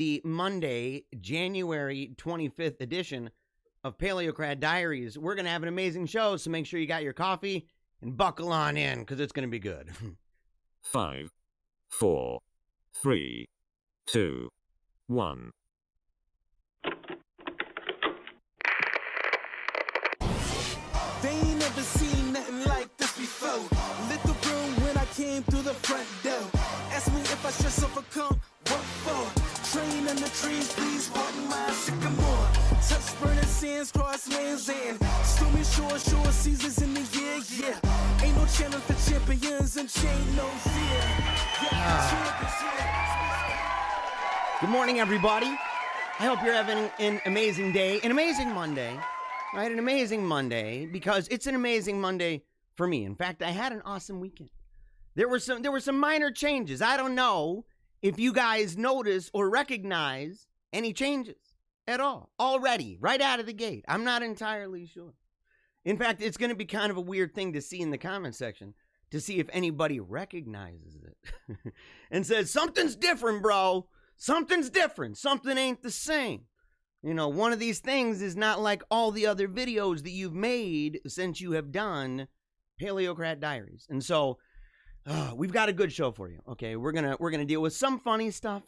the Monday, January 25th edition of Paleocrat Diaries. We're going to have an amazing show, so make sure you got your coffee and buckle on in, because it's going to be good. 5, 4, 3, 2, 1. They ain't never seen nothing like this before. Lit the room when I came through the front door. Ask me if I should overcome, what for? Train in the trees, please pardon my sycamore. Touch burning sands, cross lands, and stormy shore seasons in the year, yeah. Ain't no challenge for champions and chain no fear. Good morning, everybody. I hope you're having an amazing day, an amazing Monday, right? An amazing Monday, because it's an amazing Monday for me. In fact, I had an awesome weekend. There were some minor changes. I don't know if you guys notice or recognize any changes at all already, right out of the gate. I'm not entirely sure. In fact, it's going to be kind of a weird thing to see in the comment section to see if anybody recognizes it and says, something's different, bro. Something's different. Something ain't the same. You know, one of these things is not like all the other videos that you've made since you have done Paleocrat Diaries. And so we've got a good show for you. Okay, we're gonna deal with some funny stuff.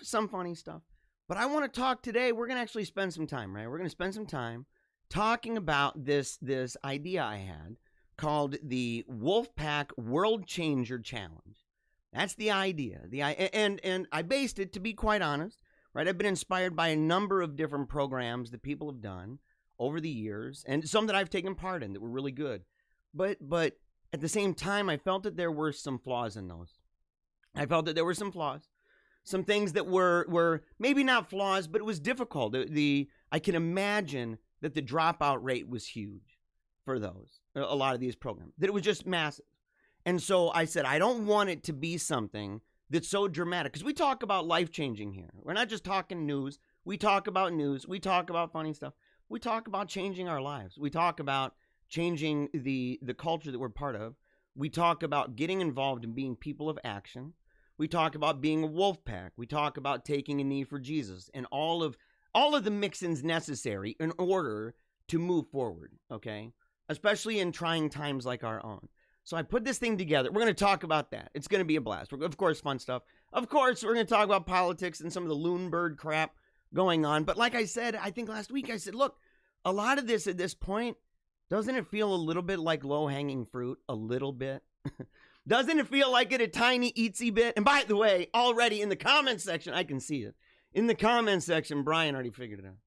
But I want to talk today. We're gonna actually spend some time, right? We're gonna spend some time talking about this idea I had called the Wolfpack World Changer Challenge. That's the idea. And I based it, to be quite honest, right? I've been inspired by a number of different programs that people have done over the years, and some that I've taken part in that were really good. But at the same time, I felt that there were some flaws in those. I felt that there were some flaws. Some things that were maybe not flaws, but it was difficult. I can imagine that the dropout rate was huge for those, a lot of these programs, that it was just massive. And so I said, I don't want it to be something that's so dramatic, because we talk about life-changing here. We're not just talking news. We talk about news. We talk about funny stuff. We talk about changing our lives. We talk about changing the culture that we're part of. We talk about getting involved in being people of action. We talk about being a wolf pack. We talk about taking a knee for Jesus and all of the mix-ins necessary in order to move forward, okay? Especially in trying times like our own. So I put this thing together. We're going to talk about that. It's going to be a blast. Of course, fun stuff. Of course, we're going to talk about politics and some of the loon bird crap going on. But like I said, I think last week I said, look, a lot of this at this point, doesn't it feel a little bit like low-hanging fruit? A little bit? Doesn't it feel like it a tiny, itsy bit? And by the way, already in the comments section, I can see it. In the comments section, Brian already figured it out.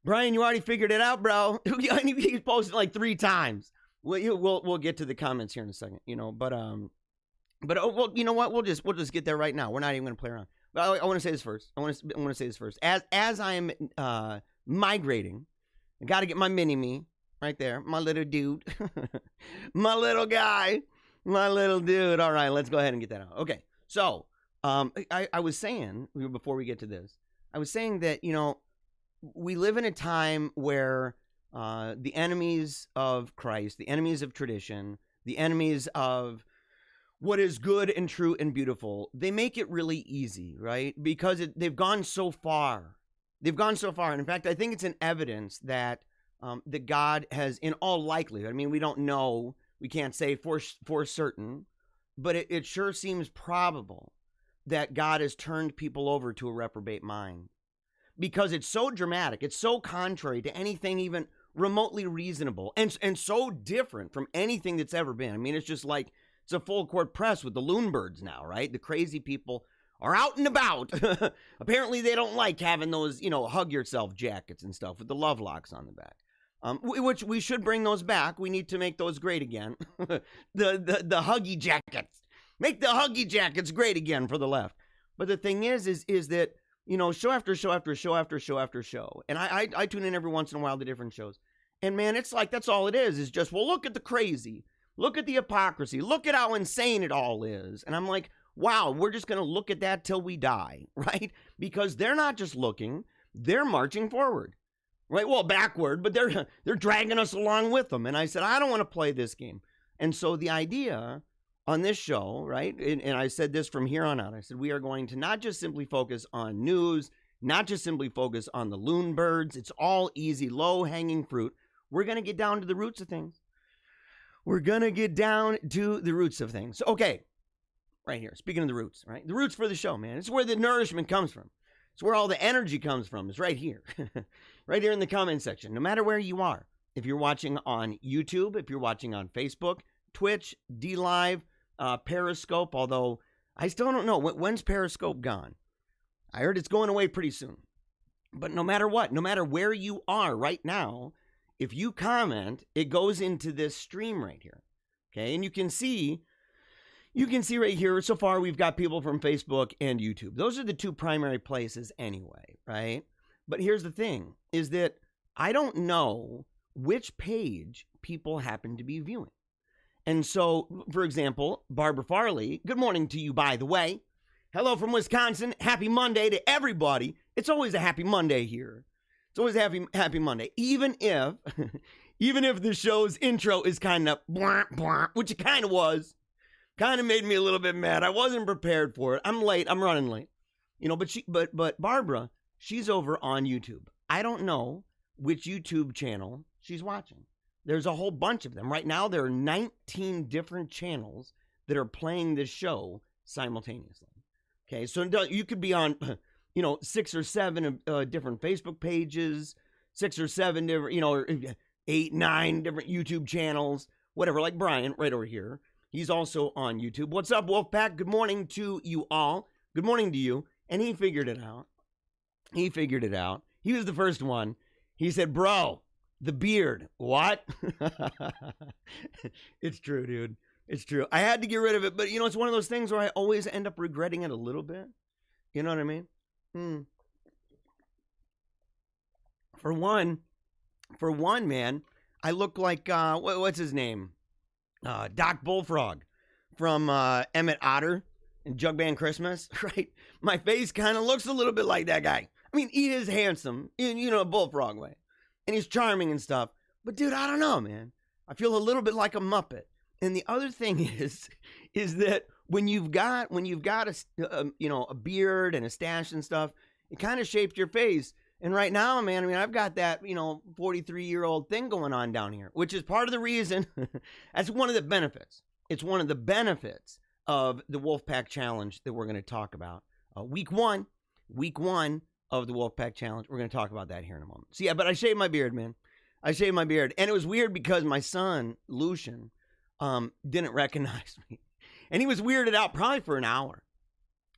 Brian, you already figured it out, bro. He's posted like 3 times. We'll get to the comments here in a second, you know. But well, you know what? We'll just get there right now. We're not even going to play around. But I want to say this first. I want to say this first. As I'm migrating, I got to get my mini-me. Right there, my little dude, my little guy, my little dude. All right, let's go ahead and get that out. Okay, so I was saying, before we get to this, I was saying that, you know, we live in a time where the enemies of Christ, the enemies of tradition, the enemies of what is good and true and beautiful, they make it really easy, right? Because they've gone so far. They've gone so far. And in fact, I think it's an evidence that that God has, in all likelihood, I mean, we don't know, we can't say for certain, but it sure seems probable that God has turned people over to a reprobate mind, because it's so dramatic, it's so contrary to anything even remotely reasonable, and so different from anything that's ever been. I mean, it's just like, it's a full court press with the loon birds now, right? The crazy people are out and about. Apparently they don't like having those, you know, hug yourself jackets and stuff with the love locks on the back. Which we should bring those back. We need to make those great again. the huggy jackets. Make the huggy jackets great again for the left. But the thing is that, you know, show after show after show after show after show. And I tune in every once in a while to different shows. And man, it's like, that's all it is just, well, look at the crazy. Look at the hypocrisy. Look at how insane it all is. And I'm like, wow, we're just going to look at that till we die, right? Because they're not just looking, they're marching forward. Right, well, backward, but they're dragging us along with them. And I said, I don't want to play this game. And so the idea on this show, right, and I said this from here on out, I said, we are going to not just simply focus on news not just simply focus on the loon birds. It's all easy, low-hanging fruit. We're going to get down to the roots of things. We're going to get down to the roots of things. Okay, right here, speaking of the roots, right? The roots for the show, man. It's where the nourishment comes from. It's where all the energy comes from. It's right here. Right here in the comment section. No matter where you are. If you're watching on YouTube, if you're watching on Facebook, Twitch, DLive, Periscope, although I still don't know. When's Periscope gone? I heard it's going away pretty soon. But no matter what, no matter where you are right now, if you comment, it goes into this stream right here. Okay, and you can see right here, so far we've got people from Facebook and YouTube. Those are the two primary places anyway, right? But here's the thing, is that I don't know which page people happen to be viewing. And so, for example, Barbara Farley, good morning to you, by the way. Hello from Wisconsin. Happy Monday to everybody. It's always a happy Monday here. It's always a happy Monday. Even if the show's intro is kind of blah, blah, which it kind of was. Kind of made me a little bit mad. I wasn't prepared for it. I'm late. I'm running late. But Barbara, she's over on YouTube. I don't know which YouTube channel she's watching. There's a whole bunch of them. Right now, there are 19 different channels that are playing this show simultaneously. Okay, so you could be on, 6 or 7 different Facebook pages, 6 or 7 different, 8, 9 different YouTube channels, whatever, like Brian right over here. He's also on YouTube. What's up, Wolfpack? Good morning to you all. Good morning to you. And he figured it out. He was the first one. He said, bro, the beard. What? It's true, dude. It's true. I had to get rid of it, but it's one of those things where I always end up regretting it a little bit. You know what I mean? For one, man, I look like, what's his name? Doc Bullfrog from Emmett Otter and Jug Band Christmas, right? My face kind of looks a little bit like that guy. I mean, he is handsome in, a Bullfrog way. And he's charming and stuff. But, dude, I don't know, man. I feel a little bit like a Muppet. And the other thing is that when you've got a beard and a stash and stuff, it kind of shaped your face. And right now, man, I've got that, 43-year-old thing going on down here, which is part of the reason. That's one of the benefits. It's one of the benefits of the Wolfpack Challenge that we're going to talk about. Week one of the Wolfpack Challenge. We're going to talk about that here in a moment. So, yeah, but I shaved my beard, man. I shaved my beard. And it was weird because my son, Lucian, didn't recognize me. And he was weirded out probably for an hour.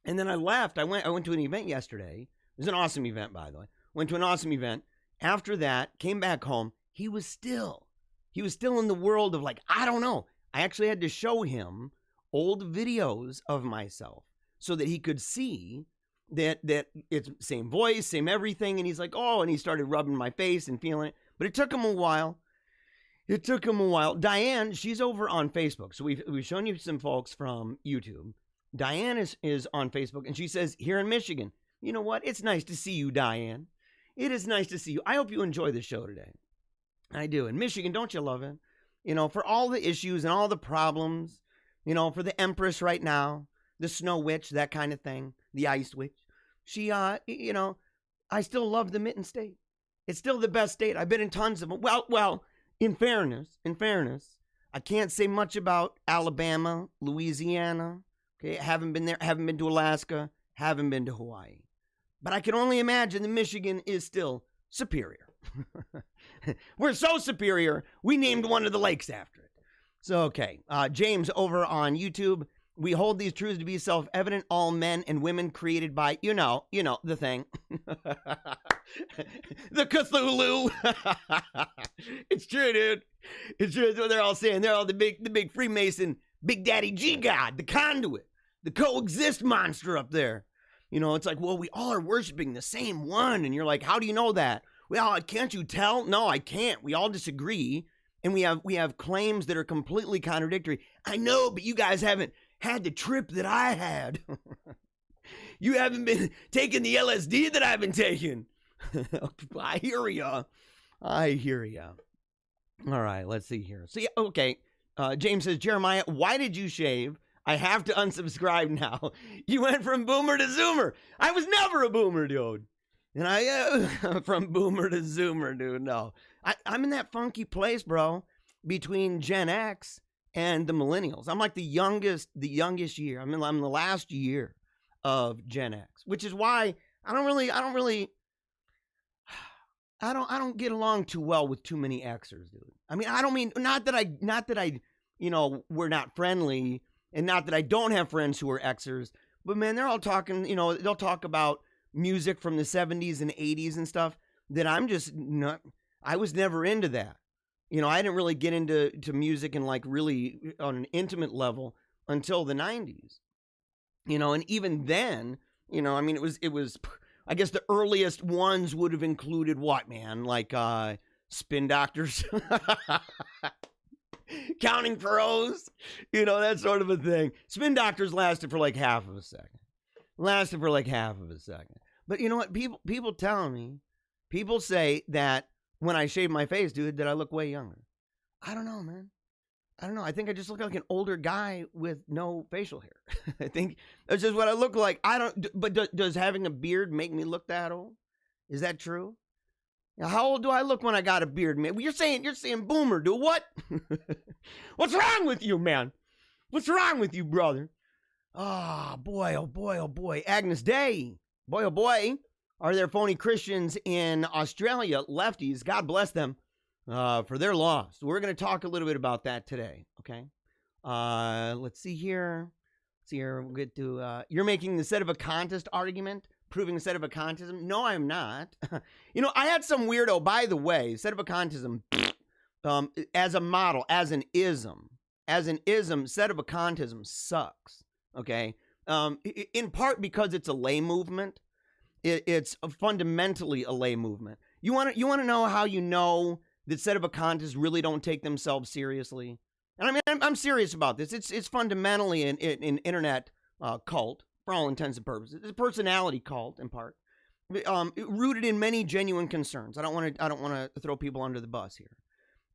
And then I left. I went to an event yesterday. It was an awesome event, by the way. Went to an awesome event. After that, came back home. He was still in the world of I don't know. I actually had to show him old videos of myself so that he could see that it's same voice, same everything. And he's like, oh, and he started rubbing my face and feeling it. But it took him a while. Diane, she's over on Facebook. So we've shown you some folks from YouTube. Diane is on Facebook, and she says, here in Michigan, you know what? It's nice to see you, Diane. It is nice to see you. I hope you enjoy the show today. I do. In Michigan, don't you love it? For all the issues and all the problems, for the Empress right now, the Snow Witch, that kind of thing, the Ice Witch. She, I still love the Mitten State. It's still the best state. I've been in tons of them. Well, in fairness, I can't say much about Alabama, Louisiana. Okay, haven't been there, haven't been to Alaska, haven't been to Hawaii. But I can only imagine that Michigan is still superior. We're so superior, we named one of the lakes after it. So, okay, James over on YouTube. We hold these truths to be self-evident. All men and women created by, the thing. The Cthulhu. It's true, dude. It's true. That's what they're all saying. They're all the big Freemason, Big Daddy G God, the conduit, the coexist monster up there. It's like, well, we all are worshiping the same one. And you're like, how do you know that? Well, can't you tell? No, I can't. We all disagree. And we have claims that are completely contradictory. I know, but you guys haven't had the trip that I had. You haven't been taking the LSD that I've been taking. I hear ya. All right, let's see here. So, yeah, okay. James says, Jeremiah, why did you shave? I have to unsubscribe now. You went from boomer to zoomer. I was never a boomer, dude. And from boomer to zoomer, dude. No, I'm in that funky place, bro, between Gen X and the millennials. I'm like the youngest year. I'm the last year of Gen X, which is why I don't get along too well with too many Xers, dude. I mean, I don't mean, not that I, we're not friendly, and not that I don't have friends who are Xers, but man, they're all talking, they'll talk about music from the 70s and 80s and stuff that I'm just not, I was never into that. I didn't really get into music and like really on an intimate level until the 90s. And even then, I mean, it was, I guess the earliest ones would have included what, man? Like Spin Doctors, Counting Crows, that sort of a thing. Spin Doctors lasted for like half of a second. But you know what? People tell me, people say that when I shave my face, dude, that I look way younger. I don't know, man. I don't know. I think I just look like an older guy with no facial hair. I think that's just what I look like. But does having a beard make me look that old? Is that true? Now, how old do I look when I got a beard, man? You're saying boomer, dude. What? What's wrong with you, man? What's wrong with you, brother? Oh, boy, oh, boy, oh, boy. Agnes Day. Boy, oh, boy. Are there phony Christians in Australia, lefties, God bless them, for their loss? We're going to talk a little bit about that today, okay? Let's see here. We'll get to, you're making the sedevacantist argument, proving sedevacantism. No, I'm not. I had some weirdo, by the way, sedevacantism, as a model, as an ism, sedevacantism sucks, okay? In part because it's a lay movement. It's fundamentally a lay movement. You want to know how you know that sedevacantists really don't take themselves seriously? And I mean, I'm serious about this. It's fundamentally an internet cult for all intents and purposes. It's a personality cult in part, rooted in many genuine concerns. I don't want to throw people under the bus here,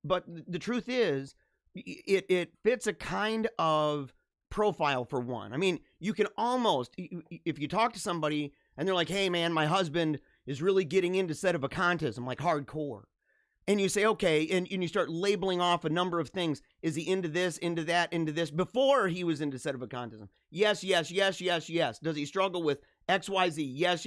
but the truth is, it fits a kind of profile for one. I mean, you can almost, if you talk to somebody and they're like, hey man, my husband is really getting into sedevacantism, like hardcore. And you say, okay, and you start labeling off a number of things. Is he into this, into that, into this? Before he was into sedevacantism. Yes. Does he struggle with X, Y, Z? Yes.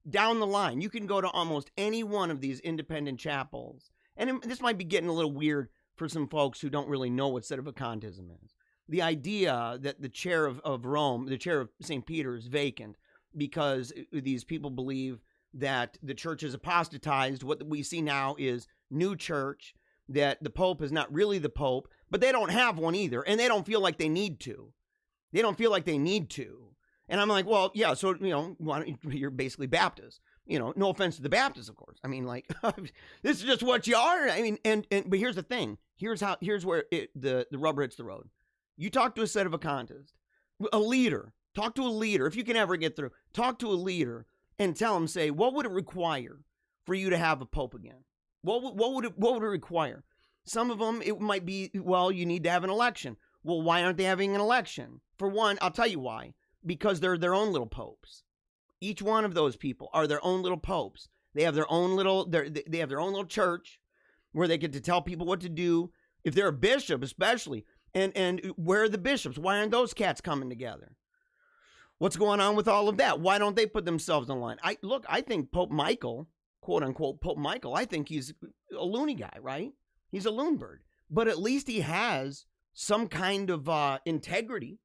Down the line, you can go to almost any one of these independent chapels. And this might be getting a little weird for some folks who don't really know what sedevacantism is. The idea that the chair of Rome, the chair of St. Peter is vacant because these people believe that the church is apostatized. What we see now is new church, that the Pope is not really the Pope, but they don't have one either, and they don't feel like they need to. And I'm like, well, yeah, so, you're basically Baptist. No offense to the Baptists, of course. I mean, like, this is just what you are. I mean, but here's the thing. Here's where the rubber hits the road. You talk to a sedevacantist, a leader. Talk to a leader. If you can ever get through, talk to a leader and tell them, say, what would it require for you to have a pope again? What would it require? Some of them, it might be, well, you need to have an election. Well, why aren't they having an election? For one, I'll tell you why. Because they're their own little popes. Each one of those people are their own little popes. They have their own little church where they get to tell people what to do. If they're a bishop, especially, and where are the bishops? Why aren't those cats coming together? What's going on with all of that? Why don't they put themselves in line? I think Pope Michael, quote unquote Pope Michael, I think he's a loony guy, right? He's a loon bird. But at least he has some kind of integrity.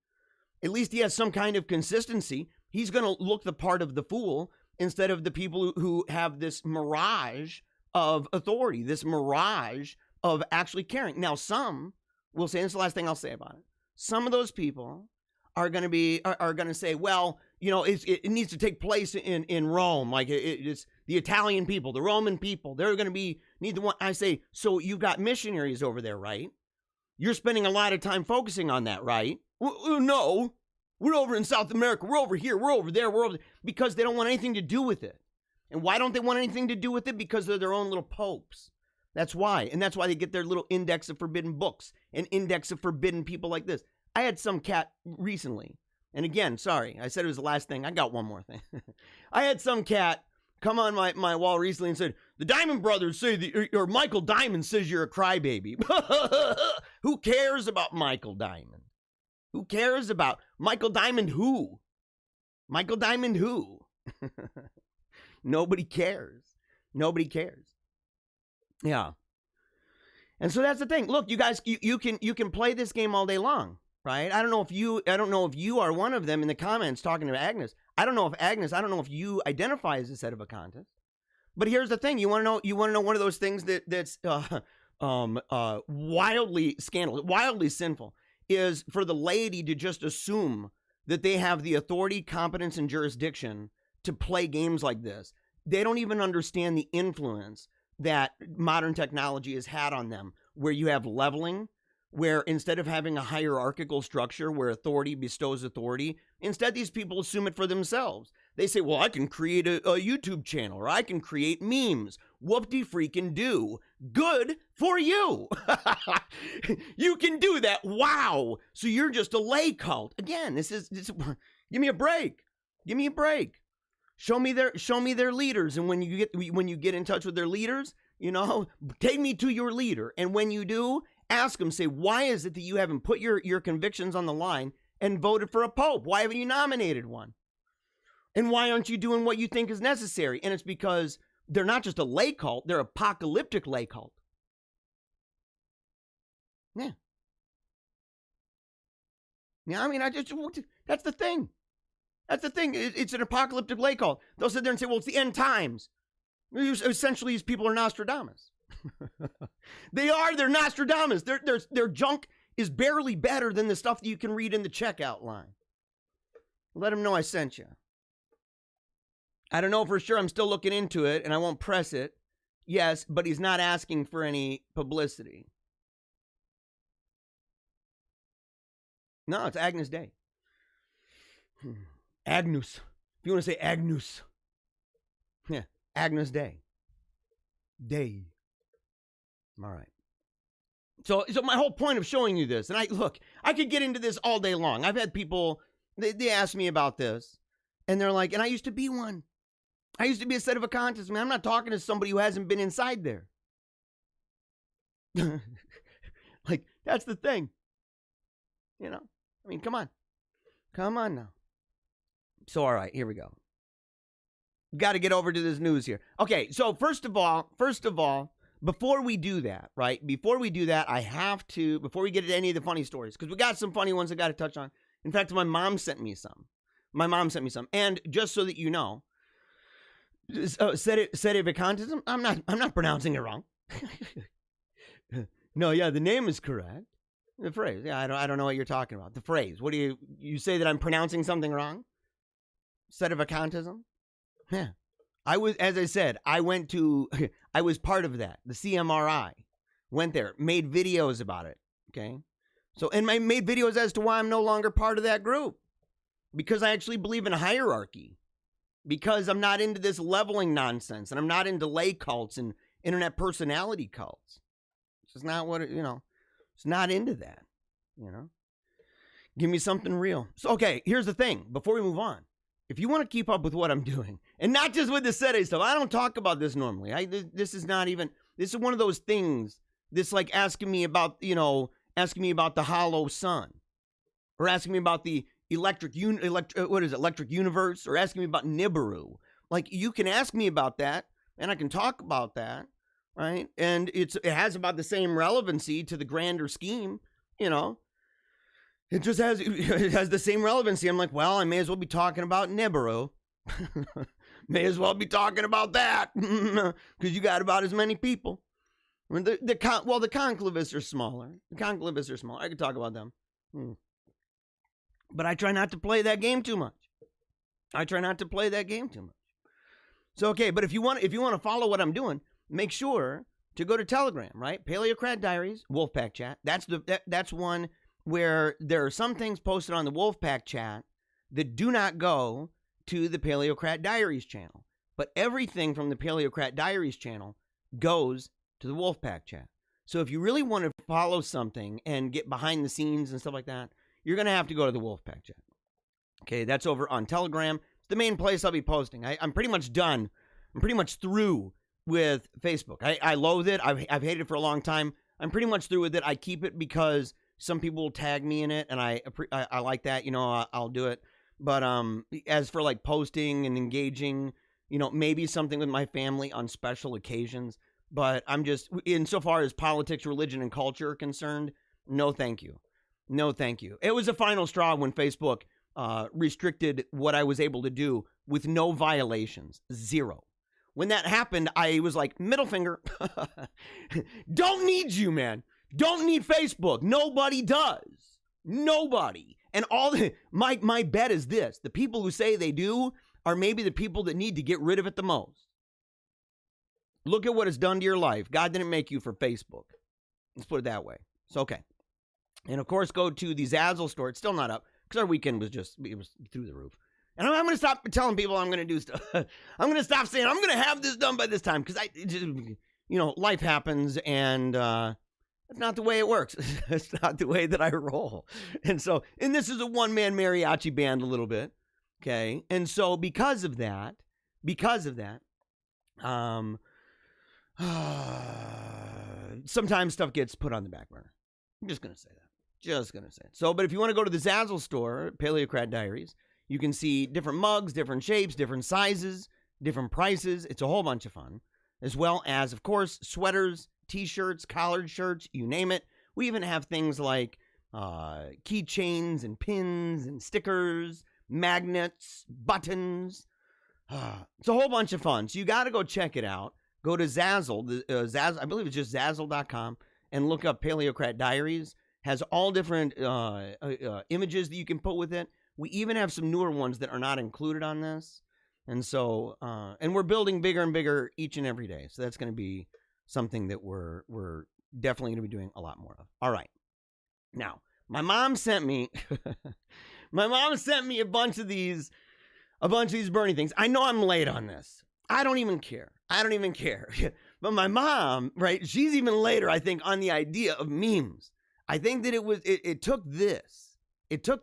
At least he has some kind of consistency. He's going to look the part of the fool instead of the people who have this mirage of authority, this mirage of actually caring. Now, some will say, and this is the last thing I'll say about it, some of those people are going to say, well, it needs to take place in Rome. Like it's the Italian people, the Roman people. They're going to need the one. I say, so you got missionaries over there, right? You're spending a lot of time focusing on that, right? No, we're over in South America. We're over here. We're over there. Because they don't want anything to do with it. And why don't they want anything to do with it? Because they're their own little popes. That's why. And that's why they get their little index of forbidden books, an index of forbidden people like this. I had some cat recently, and again, sorry, I said it was the last thing. I got one more thing. I had some cat come on my wall recently and said, the Diamond Brothers say, or Michael Diamond says you're a crybaby. Who cares about Michael Diamond? Who cares about Michael Diamond who? Michael Diamond who? Nobody cares. Nobody cares. Yeah. And so that's the thing. Look, you guys, you can play this game all day long, right? I don't know if you are one of them in the comments talking to Agnes. I don't know if you identify as a set of a contest. But here's the thing. You want to know one of those things that's wildly scandalous, wildly sinful, is for the laity to just assume that they have the authority, competence, and jurisdiction to play games like this. They don't even understand the influence that modern technology has had on them, where you have leveling, where instead of having a hierarchical structure where authority bestows authority, instead these people assume it for themselves. They say, well, I can create a YouTube channel, or I can create memes. Whoop-de-freaking do. Good for you. You can do that. Wow. So you're just a lay cult. Again, this is give me a break. Give me a break. Show me their leaders, and when you get in touch with their leaders, take me to your leader. And when you do, ask them, say, why is it that you haven't put your convictions on the line and voted for a pope? Why haven't you nominated one? And why aren't you doing what you think is necessary? And it's because they're not just a lay cult, they're apocalyptic lay cult. Yeah. Yeah, I mean, that's the thing. That's the thing. It's an apocalyptic lay cult. They'll sit there and say, well, it's the end times. Essentially, these people are Nostradamus. They're Nostradamus. Their junk is barely better than the stuff that you can read in the checkout line. Let them know I sent you. I don't know for sure. I'm still looking into it, and I won't press it. Yes, but he's not asking for any publicity. No, it's Agnus Dei. Agnus. If you want to say Agnus. Yeah, Agnus Dei. Dei. All right. So my whole point of showing you this, and I could get into this all day long. I've had people, they ask me about this, and they're like, and I used to be one. I used to be a set of a contest, man. I'm not talking to somebody who hasn't been inside there. Like, that's the thing. I mean, come on. Come on now. So, all right, here we go. Got to get over to this news here. Okay, so first of all, before we do that, right? Before we do that, I have to, before we get into any of the funny stories, because we got some funny ones I got to touch on. In fact, my mom sent me some. And just so that you know, sedevacantism, I'm not pronouncing it wrong. No, yeah, the name is correct. The phrase, yeah, I don't know what you're talking about. The phrase, what do you say that I'm pronouncing something wrong? Sedevacantism? Yeah. I was part of that. The CMRI went there, made videos about it. Okay. So, and I made videos as to why I'm no longer part of that group, because I actually believe in hierarchy, because I'm not into this leveling nonsense, and I'm not into lay cults and internet personality cults. It's just not what it's not into that, Give me something real. So, okay, here's the thing. Before we move on, if you want to keep up with what I'm doing, and not just with the Sede stuff, I don't talk about this normally. This is one of those things. This like asking me about the hollow sun, or asking me about the electric universe, or asking me about Nibiru. Like, you can ask me about that, and I can talk about that, right? And it has about the same relevancy to the grander scheme, It just has the same relevancy. I'm like, well, I may as well be talking about Nibiru. May as well be talking about that, because you got about as many people. I mean, the conclavists are smaller. I could talk about them. But I try not to play that game too much. So, okay, but if you want to follow what I'm doing, make sure to go to Telegram, right? Paleocrat Diaries, Wolfpack chat. That's one where there are some things posted on the Wolfpack chat that do not go to the Paleocrat Diaries channel. But everything from the Paleocrat Diaries channel goes to the Wolfpack chat. So if you really want to follow something and get behind the scenes and stuff like that, you're going to have to go to the Wolfpack chat. Okay, that's over on Telegram. It's the main place I'll be posting. I'm pretty much done I'm pretty much through with Facebook. I loathe it. I've hated it for a long time. I'm pretty much through with it. I keep it because some people will tag me in it, and I like that. I'll do it. But as for like posting and engaging, maybe something with my family on special occasions. But I'm just, insofar as politics, religion, and culture are concerned, no thank you. No thank you. It was a final straw when Facebook restricted what I was able to do with no violations. 0. When that happened, I was like, middle finger. Don't need you, man. Don't need Facebook. Nobody does. Nobody. And my bet is this. The people who say they do are maybe the people that need to get rid of it the most. Look at what it's done to your life. God didn't make you for Facebook. Let's put it that way. It's okay. And of course, go to the Zazzle store. It's still not up because our weekend was through the roof. And I'm going to stop telling people I'm going to do stuff. I'm going to stop saying I'm going to have this done by this time because life happens and that's not the way it works. It's not the way that I roll. And this is a one-man mariachi band a little bit. Okay. And so because of that, sometimes stuff gets put on the back burner. I'm just going to say that. So, but if you want to go to the Zazzle store, Paleocrat Diaries, you can see different mugs, different shapes, different sizes, different prices. It's a whole bunch of fun. As well as, of course, sweaters, t-shirts, collared shirts, you name it. We even have things like keychains and pins and stickers, magnets, buttons. It's a whole bunch of fun. So you got to go check it out. Go to Zazzle. Zazzle, I believe it's just Zazzle.com, and look up Paleocrat Diaries. Has all different images that you can put with it. We even have some newer ones that are not included on this. And so, and we're building bigger and bigger each and every day. So that's going to be something that we're definitely going to be doing a lot more of. All right. Now, my mom sent me a bunch of these Bernie things. I know I'm late on this. I don't even care. But my mom, right, she's even later, I think, on the idea of memes. I think that it took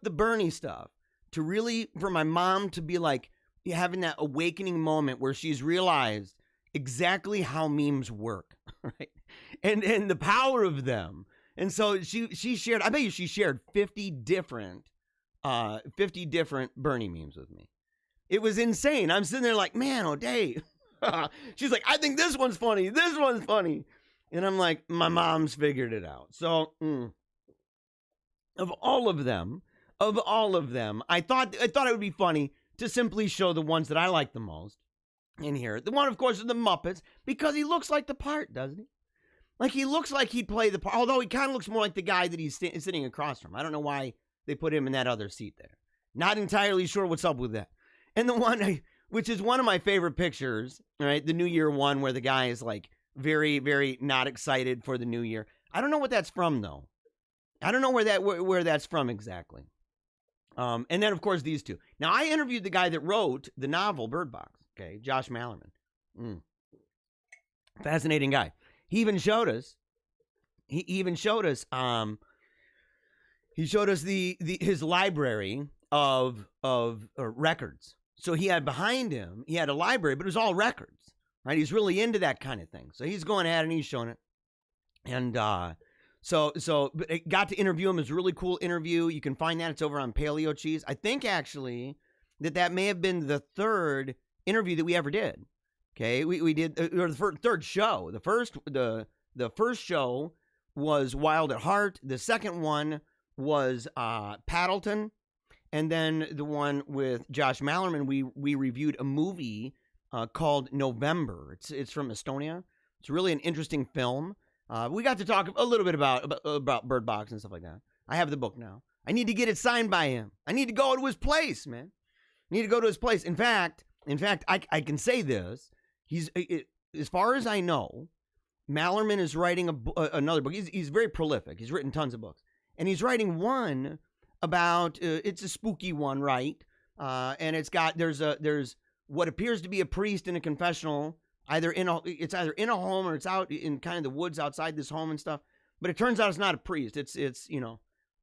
the Bernie stuff to really, for my mom to be like having that awakening moment where she's realized exactly how memes work, right? And the power of them. And so she shared, I bet you she shared 50 different Bernie memes with me. It was insane. I'm sitting there like, man, oh, Dave. She's like, I think this one's funny. And I'm like, my mom's figured it out. So, of all of them, I thought it would be funny to simply show the ones that I like the most in here. The one, of course, is the Muppets, because he looks like the part, doesn't he? Like, he looks like he'd play the part, although he kind of looks more like the guy that he's sitting across from. I don't know why they put him in that other seat there. Not entirely sure what's up with that. And the one, which is one of my favorite pictures, right? The New Year one where the guy is like very, very not excited for the new year. I don't know what that's from, though. I don't know where that's from exactly. And then, of course, these two. Now, I interviewed the guy that wrote the novel Bird Box, okay, Josh Malerman. Fascinating guy. He showed us his library of records. So he had behind him, he had a library, but it was all records, right? He's really into that kind of thing. So he's going ahead and he's showing it. And so but I got to interview him. It was a really cool interview. You can find that. It's over on Paleo Cheese. I think actually that may have been the third interview that we ever did. Okay, we did or the third show. The first show was Wild at Heart. The second one was Paddleton. And then the one with Josh Malerman, we reviewed a movie called November. It's from Estonia. It's really an interesting film. We got to talk a little bit about Bird Box and stuff like that. I have the book now. I need to get it signed by him. I need to go to his place, man. I need to go to his place. In fact, I can say this. As far as I know, Malerman is writing another book. He's very prolific. He's written tons of books. And he's writing one about, it's a spooky one, right? And there's what appears to be a priest in a confessional, it's either in a home or it's out in kind of the woods outside this home and stuff. But it turns out it's not a priest. It's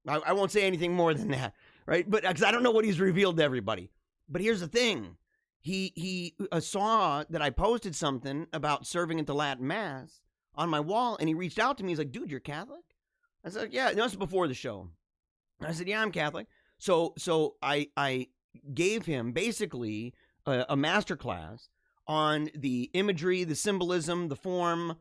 I won't say anything more than that, right? But because I don't know what he's revealed to everybody. But here's the thing. he saw that I posted something about serving at the Latin Mass on my wall, and he reached out to me. He's like, dude, you're Catholic? I said, yeah. No, this was before the show. I said, yeah, I'm Catholic. So I gave him basically a master class on the imagery, the symbolism, the form,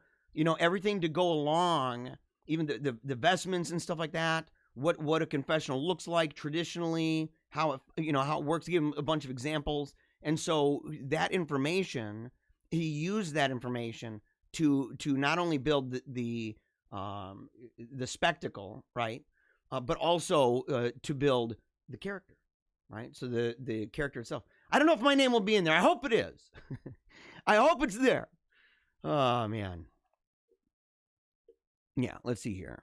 everything to go along, even the vestments and stuff like that, what a confessional looks like traditionally, how it works, give him a bunch of examples. And so that information, he used that information to not only build the spectacle, right, but also to build the character, right? So the character itself. I don't know if my name will be in there. I hope it is. I hope it's there. Oh, man. Yeah, let's see here.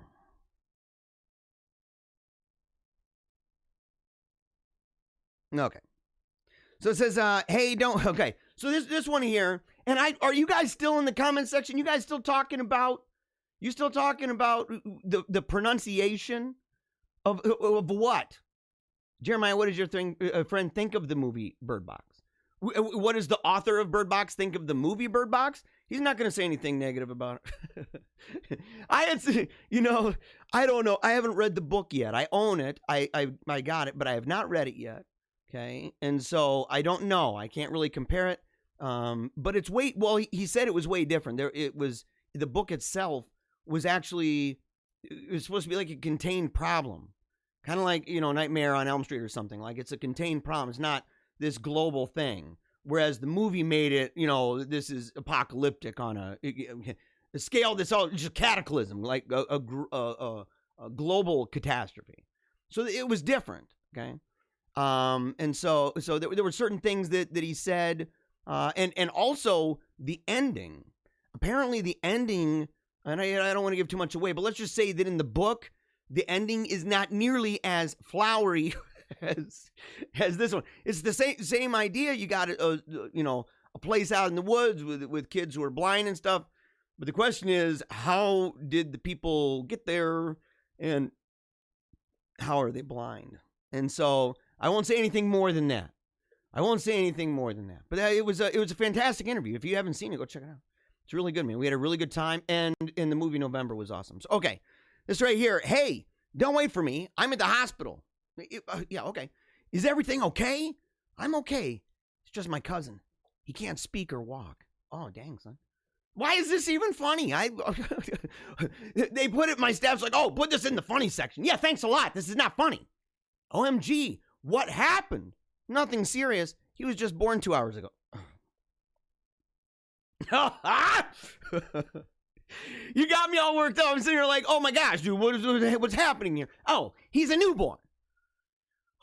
Okay. So it says, hey, don't, okay. So this one here, and are you guys still in the comment section? You guys still talking about the pronunciation of what? Jeremiah, what does your friend think of the movie Bird Box? What does the author of Bird Box think of the movie Bird Box? He's not going to say anything negative about it. I don't know. I haven't read the book yet. I own it. I got it, but I have not read it yet. Okay. And so I don't know. I can't really compare it. But it's he said it was way different. The book itself was actually, it was supposed to be like a contained problem. Kind of like, Nightmare on Elm Street or something. Like it's a contained problem. It's not this global thing. Whereas the movie made it, this is apocalyptic on a scale that's all just cataclysm, like a global catastrophe. So it was different, okay? And so there were certain things that he said, and also the ending. Apparently the ending, and I don't want to give too much away, but let's just say that in the book, the ending is not nearly as flowery as this one. It's the same idea. You got a place out in the woods with kids who are blind and stuff. But the question is, how did the people get there, and how are they blind? And so I won't say anything more than that. But it was a fantastic interview. If you haven't seen it, go check it out. It's really good, man. We had a really good time, and in the movie November was awesome. So, okay, this right here. Hey, don't wait for me. I'm at the hospital. Yeah, okay. Is everything okay? I'm okay. It's just my cousin. He can't speak or walk. Oh, dang, son. Why is this even funny? They put it, my staff's like, oh, put this in the funny section. Yeah, thanks a lot. This is not funny. OMG, what happened? Nothing serious. He was just born 2 hours ago. You got me all worked up. I'm sitting here like, oh my gosh, dude, what's happening here? Oh, he's a newborn.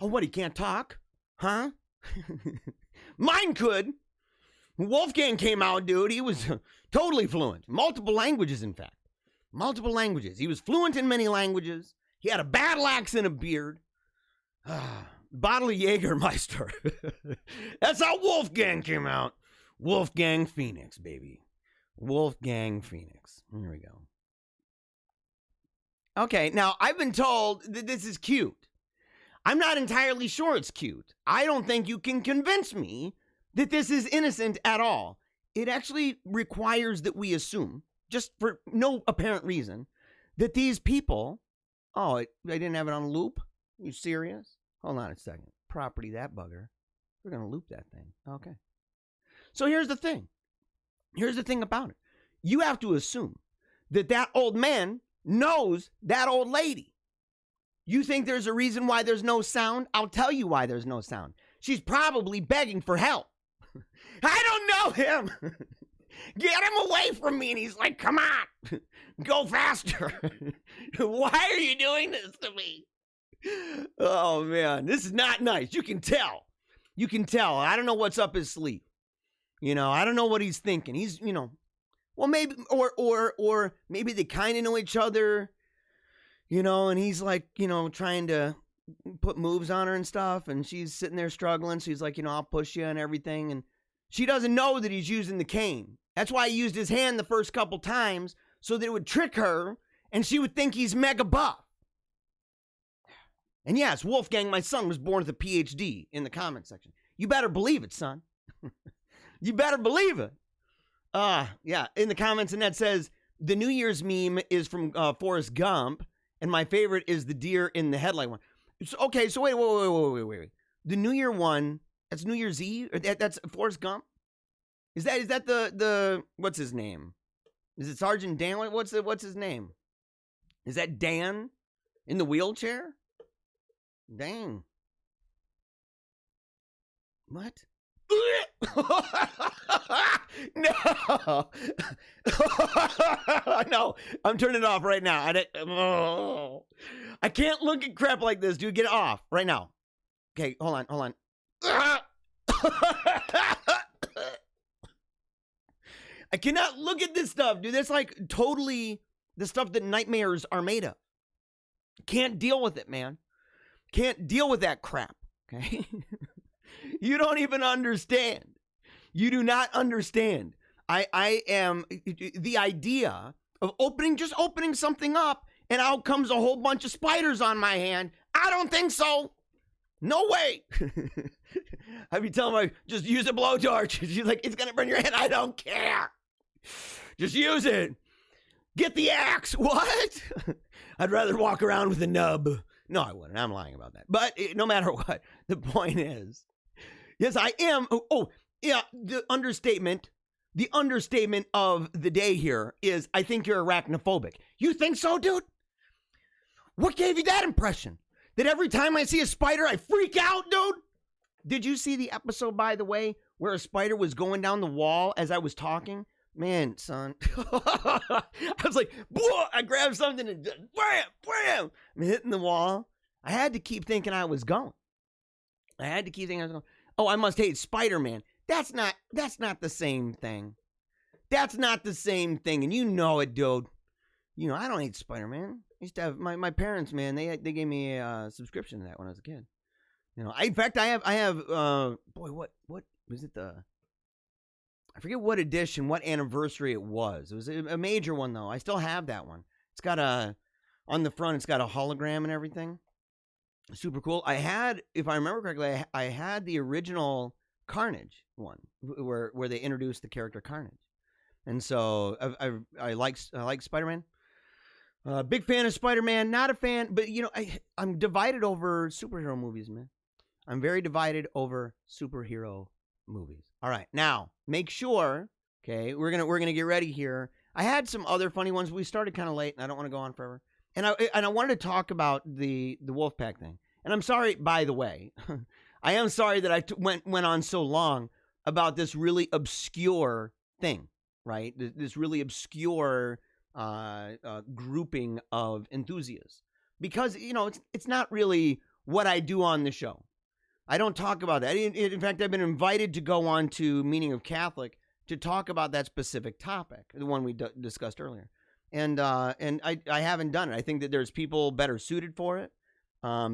Oh, what, he can't talk? Huh? Mine could. Wolfgang came out, dude. He was totally fluent. Multiple languages, in fact. Multiple languages. He was fluent in many languages. He had a battle axe and a beard. Bottle of Jägermeister. That's how Wolfgang came out. Wolfgang Phoenix, baby. Wolfgang Phoenix. Here we go. Okay, now I've been told that this is cute. I'm not entirely sure it's cute. I don't think you can convince me that this is innocent at all. It actually requires that we assume, just for no apparent reason, that these people... Oh, I didn't have it on loop? Are you serious? Hold on a second. Property that bugger. We're going to loop that thing. Okay. So here's the thing. Here's the thing about it. You have to assume that old man knows that old lady. You think there's a reason why there's no sound? I'll tell you why there's no sound. She's probably begging for help. I don't know him. Get him away from me. And he's like, come on, go faster. Why are you doing this to me? Oh, man, this is not nice. You can tell. I don't know what's up his sleeve. I don't know what he's thinking. He's, well, maybe, or maybe they kind of know each other, and he's like, trying to put moves on her and stuff. And she's sitting there struggling. So he's like, I'll push you and everything. And she doesn't know that he's using the cane. That's why he used his hand the first couple times, so that it would trick her and she would think he's mega buff. And yes, Wolfgang, my son, was born with a PhD in the comment section. You better believe it, son. You better believe it. Yeah. In the comments, Annette says, the New Year's meme is from Forrest Gump, and my favorite is the deer in the headlight one. Okay, so wait. The New Year one, that's New Year's Eve? That's Forrest Gump? Is that the what's his name? Is it Sergeant Dan? What's his name? Is that Dan in the wheelchair? Dang. What? No. No, I'm turning it off right now. I can't look at crap like this, dude. Get it off right now. Okay, hold on. I cannot look at this stuff, dude. That's like totally the stuff that nightmares are made of. Can't deal with it, man. Can't deal with that crap, okay? You don't even understand. You do not understand. I am, the idea of just opening something up and out comes a whole bunch of spiders on my hand. I don't think so. No way. I'd be telling my, just use a blowtorch. She's like, it's going to burn your hand. I don't care. Just use it. Get the axe. What? I'd rather walk around with a nub. No, I wouldn't. I'm lying about that. But no matter what, the point is, yes, I am. Oh, yeah. The understatement of the day here is I think you're arachnophobic. You think so, dude? What gave you that impression? That every time I see a spider, I freak out, dude? Did you see the episode, by the way, where a spider was going down the wall as I was talking? Man, son. I was like, whoa, I grabbed something and just wham. I'm hitting the wall. I had to keep thinking I was going. Oh, I must hate Spider-Man. That's not the same thing. That's not the same thing. And you know it, dude. You know, I don't hate Spider-Man. I used to have my parents, man, they gave me a subscription to that when I was a kid. You know, in fact, I have boy, what was it, I forget what edition, what anniversary it was. It was a major one, though. I still have that one. It's got on the front, it's got a hologram and everything. Super cool. I had, if I remember correctly, I had the original Carnage one, where they introduced the character Carnage. And so I like Spider-Man. Big fan of Spider-Man, not a fan, but you know, I'm divided over superhero movies, man. I'm very divided over superhero movies. All right, now make sure. Okay, we're gonna get ready here. I had some other funny ones. We started kind of late, and I don't want to go on forever. And I wanted to talk about the Wolfpack thing. And I'm sorry, by the way, I am sorry that I went on so long about this really obscure thing, right? This really obscure grouping of enthusiasts, because you know it's not really what I do on the show. I don't talk about that. In fact, I've been invited to go on to Meaning of Catholic to talk about that specific topic, the one we discussed earlier, and I haven't done it. I think that there's people better suited for it,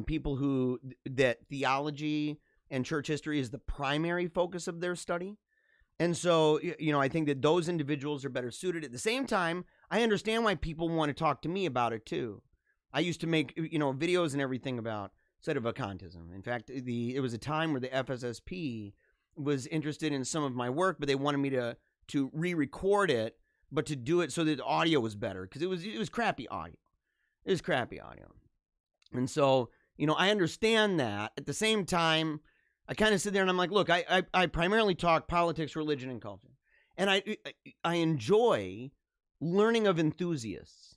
people who that theology and church history is the primary focus of their study. And so, you know, I think that those individuals are better suited. At the same time, I understand why people want to talk to me about it too. I used to make, you know, videos and everything about sedevacantism. In fact, it was a time where the FSSP was interested in some of my work, but they wanted me to re-record it, but to do it so that the audio was better, because it was crappy audio. It was crappy audio. And so, you know, I understand that. At the same time, I kind of sit there and I'm like, look, I primarily talk politics, religion, and culture. And I enjoy learning of enthusiasts,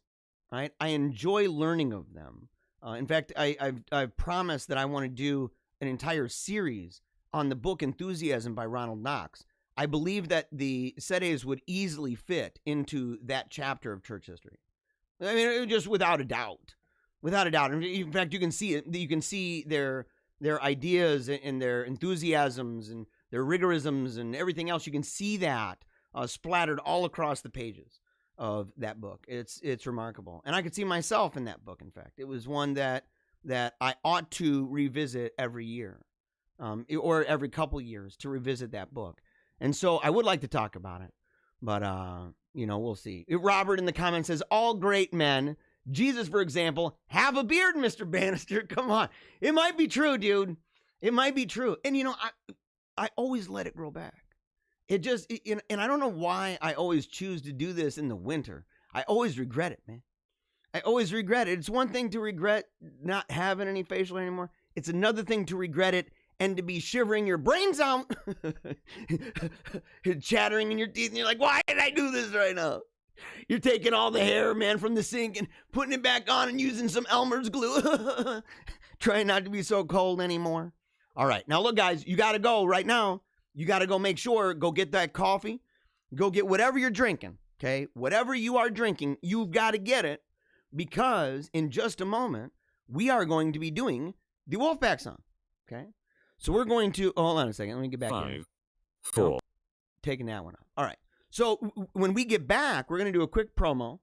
right? I enjoy learning of them. In fact, I've promised that I want to do an entire series on the book Enthusiasm by Ronald Knox. I believe that the Sedes would easily fit into that chapter of church history. I mean, just without a doubt. Without a doubt. In fact, you can see it. You can see their ideas and their enthusiasms and their rigorisms and everything else. You can see that splattered all across the pages of that book. It's remarkable. And I could see myself in that book, in fact. It was one that I ought to revisit every year, or every couple years, to revisit that book. And so I would like to talk about it, but you know, we'll see. Robert in the comments says, all great men, Jesus, for example, have a beard, Mr. Bannister. Come on. It might be true, dude. It might be true. And, you know, I always let it grow back. And I don't know why I always choose to do this in the winter. I always regret it, man. I always regret it. It's one thing to regret not having any facial hair anymore. It's another thing to regret it and to be shivering your brains out, chattering in your teeth, and you're like, why did I do this right now? You're taking all the hair, man, from the sink and putting it back on and using some Elmer's glue. Trying not to be so cold anymore. All right. Now, look, guys, you got to go right now. You got to go make sure, go get that coffee. Go get whatever you're drinking, okay? Whatever you are drinking, you've got to get it because in just a moment, we are going to be doing the Wolfpack song, okay? So we're going to, hold on a second. Let me get back in. 5, 4. Taking that one off. All right. So when we get back, we're going to do a quick promo.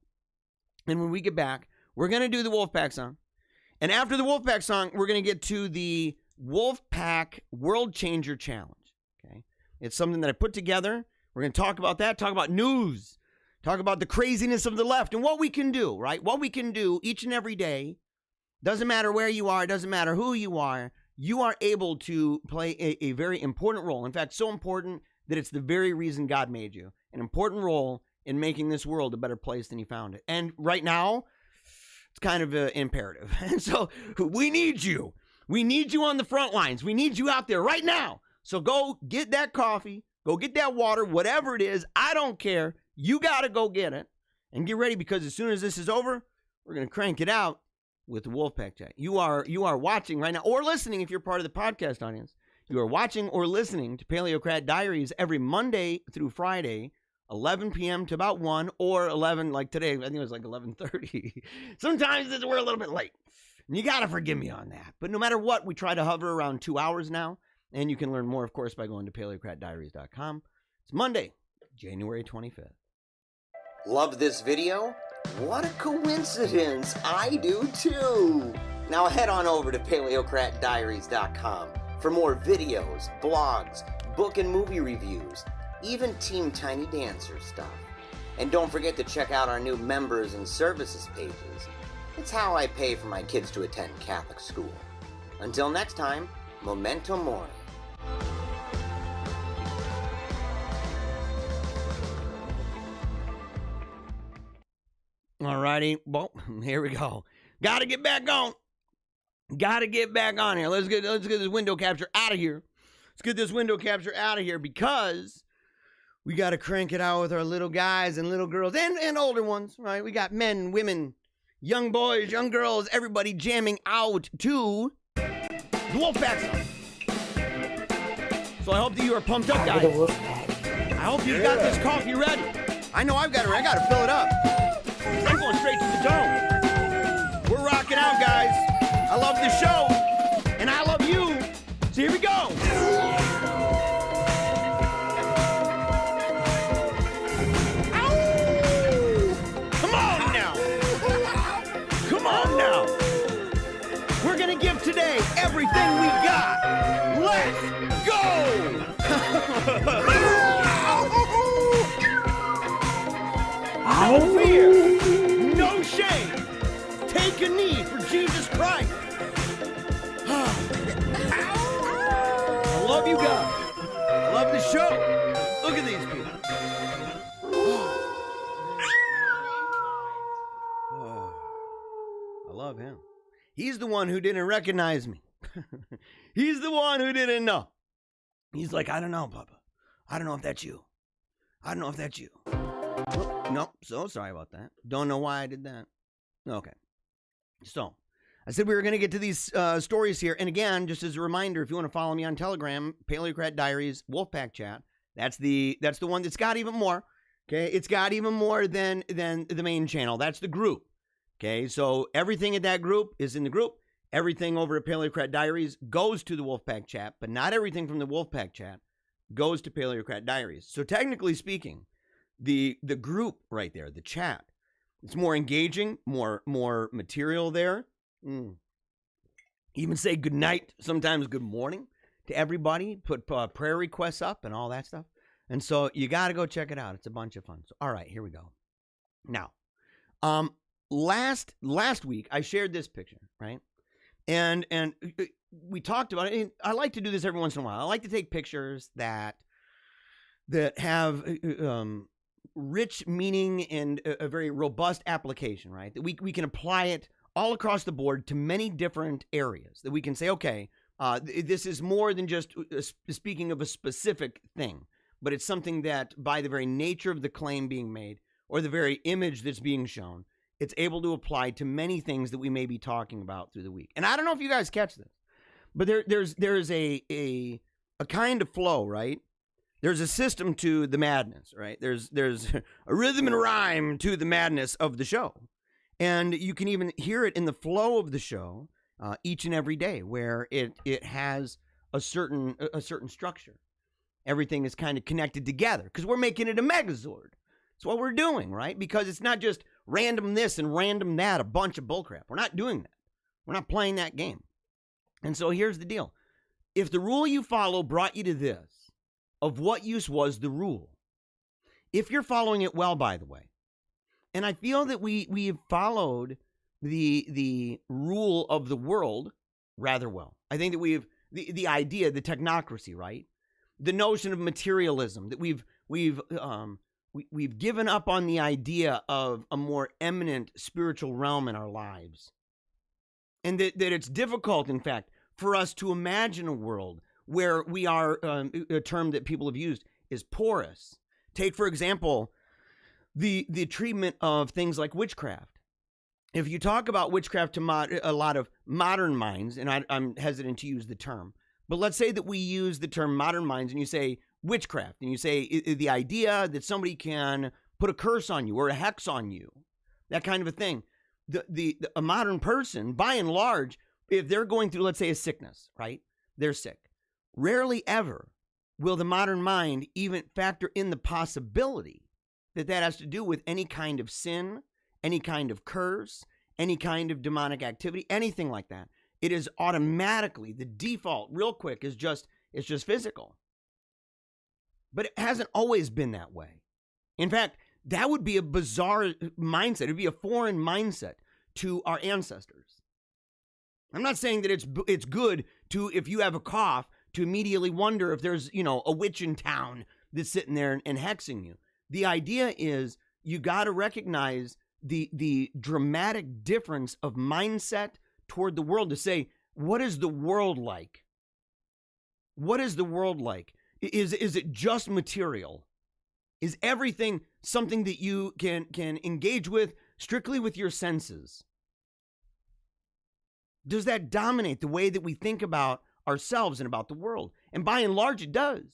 And when we get back, we're going to do the Wolfpack song. And after the Wolfpack song, we're going to get to the Wolfpack World Changer Challenge. Okay. It's something that I put together. We're going to talk about that, talk about news, talk about the craziness of the left and what we can do, right? What we can do each and every day. Doesn't matter where you are, doesn't matter who you are able to play a very important role. In fact, so important that it's the very reason God made you. An important role in making this world a better place than you found it. And right now, it's kind of imperative. And so we need you. We need you on the front lines. We need you out there right now. So go get that coffee. Go get that water, whatever it is. I don't care. You got to go get it and get ready because as soon as this is over, we're going to crank it out with the Wolfpack chat. You are watching right now or listening if you're part of the podcast audience. You are watching or listening to Paleocrat Diaries every Monday through Friday, 11 p.m. to about 1 or 11, like today, I think it was like 11:30. Sometimes we're a little bit late. And you got to forgive me on that. But no matter what, we try to hover around 2 hours now. And you can learn more, of course, by going to paleocratdiaries.com. It's Monday, January 25th. Love this video? What a coincidence. I do too. Now head on over to paleocratdiaries.com for more videos, blogs, book and movie reviews, even Team Tiny Dancer stuff. And don't forget to check out our new members and services pages. It's how I pay for my kids to attend Catholic school. Until next time, Memento Mori. Alrighty, well, here we go. Got to get back on. Got to get back on here. Let's get this window capture out of here. Let's get this window capture out of here because we got to crank it out with our little guys and little girls and older ones, right? We got men, women, young boys, young girls, everybody jamming out to the Wolfpack song. So I hope that you are pumped up, guys. I hope you've got this coffee ready. I know I've got it ready. I got to fill it up. I'm going straight to the dome. We're rocking out, guys. I love the show, and I love you. So here we go. Come on now. Come on now. We're going to give today everything we got. Let's go. No fear, no shame. Take a knee for Jesus Christ. I love you guys. I love the show. Look at these people. I love him. He's the one who didn't recognize me. He's the one who didn't know. He's like, I don't know, Papa. I don't know if that's you. I don't know if that's you. Nope, so sorry about that. Don't know why I did that. Okay. So, I said we were going to get to these stories here. And again, just as a reminder, if you want to follow me on Telegram, Paleocrat Diaries, Wolfpack Chat, that's the one that's got even more. Okay, it's got even more than the main channel. That's the group. Okay, so everything in that group is in the group. Everything over at Paleocrat Diaries goes to the Wolfpack Chat, but not everything from the Wolfpack Chat goes to Paleocrat Diaries. So technically speaking, the group right there, the chat, it's more engaging, more material there. Even say good night, sometimes good morning to everybody. Put prayer requests up and all that stuff. And so you got to go check it out. It's a bunch of fun. So, all right, here we go. Now, last week I shared this picture, right? And we talked about it. And I like to do this every once in a while. I like to take pictures that have rich meaning and a very robust application, right? That we can apply it all across the board to many different areas. That we can say, okay, this is more than just speaking of a specific thing, but it's something that by the very nature of the claim being made or the very image that's being shown, it's able to apply to many things that we may be talking about through the week. And I don't know if you guys catch this, but there's a kind of flow, right? There's a system to the madness, right? There's a rhythm and rhyme to the madness of the show. And you can even hear it in the flow of the show each and every day, where it has a certain structure. Everything is kind of connected together because we're making it a megazord. That's what we're doing, right? Because it's not just random this and random that, a bunch of bullcrap. We're not doing that. We're not playing that game. And so here's the deal. If the rule you follow brought you to this, of what use was the rule? If you're following it well, by the way, and I feel that we have followed the rule of the world rather well. I think that we've the idea, the technocracy, right? The notion of materialism, that we've given up on the idea of a more eminent spiritual realm in our lives. And that it's difficult, in fact, for us to imagine a world where we are, a term that people have used is porous. Take, for example, the treatment of things like witchcraft. If you talk about witchcraft to a lot of modern minds, and I'm hesitant to use the term, but let's say that we use the term modern minds and you say witchcraft, and you say the idea that somebody can put a curse on you or a hex on you, that kind of a thing. A modern person, by and large, if they're going through, let's say, a sickness, right? They're sick. Rarely ever will the modern mind even factor in the possibility that has to do with any kind of sin, any kind of curse, any kind of demonic activity, anything like that. It is automatically, the default, real quick, it's just physical. But it hasn't always been that way. In fact, that would be a bizarre mindset. It would be a foreign mindset to our ancestors. I'm not saying that it's good to, if you have a cough, to immediately wonder if there's, a witch in town that's sitting there and hexing you. The idea is you got to recognize the dramatic difference of mindset toward the world to say, what is the world like? What is the world like? Is it just material? Is everything something that you can engage with strictly with your senses? Does that dominate the way that we think about ourselves and about the world? And by and large, it does.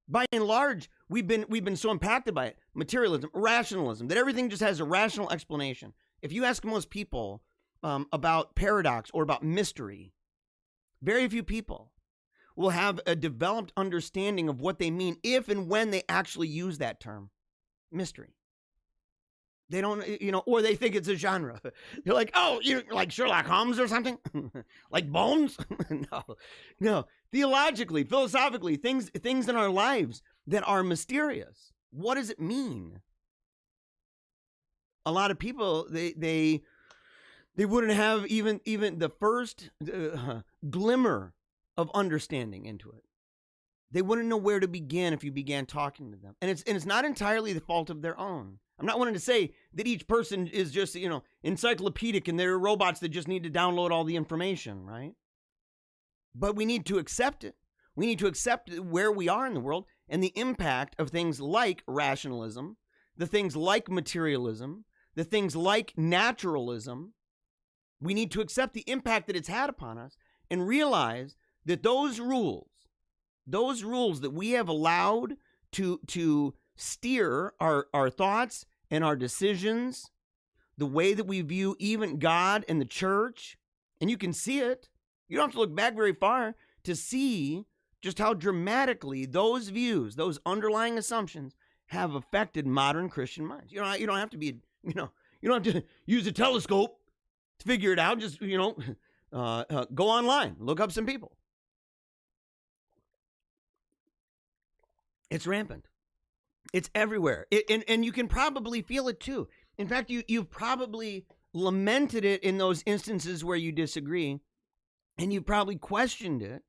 By and large, we've been so impacted by it. Materialism, rationalism, that everything just has a rational explanation. If you ask most people about paradox or about mystery, very few people will have a developed understanding of what they mean if and when they actually use that term, mystery. They don't, or they think it's a genre. They're like, oh, like Sherlock Holmes or something? Like Bones? No. Theologically, philosophically, things in our lives that are mysterious. What does it mean? A lot of people, they wouldn't have even the first glimmer of understanding into it. They wouldn't know where to begin if you began talking to them. And it's not entirely the fault of their own. I'm not wanting to say that each person is just, encyclopedic and they're robots that just need to download all the information, right? But we need to accept it. We need to accept where we are in the world and the impact of things like rationalism, the things like materialism, the things like naturalism. We need to accept the impact that it's had upon us and realize that those rules that we have allowed to steer our thoughts and our decisions, the way that we view even God and the church, and you can see it. You don't have to look back very far to see just how dramatically those views, those underlying assumptions, have affected modern Christian minds. You don't have to be, you don't have to use a telescope to figure it out. Just, go online, look up some people. It's rampant. It's everywhere. And you can probably feel it too. In fact, you've probably lamented it in those instances where you disagree, and you probably questioned it,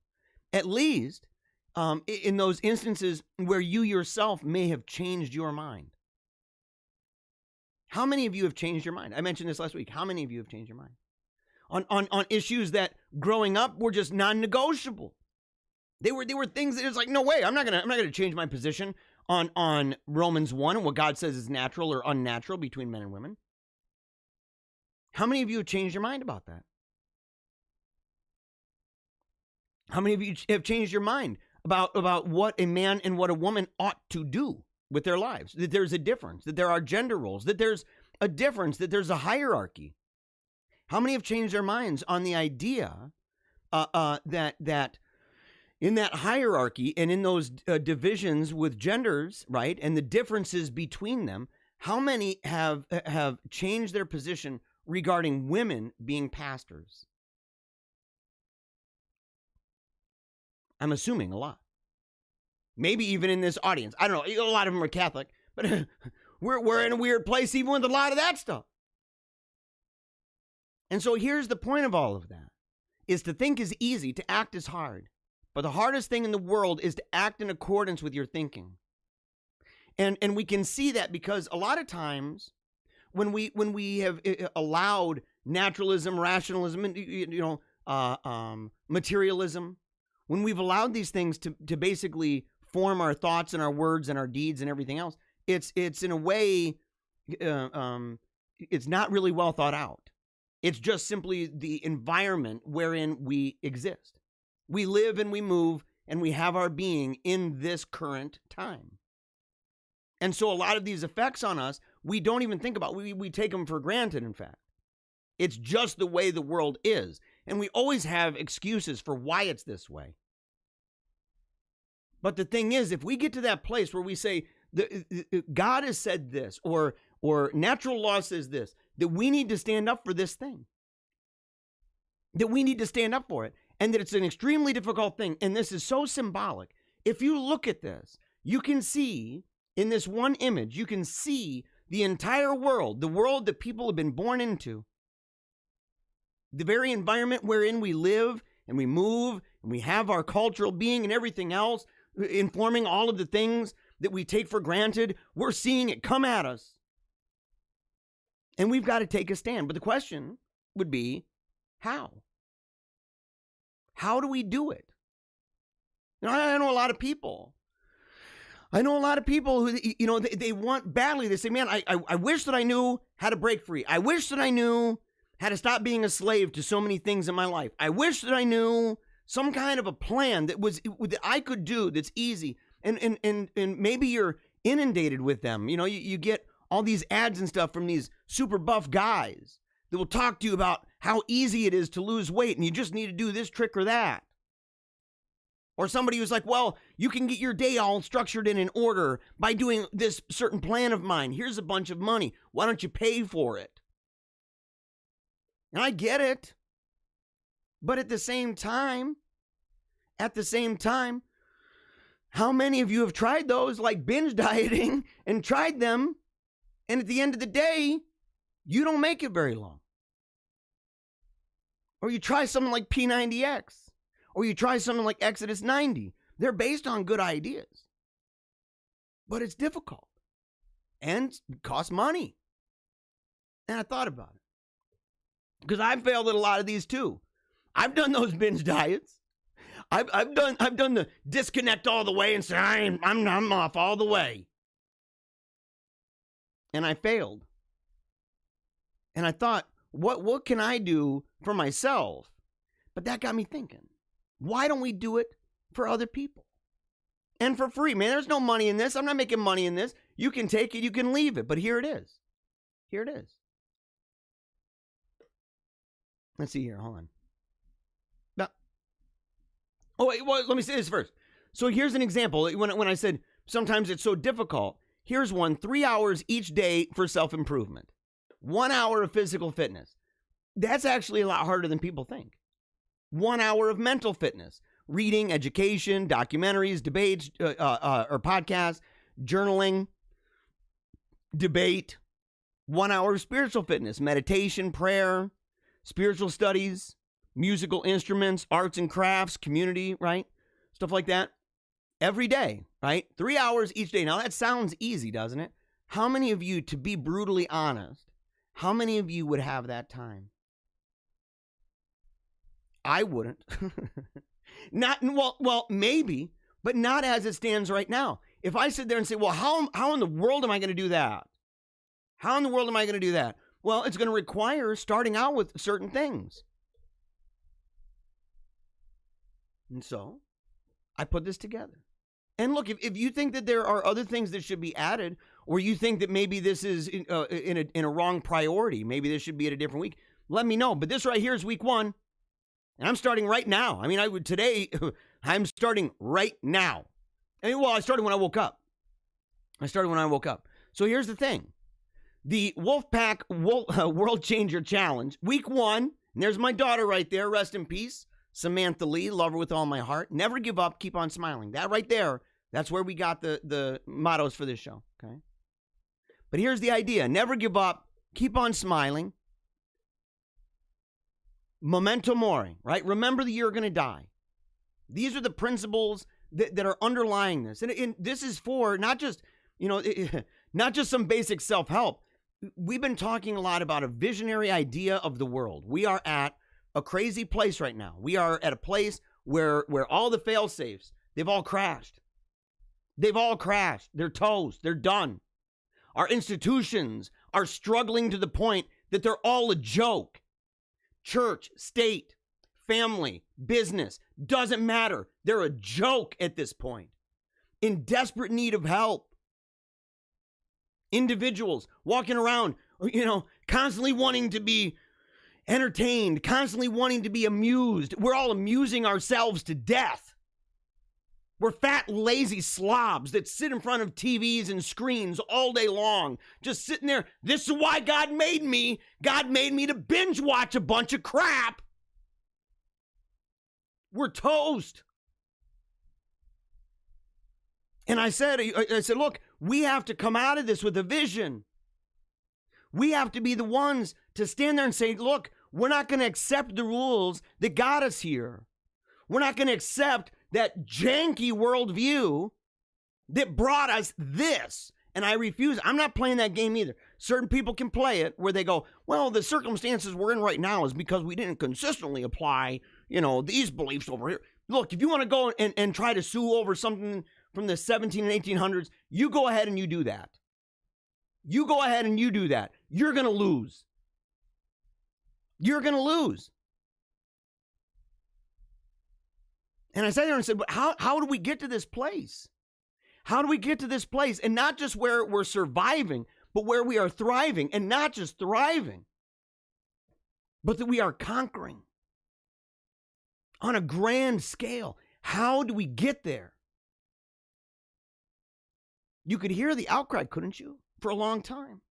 at least in those instances where you yourself may have changed your mind. How many of you have changed your mind? I mentioned this last week. How many of you have changed your mind? On issues that growing up were just non-negotiable. They were things that it's like, no way, I'm not gonna change my position on Romans 1 and what God says is natural or unnatural between men and women. How many of you have changed your mind about that? How many of you have changed your mind about what a man and what a woman ought to do with their lives? That there's a difference, that there are gender roles, that there's a difference, that there's a hierarchy. How many have changed their minds on the idea that in that hierarchy and in those divisions with genders, right, and the differences between them, how many have changed their position regarding women being pastors? I'm assuming a lot. Maybe even in this audience. I don't know. A lot of them are Catholic, but we're in a weird place even with a lot of that stuff. And so here's the point of all of that, is to think is easy, to act is hard. But the hardest thing in the world is to act in accordance with your thinking. And we can see that because a lot of times when we have allowed naturalism, rationalism, and materialism, when we've allowed these things to basically form our thoughts and our words and our deeds and everything else, it's in a way, it's not really well thought out. It's just simply the environment wherein we exist. We live and we move and we have our being in this current time. And so a lot of these effects on us, we don't even think about. We take them for granted, in fact. It's just the way the world is. And we always have excuses for why it's this way. But the thing is, if we get to that place where we say, God has said this, or natural law says this, that we need to stand up for this thing. That we need to stand up for it. And that it's an extremely difficult thing. And this is so symbolic. If you look at this, you can see in this one image, you can see the entire world, the world that people have been born into. The very environment wherein we live and we move and we have our cultural being and everything else, informing all of the things that we take for granted. We're seeing it come at us. And we've got to take a stand. But the question would be, how? How do we do it? I know a lot of people. Who, they want badly. They say, man, I wish that I knew how to break free. I wish that I knew how to stop being a slave to so many things in my life. I wish that I knew some kind of a plan that I could do that's easy. And maybe you're inundated with them. You get all these ads and stuff from these super buff guys that will talk to you about how easy it is to lose weight and you just need to do this trick or that. Or somebody who's like, well, you can get your day all structured and in order by doing this certain plan of mine. Here's a bunch of money. Why don't you pay for it? And I get it. But at the same time, how many of you have tried those like binge dieting and tried them, and at the end of the day, you don't make it very long? Or you try something like P90X, or you try something like Exodus 90. They're based on good ideas, but it's difficult and it costs money. And I thought about it because I've failed at a lot of these too. I've done those binge diets. I've done the disconnect all the way and say I'm off all the way. And I failed. And I thought, what can I do for myself? But that got me thinking, why don't we do it for other people? And for free, man, there's no money in this. I'm not making money in this. You can take it, you can leave it, but here it is. Here it is. Let's see here, hold on. Let me say this first. So here's an example. When I said sometimes it's so difficult, here's one: 3 hours each day for self-improvement. 1 hour of physical fitness. That's actually a lot harder than people think. 1 hour of mental fitness. Reading, education, documentaries, debates, or podcasts, journaling, debate, 1 hour of spiritual fitness, meditation, prayer, spiritual studies, musical instruments, arts and crafts, community, right? Stuff like that. Every day, right? 3 hours each day. Now that sounds easy, doesn't it? How many of you, to be brutally honest, how many of you would have that time? I wouldn't. Well, maybe, but not as it stands right now. If I sit there and say, well, how in the world am I going to do that? How in the world am I going to do that? Well, it's going to require starting out with certain things. And so I put this together. And look, if you think that there are other things that should be added, or you think that maybe this is in a wrong priority, maybe this should be at a different week, let me know. But this right here is week 1. And I'm starting right now. I mean, today, I'm starting right now. I started when I woke up. So here's the thing. The Wolfpack World Changer Challenge, week 1, and there's my daughter right there, rest in peace, Samantha Lee, love her with all my heart. Never give up, keep on smiling. That right there, that's where we got the mottos for this show, okay? But here's the idea. Never give up, keep on smiling. Memento mori, right? Remember that you're going to die. These are the principles that are underlying this. And this is for not just, not just some basic self-help. We've been talking a lot about a visionary idea of the world. We are at a crazy place right now. We are at a place where all the fail-safes, they've all crashed. They're toast. They're done. Our institutions are struggling to the point that they're all a joke. Church, state, family, business, doesn't matter. They're a joke at this point. In desperate need of help. Individuals walking around, constantly wanting to be entertained, constantly wanting to be amused. We're all amusing ourselves to death. We're fat, lazy slobs that sit in front of TVs and screens all day long, just sitting there. This is why God made me. God made me to binge watch a bunch of crap. We're toast. And I said, look, we have to come out of this with a vision. We have to be the ones to stand there and say, look, we're not going to accept the rules that got us here. We're not going to accept that janky worldview that brought us this. And I refuse. I'm not playing that game either. Certain people can play it where they go, well, the circumstances we're in right now is because we didn't consistently apply, these beliefs over here. Look, if you want to go and try to sue over something from the 17 and 1800s, you go ahead and you do that. You go ahead and you do that. You're going to lose. You're going to lose. And I sat there and said, but how do we get to this place? How do we get to this place? And not just where we're surviving, but where we are thriving. And not just thriving, but that we are conquering on a grand scale. How do we get there? You could hear the outcry, couldn't you? For a long time.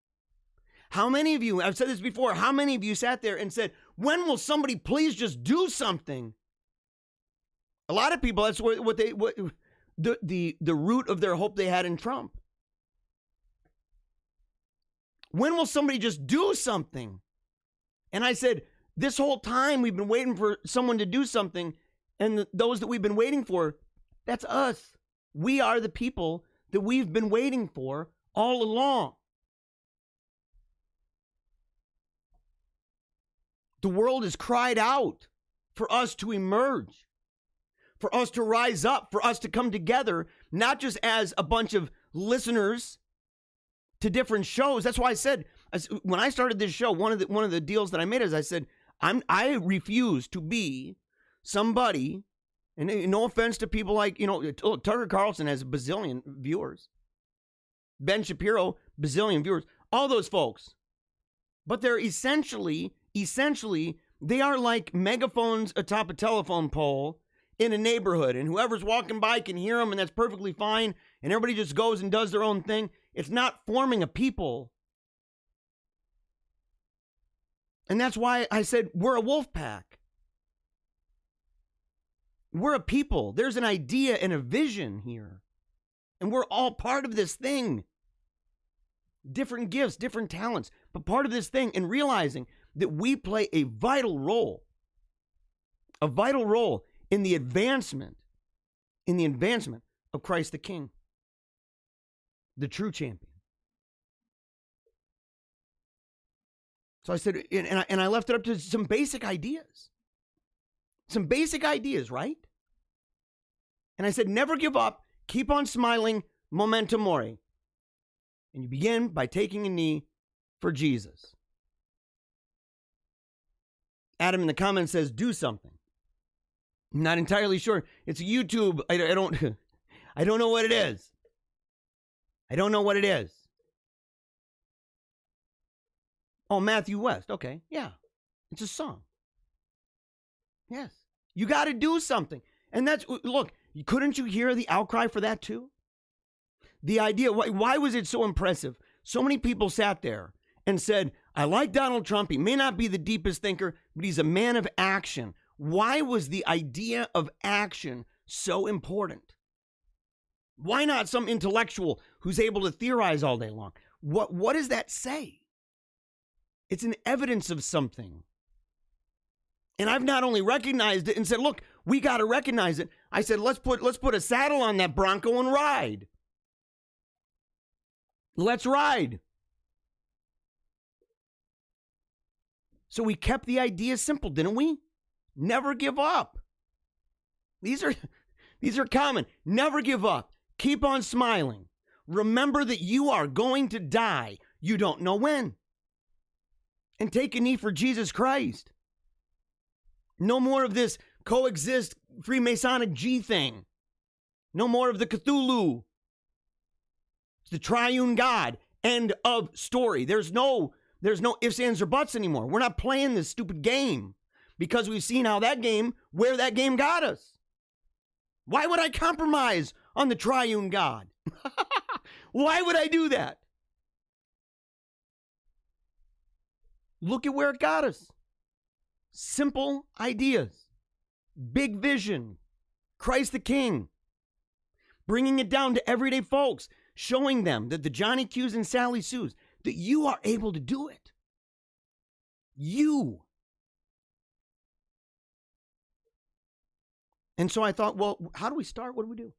How many of you, I've said this before, how many of you sat there and said, when will somebody please just do something? A lot of people, that's the root of their hope they had in Trump. When will somebody just do something? And I said, this whole time we've been waiting for someone to do something, and those that we've been waiting for, that's us. We are the people that we've been waiting for all along. The world has cried out for us to emerge, for us to rise up, for us to come together, not just as a bunch of listeners to different shows. That's why I said, when I started this show, one of the deals that I made is I said, I refuse to be somebody, and no offense to people like, Tucker Carlson has a bazillion viewers. Ben Shapiro, bazillion viewers. All those folks. But they're essentially, they are like megaphones atop a telephone pole in a neighborhood. And whoever's walking by can hear them, and that's perfectly fine. And everybody just goes and does their own thing. It's not forming a people. And that's why I said we're a wolf pack. We're a people. There's an idea and a vision here. And we're all part of this thing. different gifts, different talents, but part of this thing, and realizing that we play a vital role in the advancement of Christ the King, the true champion. So I said, and I left it up to some basic ideas. Some basic ideas, right? And I said, never give up, keep on smiling, memento mori. And you begin by taking a knee for Jesus. Adam in the comments says, do something. I'm not entirely sure. It's a YouTube. I don't know what it is. I don't know what it is. Oh, Matthew West. Okay. Yeah. It's a song. Yes. You got to do something. And that's, look, couldn't you hear the outcry for that too? The idea, why was it so impressive? So many people sat there and said, I like Donald Trump. He may not be the deepest thinker, but he's a man of action. Why was the idea of action so important? Why not some intellectual who's able to theorize all day long? What does that say? It's an evidence of something. And I've not only recognized it and said, look, we got to recognize it. I said, let's put a saddle on that Bronco and ride. Let's ride. So we kept the idea simple, didn't we? Never give up. These are common. Never give up. Keep on smiling. Remember that you are going to die. You don't know when. And take a knee for Jesus Christ. No more of this coexist Freemasonic G thing. No more of the Cthulhu. It's the triune God. End of story. There's no ifs, ands, or buts anymore. We're not playing this stupid game because we've seen where that game got us. Why would I compromise on the triune God? Why would I do that? Look at where it got us. Simple ideas. Big vision. Christ the King. Bringing it down to everyday folks. Showing them that the Johnny Q's and Sally Sue's, that you are able to do it. You. And so I thought, well, how do we start? What do we do?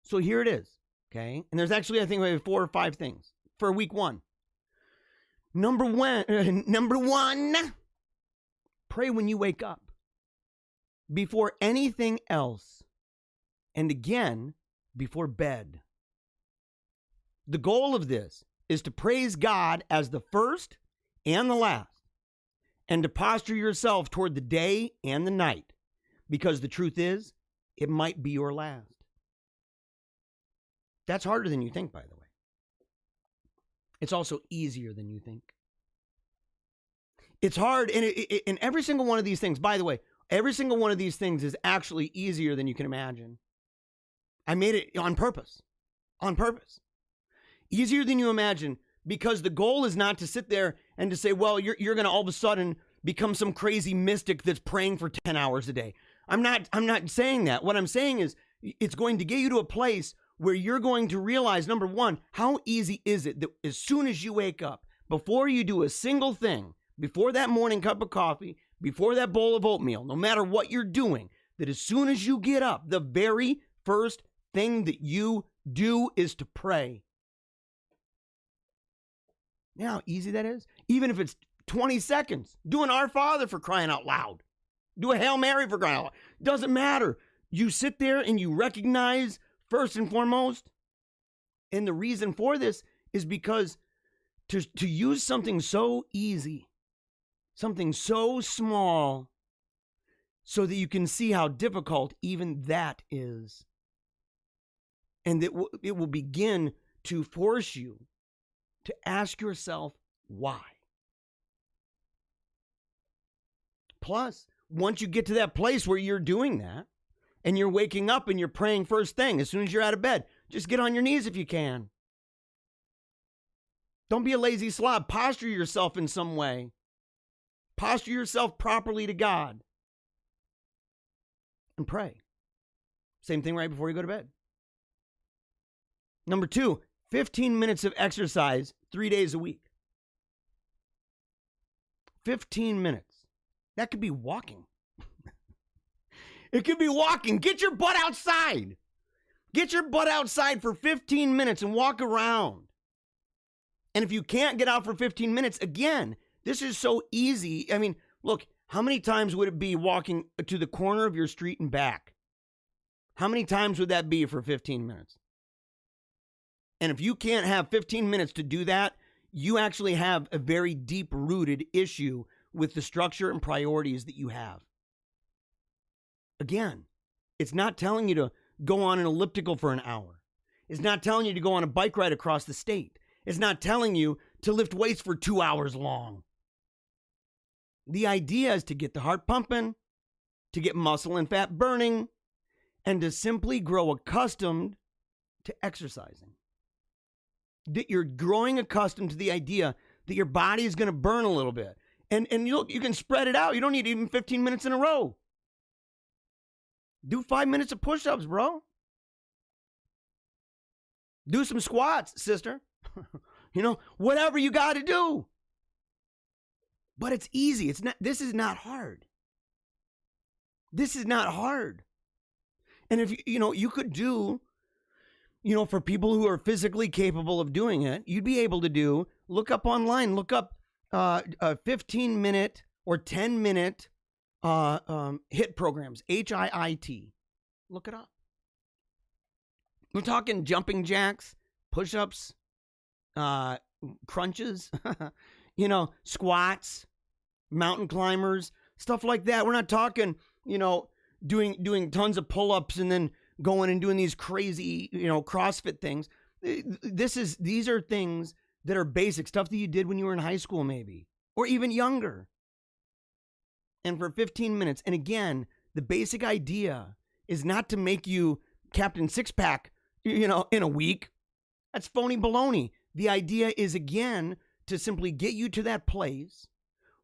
So here it is. Okay. And there's actually, I think, maybe 4 or 5 things for week 1. Number one, pray when you wake up. Before anything else. And again, before bed. The goal of this is to praise God as the first and the last, and to posture yourself toward the day and the night, because the truth is, it might be your last. That's harder than you think, by the way. It's also easier than you think. It's hard, and every single one of these things, by the way, every single one of these things is actually easier than you can imagine. I made it on purpose. On purpose. Easier than you imagine, because the goal is not to sit there and to say, well, you're going to all of a sudden become some crazy mystic that's praying for 10 hours a day. I'm not saying that. What I'm saying is it's going to get you to a place where you're going to realize, number one, how easy is it that as soon as you wake up, before you do a single thing, before that morning cup of coffee, before that bowl of oatmeal, no matter what you're doing, that as soon as you get up, the very first thing that you do is to pray. You know how easy that is? Even if it's 20 seconds. Do an Our Father, for crying out loud. Do a Hail Mary, for crying out loud. Doesn't matter. You sit there and you recognize, first and foremost, and the reason for this is because to use something so easy, something so small, so that you can see how difficult even that is. And that it will begin to force you to ask yourself why. Plus, once you get to that place where you're doing that, and you're waking up and you're praying first thing, as soon as you're out of bed, just get on your knees if you can. Don't be a lazy slob. Posture yourself in some way. Posture yourself properly to God. And pray. Same thing right before you go to bed. Number 2, 15 minutes of exercise 3 days a week. 15 minutes. That could be walking. It could be walking. Get your butt outside. Get your butt outside for 15 minutes and walk around. And if you can't get out for 15 minutes, again, this is so easy. I mean, look, how many times would it be walking to the corner of your street and back? How many times would that be for 15 minutes? And if you can't have 15 minutes to do that, you actually have a very deep-rooted issue with the structure and priorities that you have. Again, it's not telling you to go on an elliptical for an hour. It's not telling you to go on a bike ride across the state. It's not telling you to lift weights for 2 hours long. The idea is to get the heart pumping, to get muscle and fat burning, and to simply grow accustomed to exercising. That you're growing accustomed to the idea that your body is going to burn a little bit. And you can spread it out. You don't need even 15 minutes in a row. Do 5 minutes of push-ups, bro. Do some squats, sister. Whatever you got to do. But it's easy. This is not hard. This is not hard. And if you could do, for people who are physically capable of doing it, you'd be able to look up online, look up a 15-minute or 10-minute HIIT programs, HIIT. Look it up. We're talking jumping jacks, push-ups, crunches, squats, mountain climbers, stuff like that. We're not talking, doing tons of pull-ups and then going and doing these crazy, CrossFit things. These are things that are basic stuff that you did when you were in high school, maybe, or even younger. And for 15 minutes. And again, the basic idea is not to make you Captain Six-Pack, in a week. That's phony baloney. The idea is, again, to simply get you to that place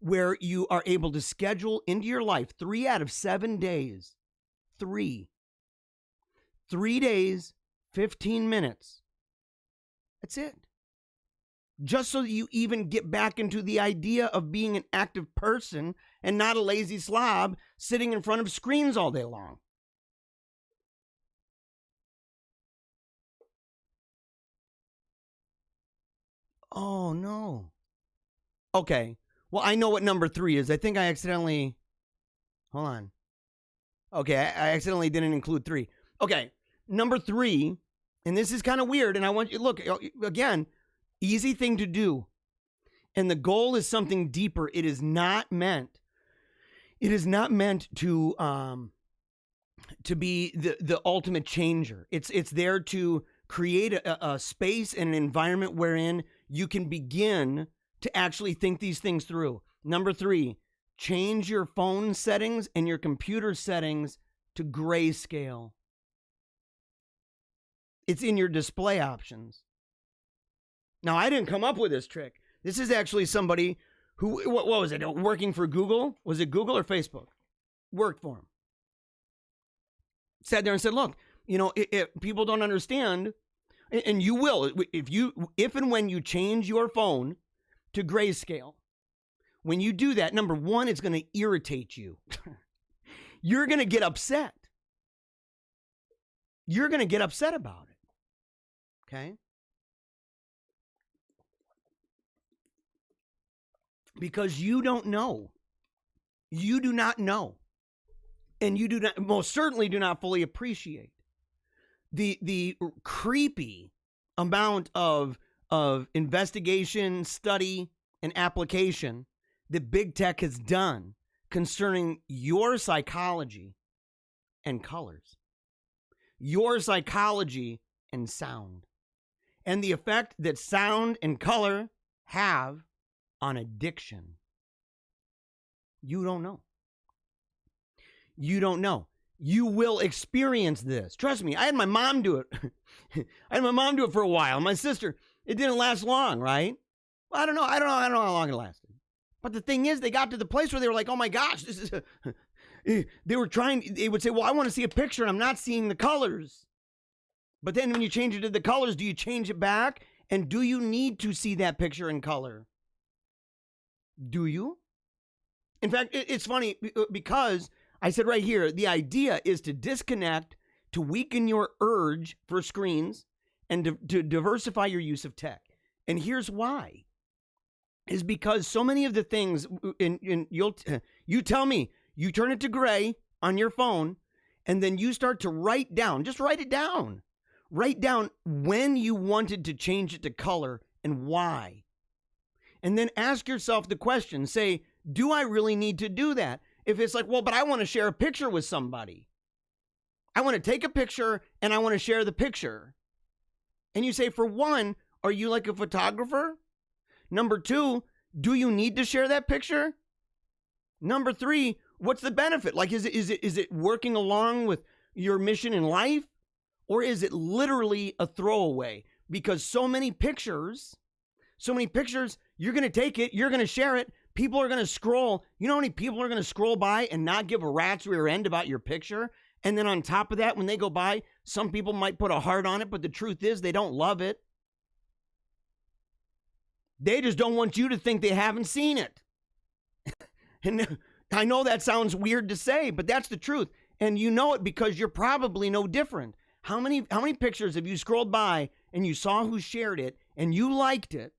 where you are able to schedule into your life 3 out of 7 days. 3 days, 15 minutes. That's it. Just so that you even get back into the idea of being an active person and not a lazy slob sitting in front of screens all day long. Oh, no. Okay. Well, I know what number 3 is. I think I accidentally... Hold on. Okay, I accidentally didn't include 3. Okay, number 3, and this is kind of weird, and I want you... Look, again, easy thing to do. And the goal is something deeper. It is not meant to be the ultimate changer. It's there to create a space and an environment wherein you can begin to actually think these things through. Number 3, change your phone settings and your computer settings to grayscale. It's in your display options. Now, I didn't come up with this trick. This is actually somebody who, what was it, working for Google? Was it Google or Facebook? Worked for him. Sat there and said, look, if people don't understand, and you will, if and when you change your phone to grayscale, when you do that, number 1, it's going to irritate you. You're going to get upset. You're going to get upset about it. Okay? Because you don't know. You do not know. And you do not, most certainly do not fully appreciate the creepy amount of investigation, study, and application that big tech has done concerning your psychology and colors, your psychology and sound, and the effect that sound and color have on addiction. You don't know. You don't know. You will experience this. Trust me, I had my mom do it. I had my mom do it for a while. My sister, it didn't last long, right? Well, I don't know how long it lasted. But the thing is, they got to the place where they were like, oh my gosh, this is they would say, well, I want to see a picture and I'm not seeing the colors. But then when you change it to the colors, do you change it back? And do you need to see that picture in color? Do you? In fact, it's funny because I said right here, the idea is to disconnect, to weaken your urge for screens, and to diversify your use of tech. And here's why. Is because so many of the things, and you tell me, you turn it to gray on your phone, and then you start to write down, just write it down. Write down when you wanted to change it to color and why. And then ask yourself the question, say, do I really need to do that? If it's like, well, but I want to share a picture with somebody. I want to take a picture and I want to share the picture. And you say, for one, are you like a photographer? Number two, do you need to share that picture? Number three, what's the benefit? Like, is it working along with your mission in life? Or is it literally a throwaway? Because so many pictures, you're going to take it, you're going to share it, people are going to scroll. You know how many people are going to scroll by and not give a rat's rear end about your picture? And then on top of that, when they go by, some people might put a heart on it, but the truth is they don't love it. They just don't want you to think they haven't seen it. And I know that sounds weird to say, but that's the truth. And you know it because you're probably no different. How many pictures have you scrolled by and you saw who shared it and you liked it,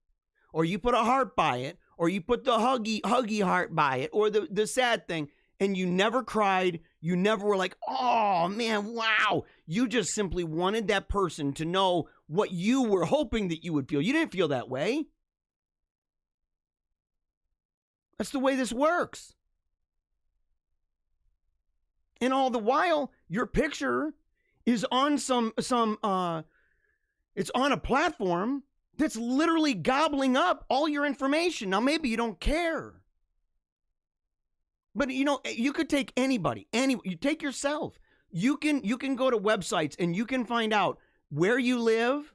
or you put a heart by it, or you put the huggy heart by it, or the sad thing, and you never cried, you never were like, oh man, wow. You just simply wanted that person to know what you were hoping that you would feel. You didn't feel that way. That's the way this works. And all the while, your picture is on it's on a platform that's literally gobbling up all your information. Now, maybe you don't care. But, you know, you could take anybody, you take yourself. You can go to websites and you can find out where you live,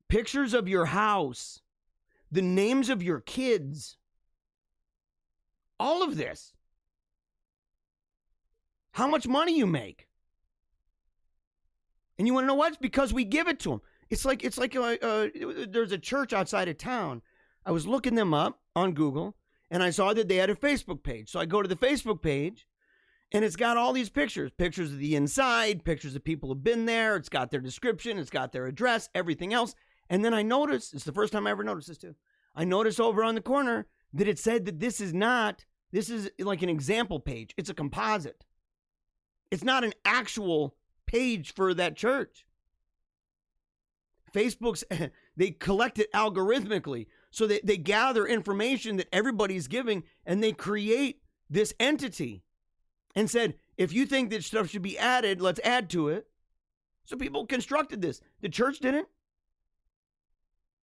pictures of your house, the names of your kids, all of this. How much money you make. And you want to know what? It's because we give it to them. It's like there's a church outside of town. I was looking them up on Google, and I saw that they had a Facebook page. So I go to the Facebook page, and it's got all these pictures of the inside, pictures of people who've been there. It's got their description. It's got their address, everything else. And then I noticed, it's the first time I ever noticed this too. I noticed over on the corner that it said that this is like an example page. It's a composite. It's not an actual page for that church. Facebook's, they collect it algorithmically. So they gather information that everybody's giving, and they create this entity and said, if you think that stuff should be added, let's add to it. So people constructed this. The church didn't.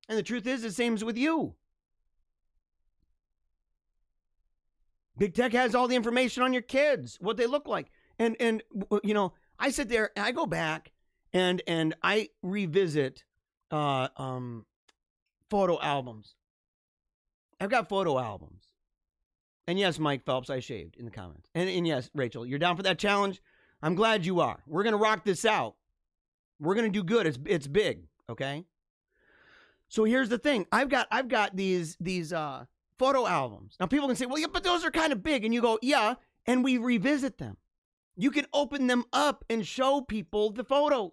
And the truth is, the same as with you. Big tech has all the information on your kids, what they look like. And you know, I sit there and I go back and I revisit photo albums. I've got photo albums. And yes, Mike Phelps, I shaved in the comments. And yes, Rachel, you're down for that challenge? I'm glad you are. We're going to rock this out. We're going to do good. It's big, okay? So here's the thing. I've got these photo albums. Now people can say, well, yeah, but those are kind of big. And you go, yeah, and we revisit them. You can open them up and show people the photos.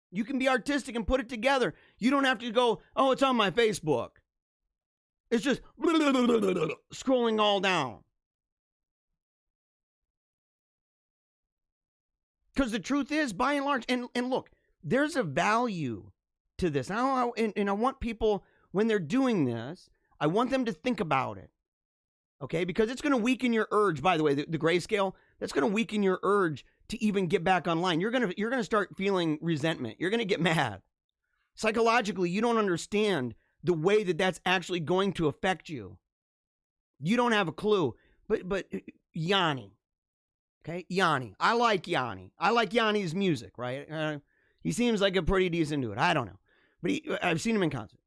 You can be artistic and put it together. You don't have to go, oh, it's on my Facebook. It's just scrolling all down. Because the truth is, by and large, and look, there's a value to this. And I want people, when they're doing this, I want them to think about it. Okay? Because it's going to weaken your urge, by the way, the Grayscale, that's going to weaken your urge to even get back online. You're going to start feeling resentment. You're going to get mad. Psychologically, you don't understand the way that that's actually going to affect you. You don't have a clue. But Yanni, okay? Yanni. I like Yanni. I like Yanni's music, right? He seems like a pretty decent dude. I don't know. But I've seen him in concert.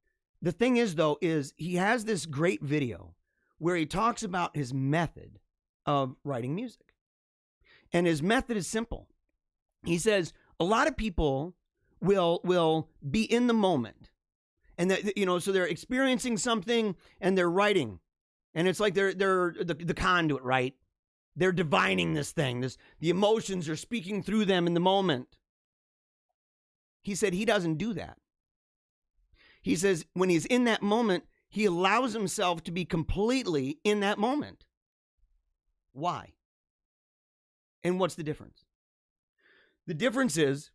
The thing is, though, is he has this great video where he talks about his method of writing music. And his method is simple. He says, a lot of people will be in the moment. And that, so they're experiencing something and they're writing. And it's like they're the conduit, right? They're divining this thing. The emotions are speaking through them in the moment. He said he doesn't do that. He says when he's in that moment, he allows himself to be completely in that moment. Why? And what's the difference? The difference is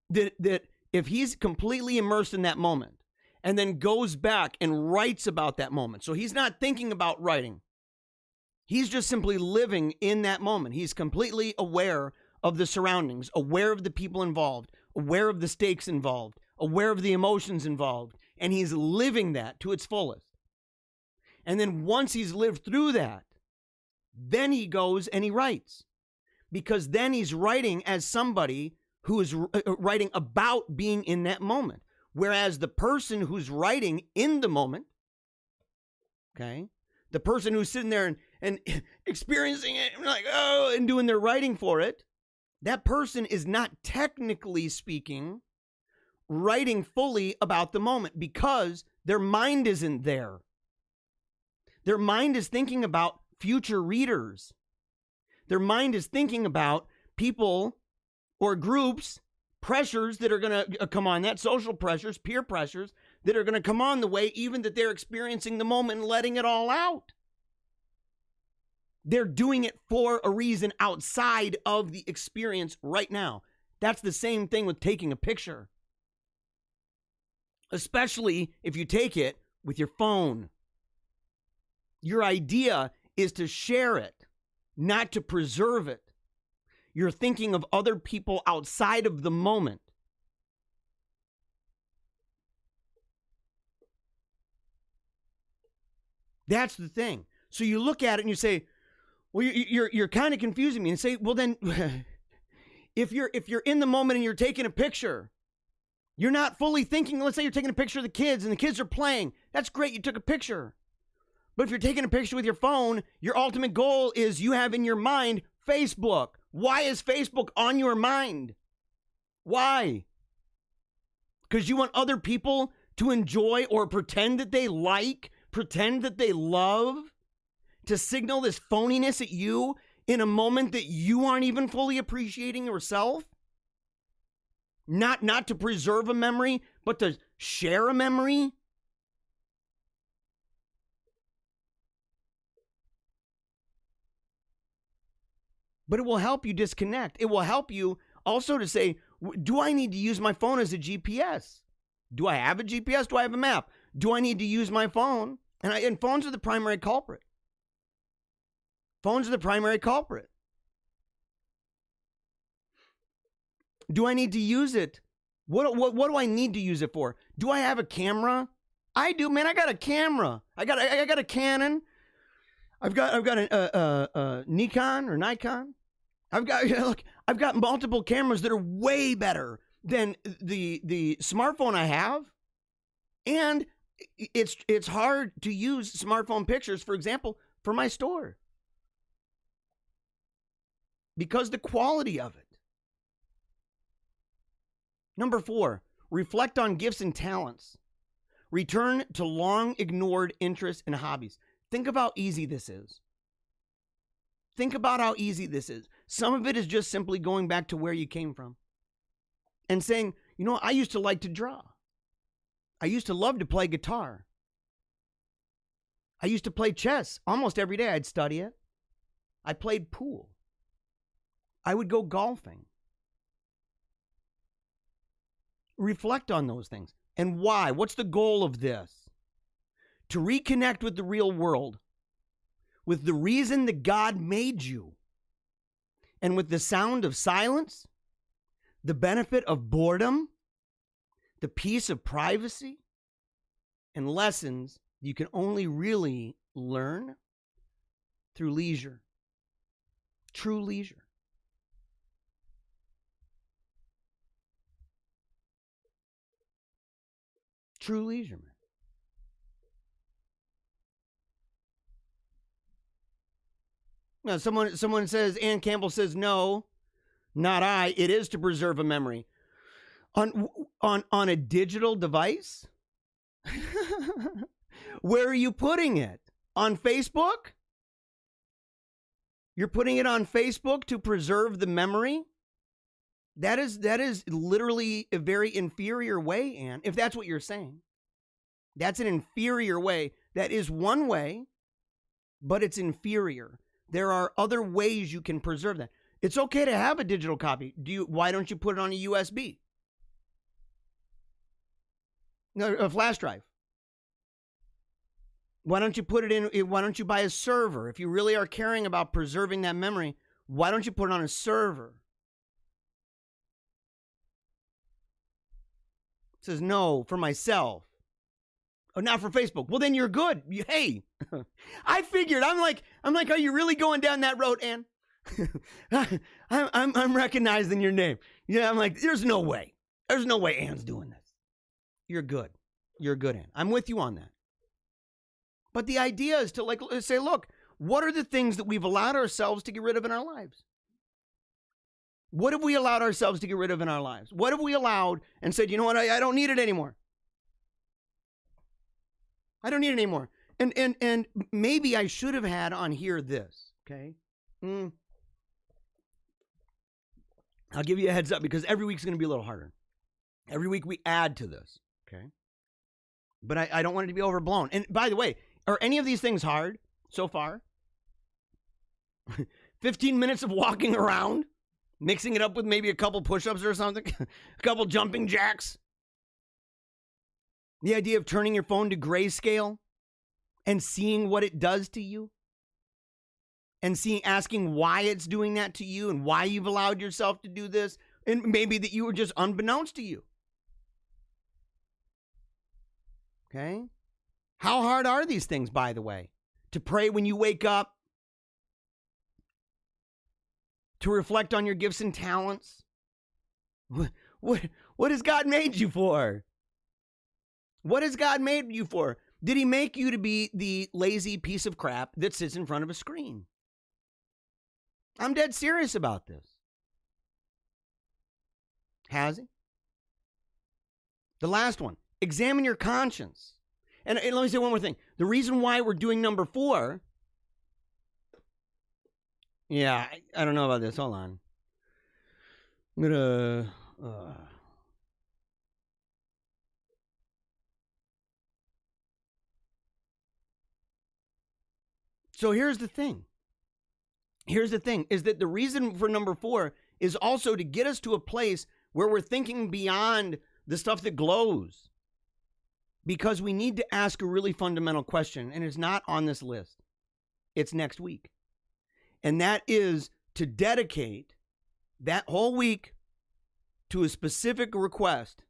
that if he's completely immersed in that moment and then goes back and writes about that moment, so he's not thinking about writing. He's just simply living in that moment. He's completely aware of the surroundings, aware of the people involved, aware of the stakes involved, aware of the emotions involved, and he's living that to its fullest. And then once he's lived through that, then he goes and he writes. Because then he's writing as somebody who is writing about being in that moment. Whereas the person who's writing in the moment, okay, the person who's sitting there and experiencing it, and like, oh, and doing their writing for it, that person is not technically speaking writing fully about the moment because their mind isn't there. Their mind is thinking about future readers. Their mind is thinking about people or groups, pressures that are going to come on, that social pressures, peer pressures that are going to come on the way even that they're experiencing the moment and letting it all out. They're doing it for a reason outside of the experience right now. That's the same thing with taking a picture. Especially if you take it with your phone. Your idea is to share it, not to preserve it. You're thinking of other people outside of the moment. That's the thing. So you look at it and you say, well, you're kind of confusing me, and say, well, then if you're in the moment and you're taking a picture, you're not fully thinking. Let's say you're taking a picture of the kids and the kids are playing. That's great. You took a picture. But if you're taking a picture with your phone, your ultimate goal is you have in your mind Facebook. Why is Facebook on your mind? Why? Because you want other people to enjoy or pretend that they like, pretend that they love, to signal this phoniness at you in a moment that you aren't even fully appreciating yourself? Not to preserve a memory, but to share a memory? But it will help you disconnect. It will help you also to say, do I need to use my phone as a GPS? Do I have a GPS? Do I have a map? Do I need to use my phone? And phones are the primary culprit. Phones are the primary culprit. Do I need to use it? What do I need to use it for? Do I have a camera? I do, man. I got a camera. I got a Canon. I've got a Nikon or Nikon. I've got multiple cameras that are way better than the smartphone I have. And it's hard to use smartphone pictures, for example, for my store. Because the quality of it. Number 4, reflect on gifts and talents. Return to long ignored interests and hobbies. Think of how easy this is. Think about how easy this is. Some of it is just simply going back to where you came from and saying, you know, I used to like to draw. I used to love to play guitar. I used to play chess almost every day. I'd study it. I played pool. I would go golfing. Reflect on those things. And why? What's the goal of this? To reconnect with the real world, with the reason that God made you, and with the sound of silence, the benefit of boredom, the peace of privacy, and lessons you can only really learn through leisure. True leisure. True leisure, man. Now, someone says, Ann Campbell says, no, not I. It is to preserve a memory. On a digital device? Where are you putting it? On Facebook? You're putting it on Facebook to preserve the memory? That is literally a very inferior way, Ann, if that's what you're saying. That's an inferior way. That is one way, but it's inferior. There are other ways you can preserve that. It's okay to have a digital copy. Why don't you put it on a USB? No, a flash drive. Why don't you put it in? Why don't you buy a server? If you really are caring about preserving that memory, why don't you put it on a server? It says, no, for myself. Oh, not for Facebook. Well, then you're good. Hey, I figured. I'm like, are you really going down that road, Ann? I'm recognizing your name. Yeah, I'm like, there's no way. There's no way Ann's doing this. You're good. You're good, Ann. I'm with you on that. But the idea is to say, look, what are the things that we've allowed ourselves to get rid of in our lives? What have we allowed ourselves to get rid of in our lives? What have we allowed and said, you know what, I don't need it anymore. I don't need it anymore. And maybe I should have had on here this, okay? I'll give you a heads up because every week's going to be a little harder. Every week we add to this, okay? But I don't want it to be overblown. And by the way, are any of these things hard so far? 15 minutes of walking around, mixing it up with maybe a couple push-ups or something, a couple jumping jacks. The idea of turning your phone to Grayscale and seeing what it does to you and asking why it's doing that to you and why you've allowed yourself to do this and maybe that you were just unbeknownst to you. Okay? How hard are these things, by the way? To pray when you wake up, to reflect on your gifts and talents. What has God made you for? What has God made you for? Did he make you to be the lazy piece of crap that sits in front of a screen? I'm dead serious about this. Has he? The last one, examine your conscience. And let me say one more thing. The reason why we're doing number 4, yeah, I don't know about this. Hold on. I'm going to... So here's the thing. Here's the thing, is that the reason for number 4 is also to get us to a place where we're thinking beyond the stuff that glows. Because we need to ask a really fundamental question, and it's not on this list. It's next week. And that is to dedicate that whole week to a specific request.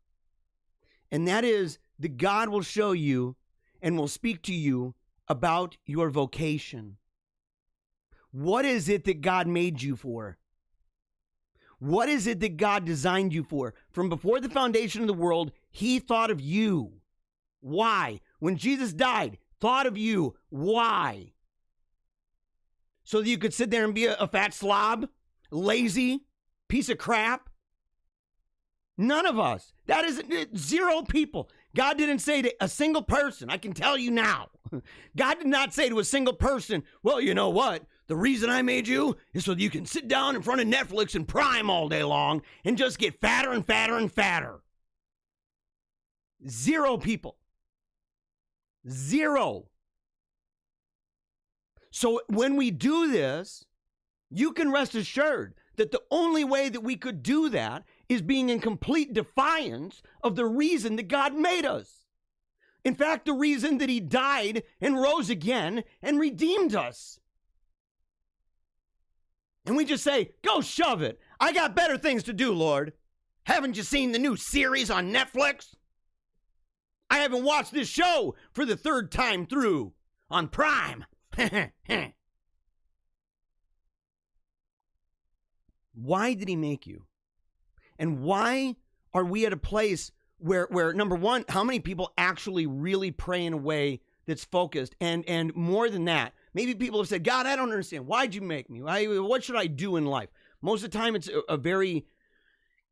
And that is that God will show you and will speak to you about your vocation. What is it that God made you for? What is it that God designed you for? From before the foundation of the world, he thought of you. Why? When Jesus died, thought of you. Why? So that you could sit there and be a fat slob, lazy, piece of crap? None of us. That is 0 people. God didn't say to a single person, I can tell you now. God did not say to a single person, well, you know what? The reason I made you is so that you can sit down in front of Netflix and Prime all day long and just get fatter and fatter and fatter. 0 people. 0. So when we do this, you can rest assured that the only way that we could do that is being in complete defiance of the reason that God made us. In fact, the reason that he died and rose again and redeemed us. And we just say, go shove it. I got better things to do, Lord. Haven't you seen the new series on Netflix? I haven't watched this show for the 3rd time through on Prime. Why did he make you? And why are we at a place where number one, how many people actually really pray in a way that's focused? And more than that, maybe people have said, God, I don't understand. Why'd you make me? What should I do in life? Most of the time, it's a very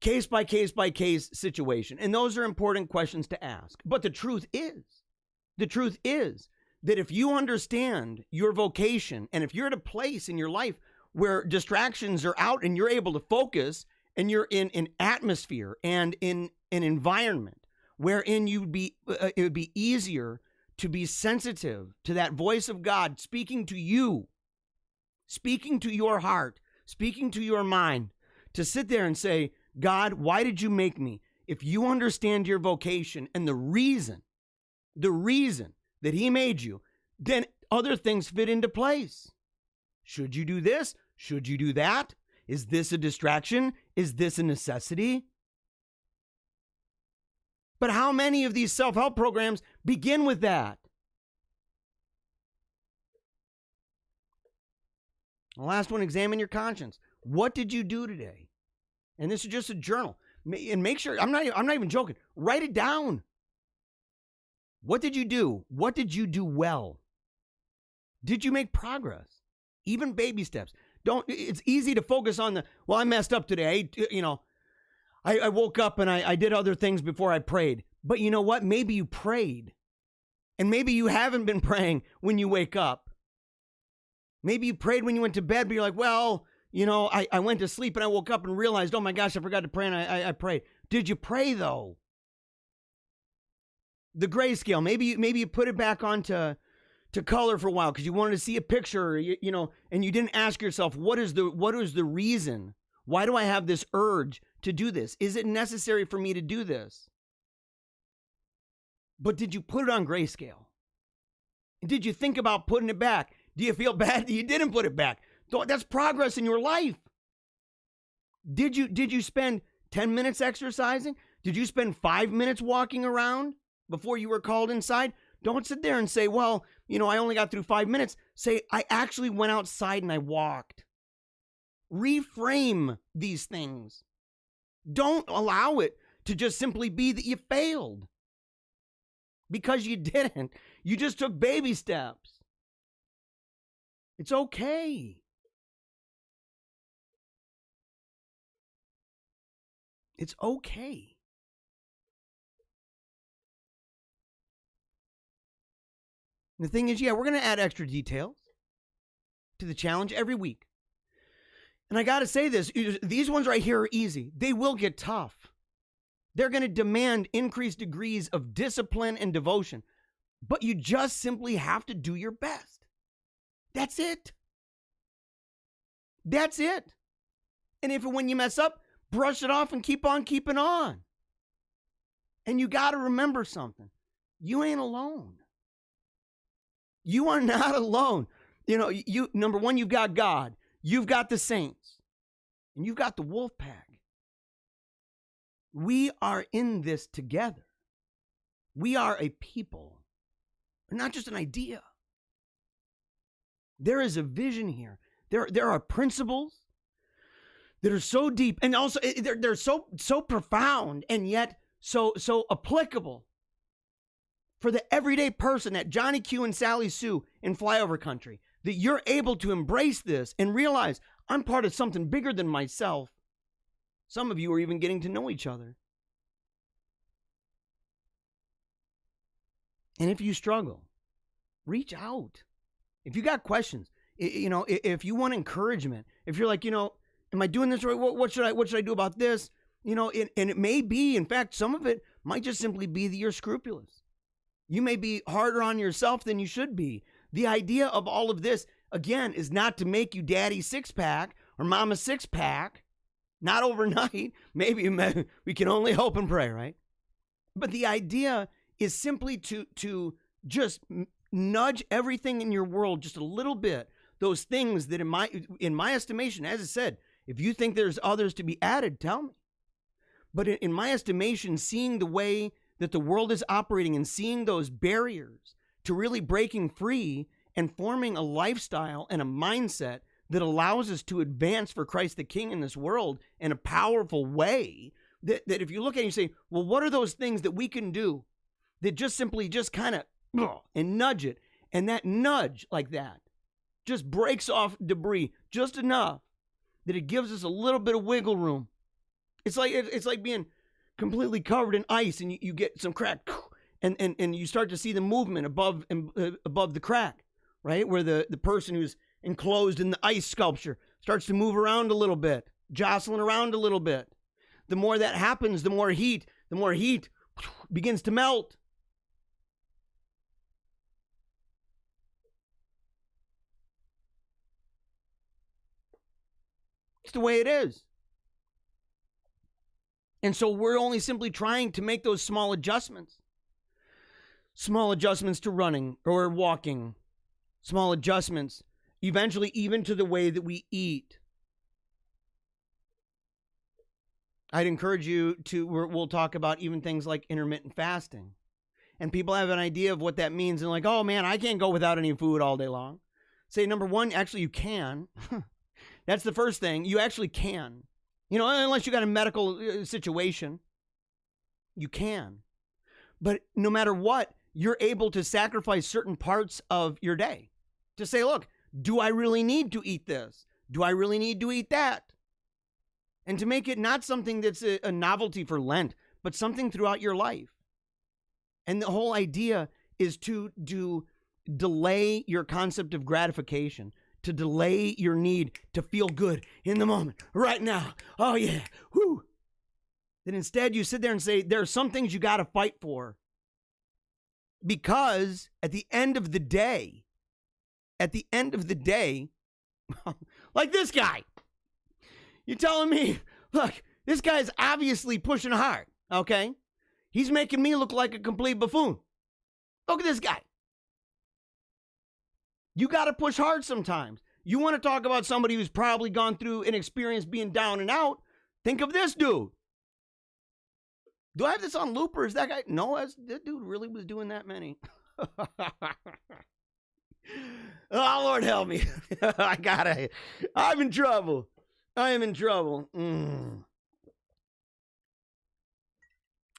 case by case situation. And those are important questions to ask. But the truth is that if you understand your vocation, and if you're at a place in your life where distractions are out and you're able to focus, and you're in an atmosphere and in an environment wherein it would be easier to be sensitive to that voice of God speaking to you, speaking to your heart, speaking to your mind, to sit there and say, God, why did you make me? If you understand your vocation and the reason that he made you, then other things fit into place. Should you do this? Should you do that? Is this a distraction? Is this a necessity? But how many of these self-help programs begin with that? The last one, examine your conscience. What did you do today? And this is just a journal. And make sure, I'm not even joking. Write it down. What did you do? What did you do well? Did you make progress? Even baby steps. It's easy to focus on I messed up today. I woke up and I did other things before I prayed. But you know what? Maybe you prayed. And maybe you haven't been praying when you wake up. Maybe you prayed when you went to bed, but you're like, I went to sleep and I woke up and realized, oh my gosh, I forgot to pray and I prayed. Did you pray though? The grayscale, maybe you put it back onto color for a while because you wanted to see a picture, and you didn't ask yourself, what is the reason? Why do I have this urge to do this? Is it necessary for me to do this? But did you put it on grayscale? Did you think about putting it back? Do you feel bad that you didn't put it back? That's progress in your life. Did you spend 10 minutes exercising? Did you spend 5 minutes walking around before you were called inside? Don't sit there and say, I only got through 5 minutes. Say, I actually went outside and I walked. Reframe these things. Don't allow it to just simply be that you failed. Because you didn't. You just took baby steps. It's okay. It's okay. The thing is, we're going to add extra details to the challenge every week. And I got to say this, these ones right here are easy. They will get tough. They're going to demand increased degrees of discipline and devotion. But you just simply have to do your best. That's it. That's it. And when you mess up, brush it off and keep on keeping on. And you got to remember something. You ain't alone. You are not alone. Number one, you've got God. You've got the saints. And you've got the Wolfpack. We are in this together. We are a people. We're not just an idea. There is a vision here. There are principles that are so deep, and also they're so profound, and yet so applicable for the everyday person at Johnny Q and Sally Sue in flyover country, that you're able to embrace this and realize I'm part of something bigger than myself. Some of you are even getting to know each other. And if you struggle, reach out. If you got questions, if you want encouragement, if you're like, am I doing this right? What should I do about this? And it may be, in fact, some of it might just simply be that you're scrupulous. You may be harder on yourself than you should be. The idea of all of this, again, is not to make you daddy six-pack or mama six-pack. Not overnight. Maybe we can only hope and pray, right? But the idea is simply to just nudge everything in your world just a little bit. Those things that in my estimation, as I said, if you think there's others to be added, tell me. But in my estimation, seeing the way that the world is operating and seeing those barriers to really breaking free and forming a lifestyle and a mindset that allows us to advance for Christ the King in this world in a powerful way, that if you look at it and you say, well, what are those things that we can do that just simply just kind of and nudge it, and that nudge like that just breaks off debris just enough that it gives us a little bit of wiggle room It's like being completely covered in ice, and you get some crack, and you start to see the movement above the crack, right? Where the person who's enclosed in the ice sculpture starts to move around a little bit, jostling around a little bit. The more that happens, the more heat begins to melt. It's the way it is. And so we're only simply trying to make those small adjustments. Small adjustments to running or walking. Small adjustments, eventually even to the way that we eat. I'd encourage you to, we'll talk about even things like intermittent fasting. And people have an idea of what that means. And like, oh man, I can't go without any food all day long. Say, number one, actually you can. That's the first thing. You actually can. You know, unless you got a medical situation, you can. But no matter what, you're able to sacrifice certain parts of your day to say, look, do I really need to eat this? Do I really need to eat that? And to make it not something that's a novelty for Lent, but something throughout your life. And the whole idea is to delay your concept of gratification, to delay your need to feel good in the moment, right now. Oh yeah, whoo. Then instead you sit there and say, there are some things you got to fight for. Because at the end of the day, like this guy, you're telling me, look, this guy's obviously pushing hard, okay? He's making me look like a complete buffoon. Look at this guy. You got to push hard sometimes. You want to talk about somebody who's probably gone through an experience being down and out? Think of this dude. Do I have this on loop or is that guy? No, that dude really was doing that many. Oh, Lord help me. I'm in trouble. I am in trouble.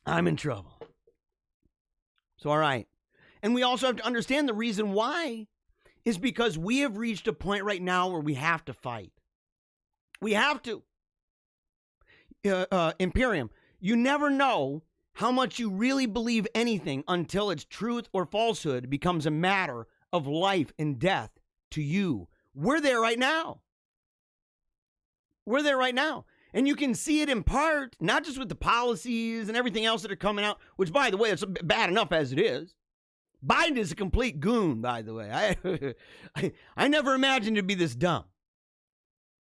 I'm in trouble. So, all right. And we also have to understand the reason why is because we have reached a point right now where we have to fight. We have to. Imperium, you never know how much you really believe anything until its truth or falsehood becomes a matter of life and death to you. We're there right now. We're there right now. And you can see it in part, not just with the policies and everything else that are coming out, which, by the way, it's bad enough as it is. Biden is a complete goon, by the way. I never imagined it'd be this dumb.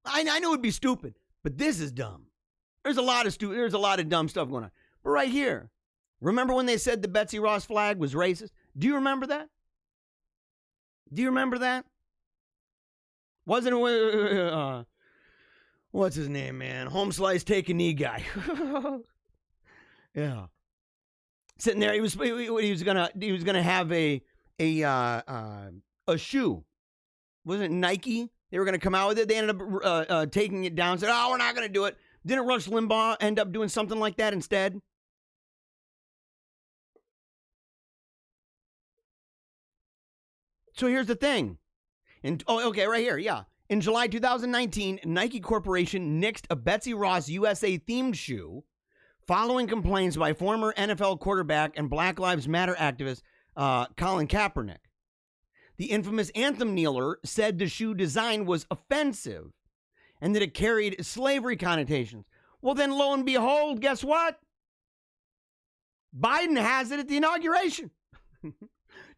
I knew it'd be stupid, but this is dumb. There's a lot of dumb stuff going on. But right here, remember when they said the Betsy Ross flag was racist? Do you remember that? Do you remember that? Wasn't it, what's his name, man? Home slice take a knee guy. Yeah. Sitting there, he was gonna have a shoe. Wasn't it Nike? They were gonna come out with it. They ended up taking it down. Said, "Oh, we're not gonna do it." Didn't Rush Limbaugh end up doing something like that instead? So here's the thing. Right here, yeah. In July 2019, Nike Corporation nixed a Betsy Ross USA themed shoe following complaints by former NFL quarterback and Black Lives Matter activist Colin Kaepernick. The infamous anthem kneeler said the shoe design was offensive and that it carried slavery connotations. Well, then lo and behold, guess what? Biden has it at the inauguration.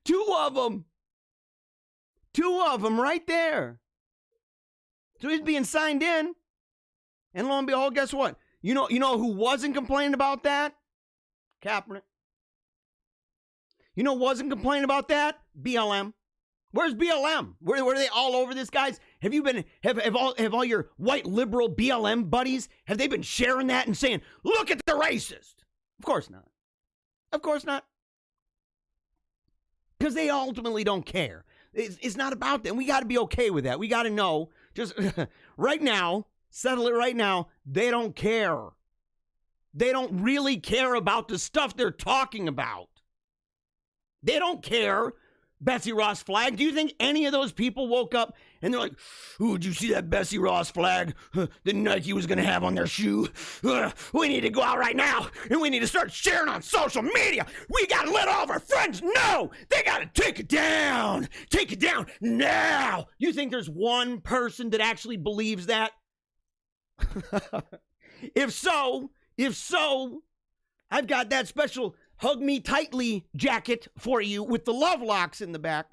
Two of them right there. So he's being signed in. And lo and behold, guess what? You know who wasn't complaining about that? Kaepernick. You know who wasn't complaining about that? BLM. Where's BLM? Were they all over this, guys? Have all your white liberal BLM buddies, have they been sharing that and saying, look at the racist? Of course not. Of course not. Because they ultimately don't care. It's not about that. We got to be okay with that. We got to know, just right now, settle it right now, they don't care. They don't really care about the stuff they're talking about. They don't care Betsy Ross flag. Do you think any of those people woke up and they're like, "Ooh, did you see that Betsy Ross flag that Nike was going to have on their shoe? We need to go out right now and we need to start sharing on social media. We got to let all of our friends know. They got to take it down. Take it down now." You think there's one person that actually believes that? If so, I've got that special Hug Me Tightly jacket for you with the love locks in the back.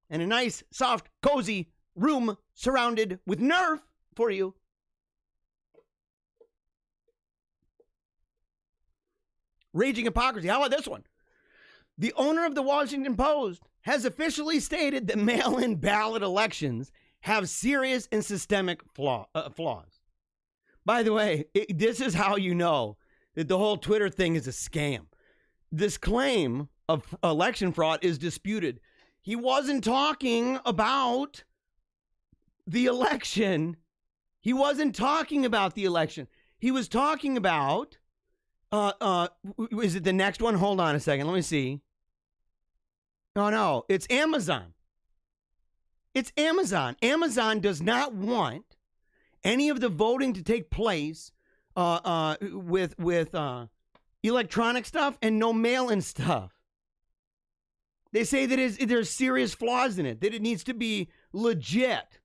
And a nice, soft, cozy room surrounded with Nerf for you. Raging hypocrisy. How about this one? The owner of the Washington Post has officially stated that mail-in ballot elections have serious and systemic flaws. By the way, this is how you know that the whole Twitter thing is a scam. This claim of election fraud is disputed. He wasn't talking about the election. He wasn't talking about the election. He was talking about, is it the next one? Hold on a second. Let me see. Oh, no, it's Amazon. It's Amazon. Amazon does not want any of the voting to take place with electronic stuff and no mail-in stuff. They say that there's serious flaws in it, that it needs to be legit.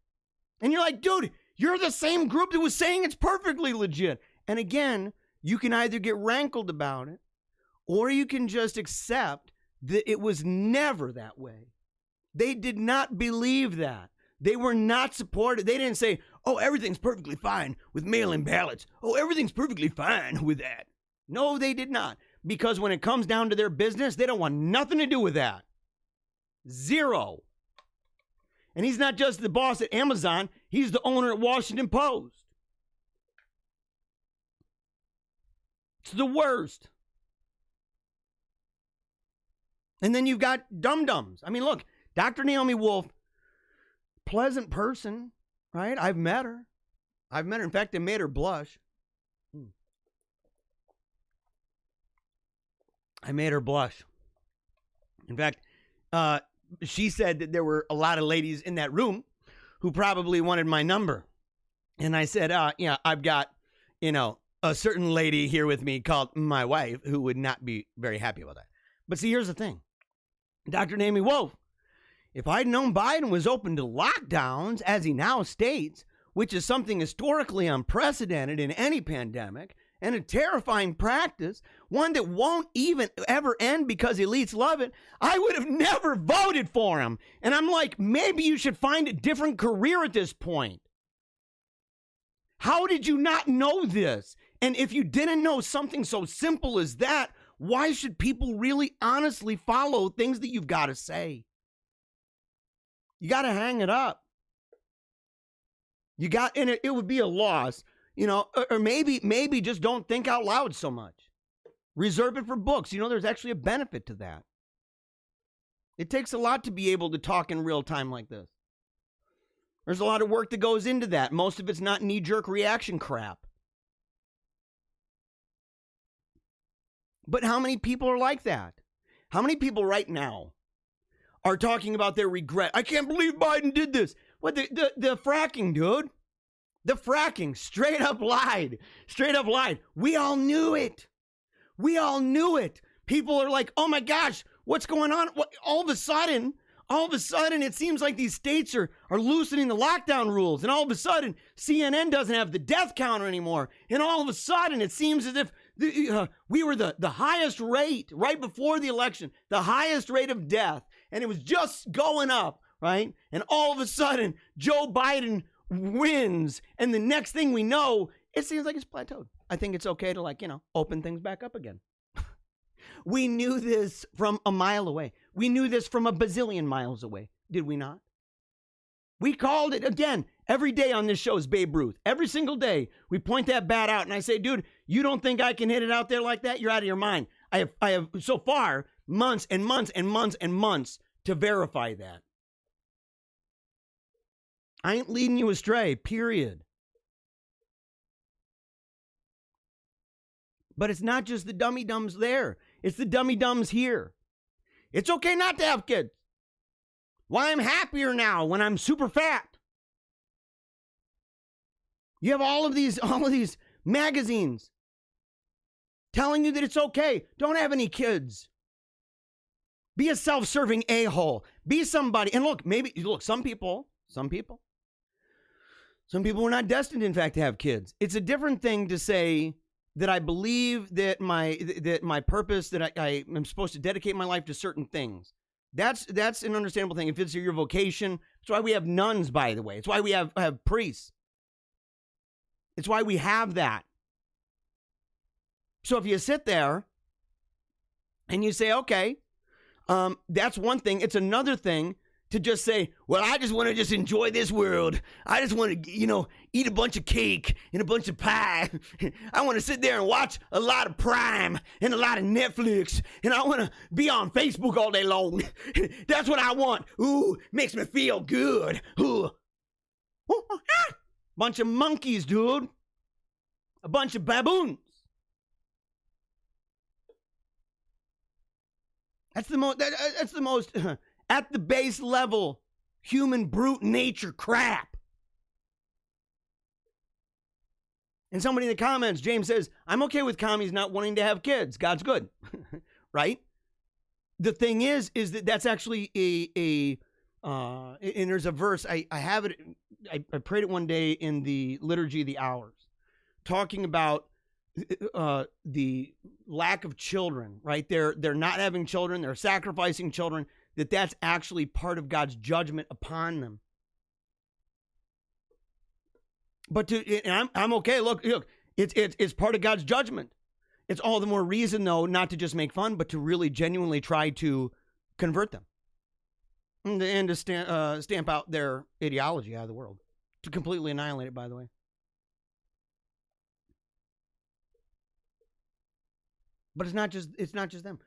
And you're like, dude, you're the same group that was saying it's perfectly legit. And again, you can either get rankled about it or you can just accept that it was never that way. They did not believe that. They were not supported. They didn't say, "Oh, everything's perfectly fine with mail-in ballots. Oh, everything's perfectly fine with that." No, they did not. Because when it comes down to their business, they don't want nothing to do with that. Zero. And he's not just the boss at Amazon. He's the owner at Washington Post. It's the worst. And then you've got dum-dums. I mean, look, Dr. Naomi Wolf, pleasant person, right? I've met her. In fact, I made her blush. I made her blush. In fact, she said that there were a lot of ladies in that room who probably wanted my number. And I said, yeah, I've got, a certain lady here with me called my wife who would not be very happy about that. But see, here's the thing. Dr. Naomi Wolf, if I'd known Biden was open to lockdowns, as he now states, which is something historically unprecedented in any pandemic, and a terrifying practice, one that won't even ever end because elites love it, I would have never voted for him. And I'm like, maybe you should find a different career at this point. How did you not know this? And if you didn't know something so simple as that, why should people really honestly follow things that you've got to say? You got to hang it up. And it would be a loss, or maybe just don't think out loud so much. Reserve it for books. There's actually a benefit to that. It takes a lot to be able to talk in real time like this. There's a lot of work that goes into that. Most of it's not knee-jerk reaction crap. But how many people are like that? How many people right now are talking about their regret? I can't believe Biden did this. What, the fracking, dude? The fracking straight up lied. We all knew it. People are like, oh my gosh, what's going on? All of a sudden, it seems like these states are loosening the lockdown rules. And all of a sudden, CNN doesn't have the death counter anymore. And all of a sudden, it seems as if we were the highest rate right before the election, the highest rate of death. And it was just going up, right? And all of a sudden, Joe Biden wins. And the next thing we know, it seems like it's plateaued. I think it's okay to open things back up again. We knew this from a mile away. We knew this from a bazillion miles away. Did we not? We called it again. Every day on this show is Babe Ruth. Every single day we point that bat out and I say, dude, you don't think I can hit it out there like that? You're out of your mind. I have so far months and months and months and months to verify that. I ain't leading you astray, period. But it's not just the dummy dumbs there. It's the dummy dumbs here. It's okay not to have kids. Why I'm happier now when I'm super fat. You have all of these magazines telling you that it's okay. Don't have any kids. Be a self-serving a-hole. Be somebody. And look, some people were not destined, in fact, to have kids. It's a different thing to say that I believe that my purpose, that I am supposed to dedicate my life to certain things. That's an understandable thing. If it's your vocation, it's why we have nuns, by the way. It's why we have priests. It's why we have that. So if you sit there and you say, okay, that's one thing. It's another thing to just say, well, I just want to just enjoy this world. I just want to, eat a bunch of cake and a bunch of pie. I want to sit there and watch a lot of Prime and a lot of Netflix. And I want to be on Facebook all day long. That's what I want. Ooh, makes me feel good. Ooh. Bunch of monkeys, dude. A bunch of baboons. That's the most at the base level human brute nature crap. And somebody in the comments, James says, I'm okay with commies not wanting to have kids. God's good. Right? The thing is that that's actually and there's a verse, I have it, I prayed it one day in the Liturgy of the Hours, talking about the lack of children, right? They're not having children, they're sacrificing children, that's actually part of God's judgment upon them. But I'm okay. Look, it's part of God's judgment. It's all the more reason, though, not to just make fun, but to really genuinely try to convert them and to stamp out their ideology out of the world, to completely annihilate it, by the way. But it's not just them.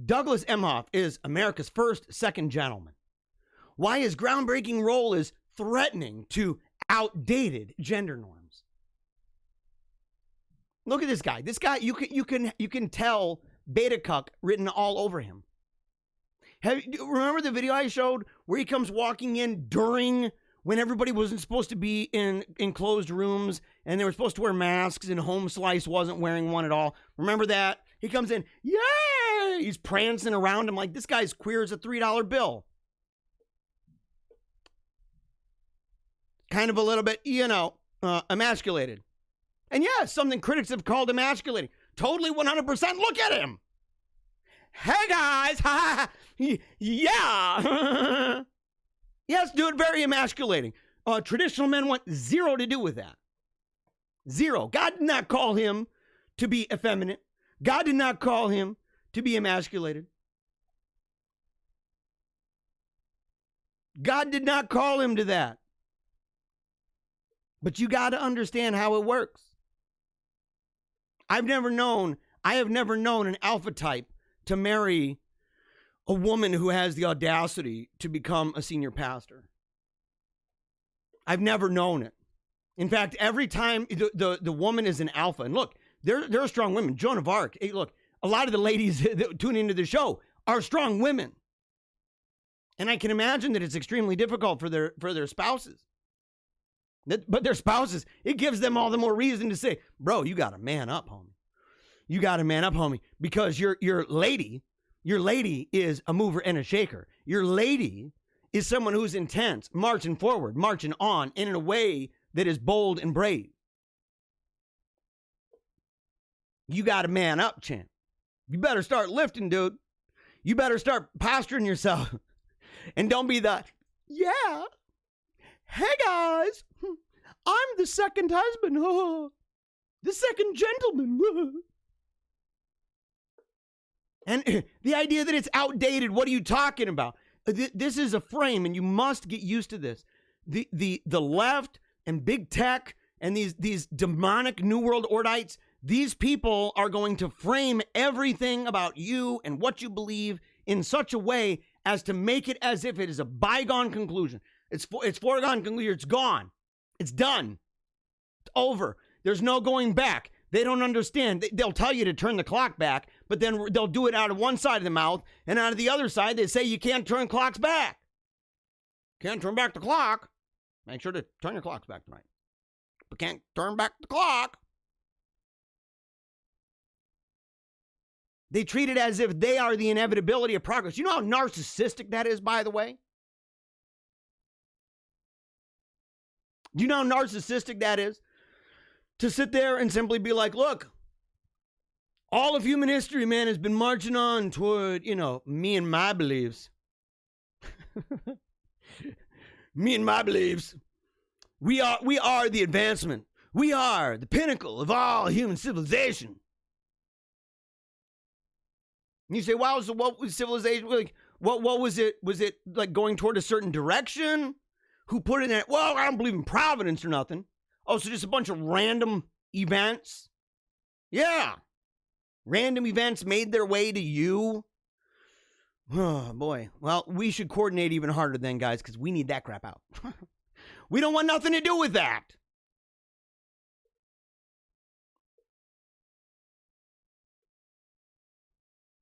Douglas Emhoff is America's first second gentleman. Why his groundbreaking role is threatening to outdated gender norms. Look at this guy. This guy, you can tell beta cuck written all over him. Remember the video I showed where he comes walking in during when everybody wasn't supposed to be in enclosed rooms and they were supposed to wear masks and Home Slice wasn't wearing one at all? Remember that? He comes in, yay! He's prancing around. I'm like, this guy's queer as a $3 bill. Kind of a little bit, emasculated. And yeah, something critics have called emasculating. Totally 100%. Look at him. Hey guys, yeah. Yes, dude, very emasculating. Traditional men want zero to do with that. Zero. God did not call him to be effeminate. God did not call him to be emasculated. God did not call him to that. But you got to understand how it works. I have never known an alpha type to marry a woman who has the audacity to become a senior pastor. I've never known it. In fact, every time the woman is an alpha, and look, there are strong women. Joan of Arc. Hey, look, a lot of the ladies that tune into the show are strong women. And I can imagine that it's extremely difficult for their spouses. But their spouses, it gives them all the more reason to say, bro, you got to man up, homie. You got to man up, homie, because your lady is a mover and a shaker. Your lady is someone who's intense, marching forward, marching on, and in a way that is bold and brave. You got to man up, champ. You better start lifting, dude. You better start posturing yourself. And don't be the, yeah, hey guys, I'm the second husband, the second gentleman. And the idea that it's outdated, what are you talking about? This is a frame, and you must get used to this. The left and big tech and these demonic New World Ordites, these people are going to frame everything about you and what you believe in such a way as to make it as if it is a bygone conclusion. It's foregone conclusion. It's gone. It's done. It's over. There's no going back. They don't understand. They'll tell you to turn the clock back, but then they'll do it out of one side of the mouth, and out of the other side, they say you can't turn clocks back. Can't turn back the clock. Make sure to turn your clocks back tonight. But can't turn back the clock. They treat it as if they are the inevitability of progress. You know how narcissistic that is, by the way? Do you know how narcissistic that is? To sit there and simply be like, look, all of human history, man, has been marching on toward, me and my beliefs. Me and my beliefs. We are the advancement. We are the pinnacle of all human civilization. And you say, wow, so what was civilization? Like, what was it? Was it like going toward a certain direction? Who put it in that? Well, I don't believe in providence or nothing. Oh, so just a bunch of random events? Yeah. Random events made their way to you? Oh, boy. Well, we should coordinate even harder then, guys, because we need that crap out. We don't want nothing to do with that.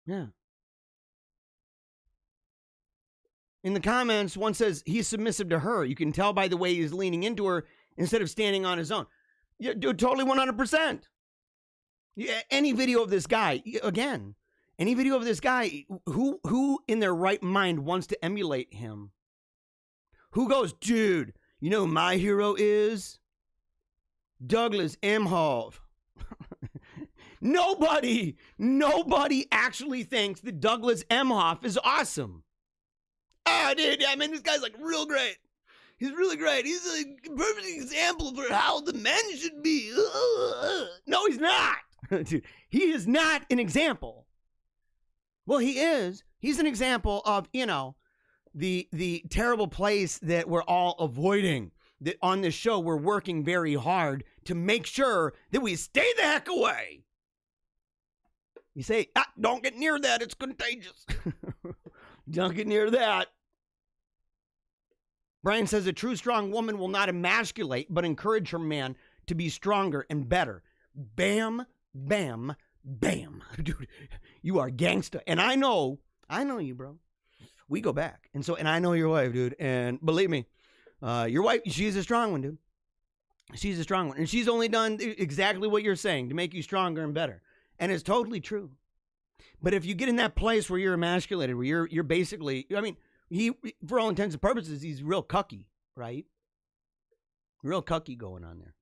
Yeah. In the comments, one says he's submissive to her. You can tell by the way he's leaning into her instead of standing on his own. Yeah, dude, totally 100%. Yeah, any video of this guy, again, any video of this guy, who in their right mind wants to emulate him? Who goes, dude, you know who my hero is? Douglas Emhoff. Nobody actually thinks that Douglas Emhoff is awesome. Oh, dude, I mean, this guy's like real great. He's really great. He's a perfect example for how the men should be. No, he's not. Dude, he is not an example. Well, he is. He's an example of, the terrible place that we're all avoiding. That on this show, we're working very hard to make sure that we stay the heck away. You say, don't get near that. It's contagious. Don't get near that. Brian says a true strong woman will not emasculate, but encourage her man to be stronger and better. Bam, bam, bam. Dude, you are gangsta. And I know you, bro. We go back. And I know your wife, dude. And believe me, your wife, she's a strong one, dude. She's a strong one. And she's only done exactly what you're saying to make you stronger and better. And it's totally true. But if you get in that place where you're emasculated, where you're basically, I mean, he, for all intents and purposes, he's real cucky, right? Real cucky going on there.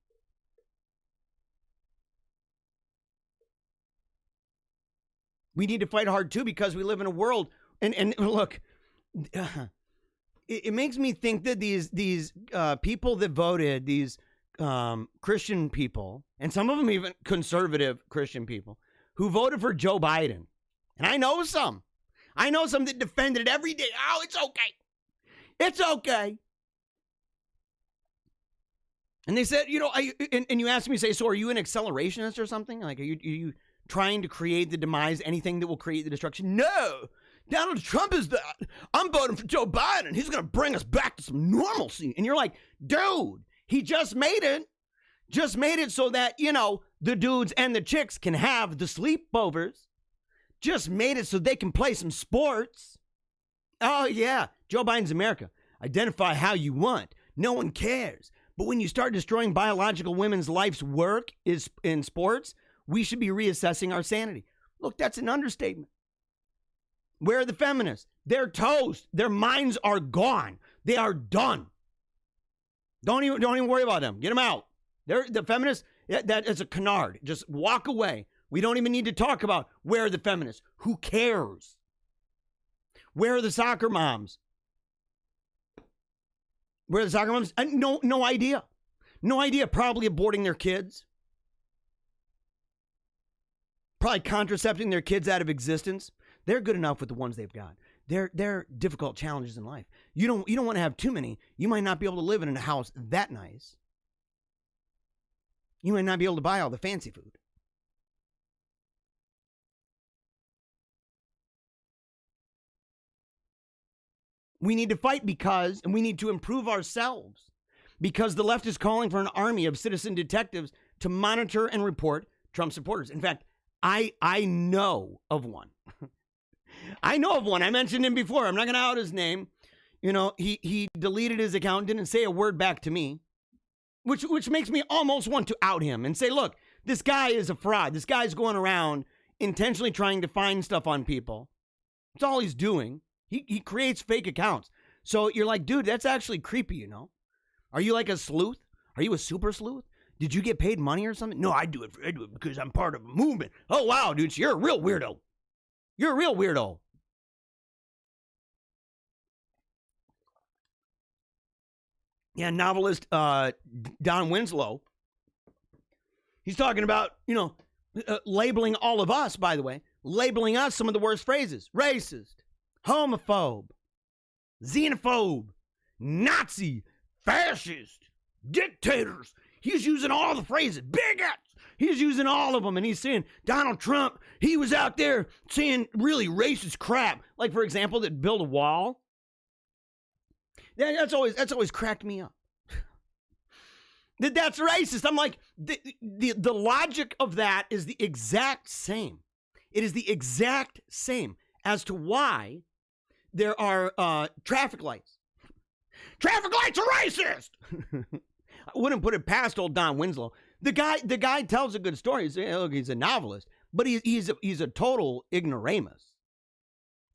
We need to fight hard too, because we live in a world, and look, it makes me think that these people that voted, these Christian people, and some of them even conservative Christian people, who voted for Joe Biden, and I know some that defended it every day. Oh, it's okay. It's okay. And they said, and you asked me, say, so are you an accelerationist or something? Like, are you trying to create the demise, anything that will create the destruction? No, Donald Trump is that. I'm voting for Joe Biden. He's going to bring us back to some normalcy. And you're like, dude, he just made it so that, the dudes and the chicks can have the sleepovers. Just made it so they can play some sports. Oh, yeah. Joe Biden's America. Identify how you want. No one cares. But when you start destroying biological women's life's work is in sports, we should be reassessing our sanity. Look, that's an understatement. Where are the feminists? They're toast. Their minds are gone. They are done. Don't even worry about them. Get them out. The feminists, that is a canard. Just walk away. We don't even need to talk about where are the feminists. Who cares? Where are the soccer moms? Where are the soccer moms? No idea. No idea. Probably aborting their kids. Probably contracepting their kids out of existence. They're good enough with the ones they've got. They're difficult challenges in life. You don't want to have too many. You might not be able to live in a house that nice. You might not be able to buy all the fancy food. We need to fight and we need to improve ourselves, because the left is calling for an army of citizen detectives to monitor and report Trump supporters. In fact, I know of one. I know of one. I mentioned him before. I'm not going to out his name. You know, he deleted his account, didn't say a word back to me, which makes me almost want to out him and say, look, this guy is a fraud. This guy's going around intentionally trying to find stuff on people. That's all he's doing. He creates fake accounts. So you're like, dude, that's actually creepy, you know? Are you like a sleuth? Are you a super sleuth? Did you get paid money or something? No, I do it because I'm part of a movement. Oh, wow, dude, so you're a real weirdo. You're a real weirdo. Yeah, novelist Don Winslow. He's talking about, you know, labeling all of us, by the way, labeling us some of the worst phrases. Racist, homophobe, xenophobe, Nazi, fascist, dictators. He's using all the phrases. Bigots. He's using all of them. And he's saying Donald Trump, he was out there saying really racist crap. Like, for example, that build a wall. That's always cracked me up. That's racist. I'm like, the logic of that is the exact same. It is the exact same as to why there are traffic lights. Traffic lights are racist. I wouldn't put it past old Don Winslow. The guy tells a good story. He's a novelist, but he's a total ignoramus.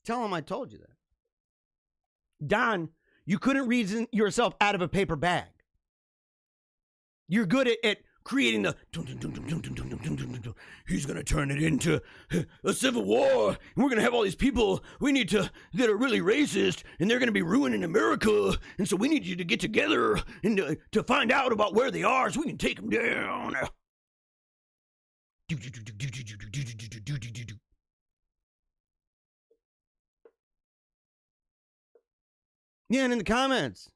Tell him I told you that. Don, you couldn't reason yourself out of a paper bag. You're good at creating the he's going to turn it into a civil war. And we're going to have all these people that are really racist, and they're going to be ruining America. And so we need you to get together and to find out about where they are so we can take them down. Yeah, and in the comments,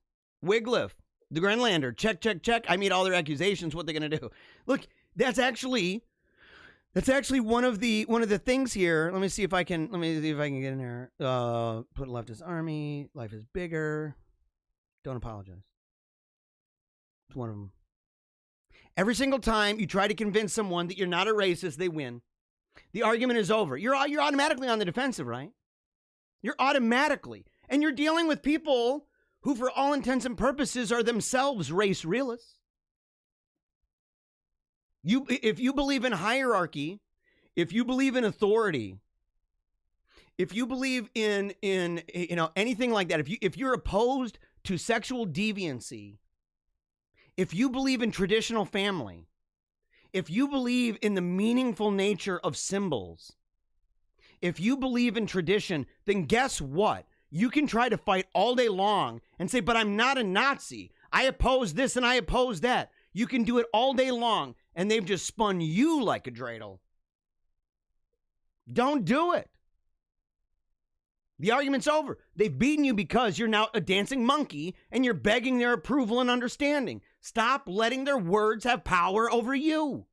Wigliff, the Greenlander, check. I meet all their accusations. What they're gonna do? Look, that's actually one of the things here. Let me see if I can get in there. Put leftist army. Life is bigger. Don't apologize. It's one of them. Every single time you try to convince someone that you're not a racist, they win. The argument is over. You're automatically on the defensive, right? You're automatically. And you're dealing with people who, for all intents and purposes, are themselves race realists. If you believe in hierarchy, if you believe in authority, if you believe in anything like that, if you're opposed to sexual deviancy, if you believe in traditional family, if you believe in the meaningful nature of symbols, if you believe in tradition, then guess what? You can try to fight all day long and say, but I'm not a Nazi. I oppose this and I oppose that. You can do it all day long, and they've just spun you like a dreidel. Don't do it. The argument's over. They've beaten you because you're now a dancing monkey and you're begging their approval and understanding. Stop letting their words have power over you.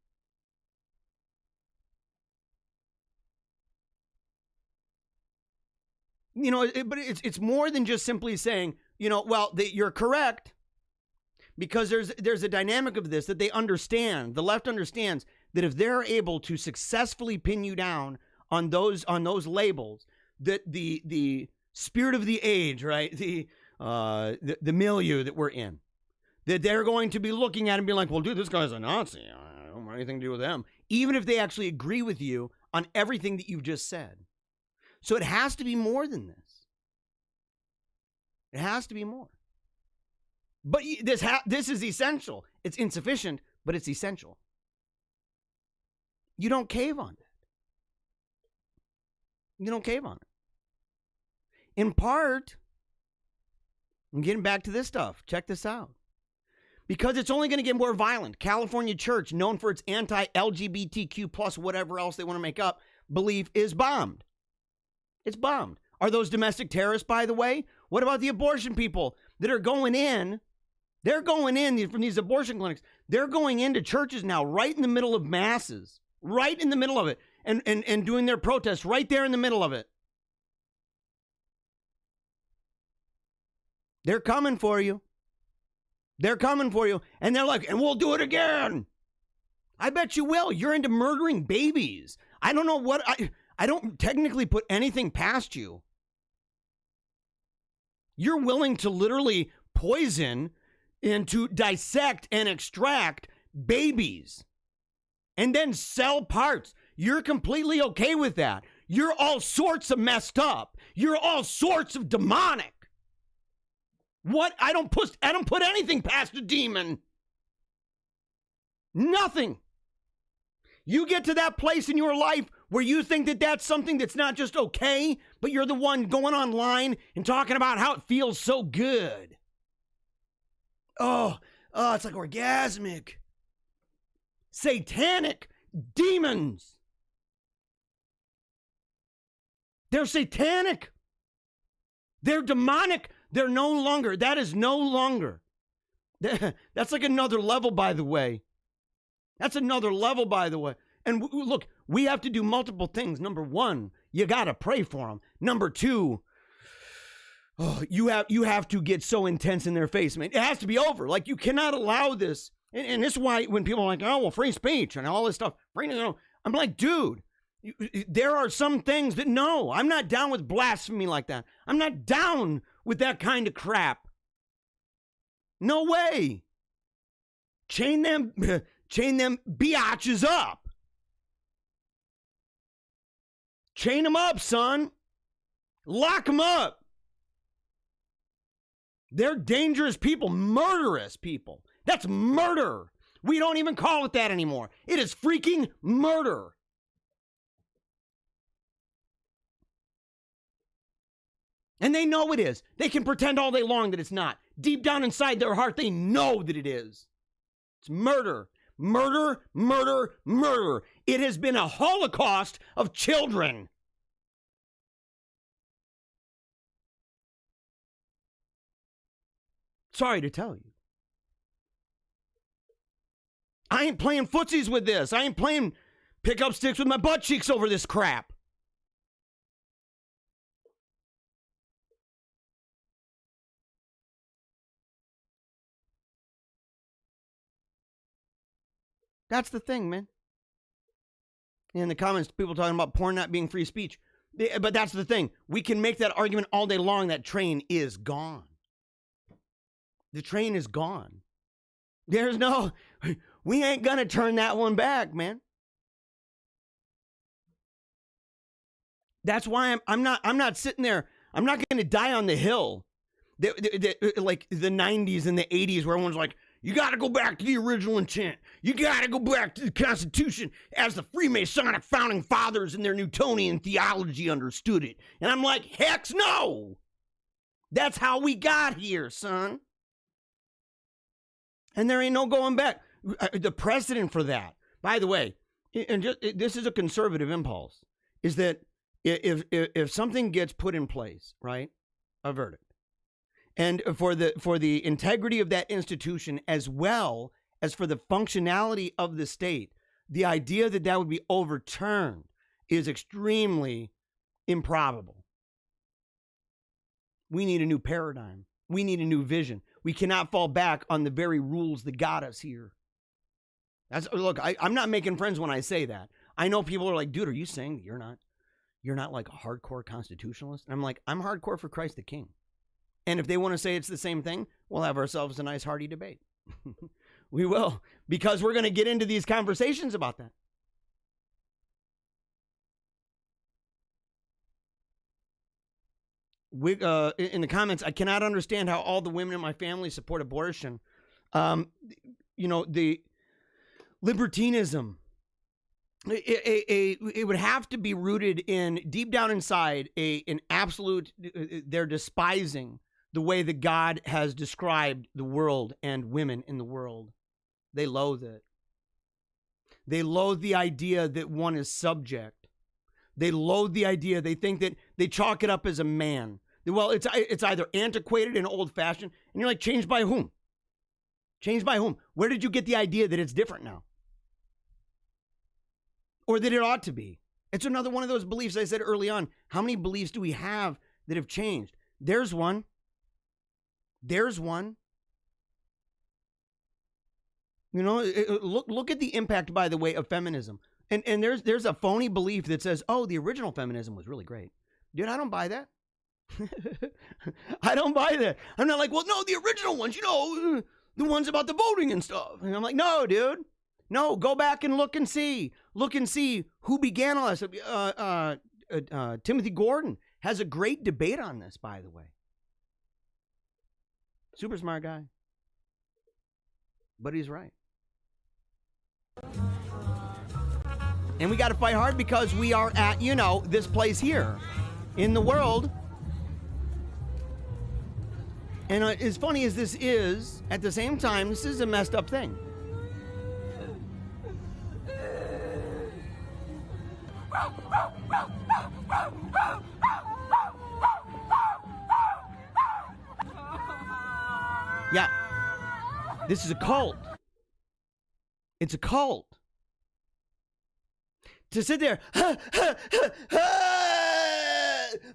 You know, but it's more than just simply saying, you're correct, because there's a dynamic of this that they understand. The left understands that if they're able to successfully pin you down on those labels, that the spirit of the age, right, the milieu that we're in, that they're going to be looking at and be like, well, dude, this guy's a Nazi. I don't want anything to do with them, even if they actually agree with you on everything that you've just said. So it has to be more than this. It has to be more. But this is essential. It's insufficient, but it's essential. You don't cave on it. You don't cave on it. In part, I'm getting back to this stuff. Check this out. Because it's only going to get more violent. California church, known for its anti-LGBTQ plus whatever else they want to make up, belief is bombed. It's bombed. Are those domestic terrorists, by the way? What about the abortion people that are going in? They're going in from these abortion clinics. They're going into churches now, right in the middle of masses, right in the middle of it, and doing their protests right there in the middle of it. They're coming for you. They're coming for you. And they're like, and we'll do it again. I bet you will. You're into murdering babies. I don't know what I don't technically put anything past you. You're willing to literally poison and to dissect and extract babies and then sell parts. You're completely okay with that. You're all sorts of messed up. You're all sorts of demonic. What? I don't put anything past a demon. Nothing. You get to that place in your life where you think that that's something that's not just okay, but you're the one going online and talking about how it feels so good. Oh, it's like orgasmic. Satanic demons. They're satanic. They're demonic. They're no longer. That is no longer. That's like another level, by the way. That's another level, by the way. And look, we have to do multiple things. Number one, you got to pray for them. Number two, you have to get so intense in their face, man. It has to be over. Like, you cannot allow this. And this is why when people are like, oh, well, free speech and all this stuff, I'm like, dude, there are some things that, no, I'm not down with blasphemy like that. I'm not down with that kind of crap. No way. Chain them biatches up. Chain them up, son. Lock them up. They're dangerous people, murderous people. That's murder. We don't even call it that anymore. It is freaking murder. And they know it is. They can pretend all day long that it's not. Deep down inside their heart, they know that it is. It's murder. Murder, murder, murder. It has been a holocaust of children. Sorry to tell you. I ain't playing footsies with this. I ain't playing pickup sticks with my butt cheeks over this crap. That's the thing, man. In the comments, people talking about porn not being free speech. But that's the thing. We can make that argument all day long. That train is gone. The train is gone. There's no, we ain't gonna turn that one back, man. That's why I'm not sitting there. I'm not gonna die on the hill. Like the 90s and the 80s where everyone's like, you got to go back to the original intent. You got to go back to the Constitution as the Freemasonic founding fathers and their Newtonian theology understood it. And I'm like, heck no. That's how we got here, son. And there ain't no going back. The precedent for that, by the way, and this is a conservative impulse, is that if something gets put in place, right, a verdict, and for the integrity of that institution as well as for the functionality of the state, the idea that that would be overturned is extremely improbable. We need a new paradigm. We need a new vision. We cannot fall back on the very rules that got us here. Look, I'm not making friends when I say that. I know people are like, dude, are you saying that you're not like a hardcore constitutionalist? And I'm like, I'm hardcore for Christ the King. And if they want to say it's the same thing, we'll have ourselves a nice hearty debate. We will, because we're going to get into these conversations about that. In the comments, I cannot understand how all the women in my family support abortion. The libertinism, it would have to be rooted in deep down inside an absolute, they're despising the way that God has described the world and women in the world. They loathe it. They loathe the idea that one is subject. They loathe the idea. They think that they chalk it up as a man. Well, it's either antiquated and old-fashioned, and you're like, changed by whom? Changed by whom? Where did you get the idea that it's different now? Or that it ought to be? It's another one of those beliefs I said early on. How many beliefs do we have that have changed? There's one. There's one. You know, look at the impact, by the way, of feminism. And there's a phony belief that says, oh, the original feminism was really great. Dude, I don't buy that. I don't buy that. I'm not like, well, no, the original ones, the ones about the voting and stuff. And I'm like, no, dude. No, go back and look and see. Look and see who began all this. Timothy Gordon has a great debate on this, by the way. Super smart guy. But he's right. And we got to fight hard because we are at, this place here in the world. And as funny as this is, at the same time, this is a messed up thing. Yeah. This is a cult. It's a cult. To sit there,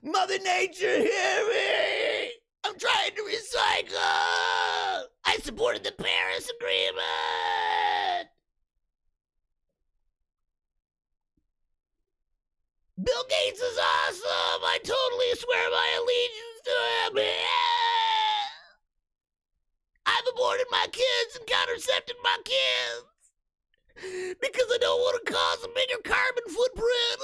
Mother Nature, hear me! I'm trying to recycle! I supported the Paris Agreement! Bill Gates is awesome! I totally swear my allegiance to him! I've aborted my kids and countercepted my kids! Because I don't want to cause a bigger carbon footprint!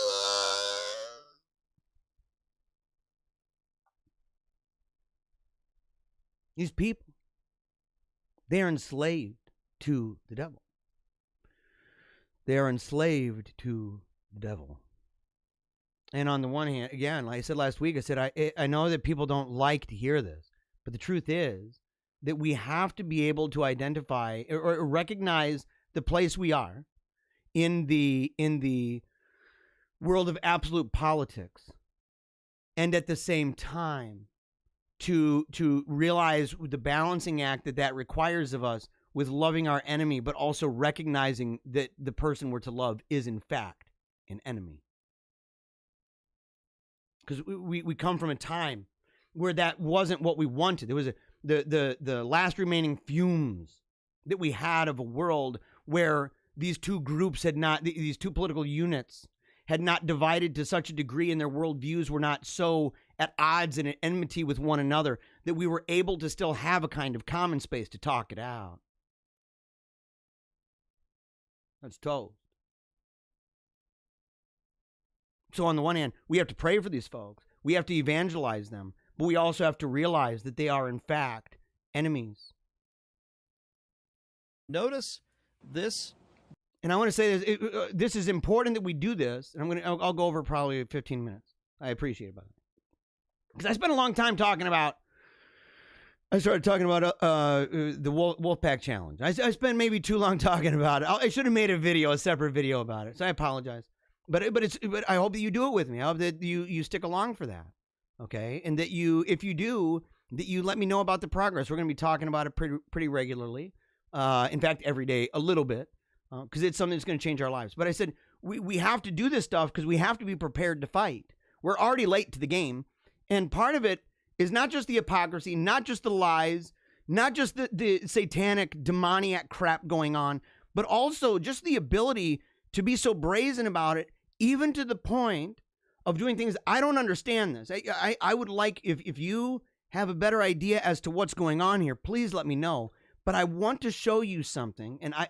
These people, they are enslaved to the devil. They are enslaved to the devil. And on the one hand, again, like I said last week, I said, I know that people don't like to hear this, but the truth is that we have to be able to identify or recognize the place we are in the world of absolute politics. And at the same time, to realize the balancing act that requires of us with loving our enemy, but also recognizing that the person we're to love is in fact an enemy. Because we come from a time where that wasn't what we wanted. There was the last remaining fumes that we had of a world where these two groups these two political units had not divided to such a degree, and their worldviews were not so at odds and at enmity with one another that we were able to still have a kind of common space to talk it out. That's toast. So on the one hand, we have to pray for these folks. We have to evangelize them. But we also have to realize that they are, in fact, enemies. Notice this. And I want to say this. This is important that we do this. And I'll go over probably 15 minutes. I appreciate it, by the way. Because I spent a long time talking about. I started talking about the Wolfpack challenge. I spent maybe too long talking about it. I should have made a separate video about it. So I apologize. But I hope that you do it with me. I hope that you stick along for that. Okay, and that if you do, that you let me know about the progress. We're going to be talking about it pretty regularly. In fact, every day, a little bit, because it's something that's going to change our lives. But I said we have to do this stuff because we have to be prepared to fight. We're already late to the game, and part of it is not just the hypocrisy, not just the lies, not just the satanic, demoniac crap going on, but also just the ability to be so brazen about it, even to the point of doing things. I don't understand this. I would like, if you have a better idea as to what's going on here, please let me know. But I want to show you something. And I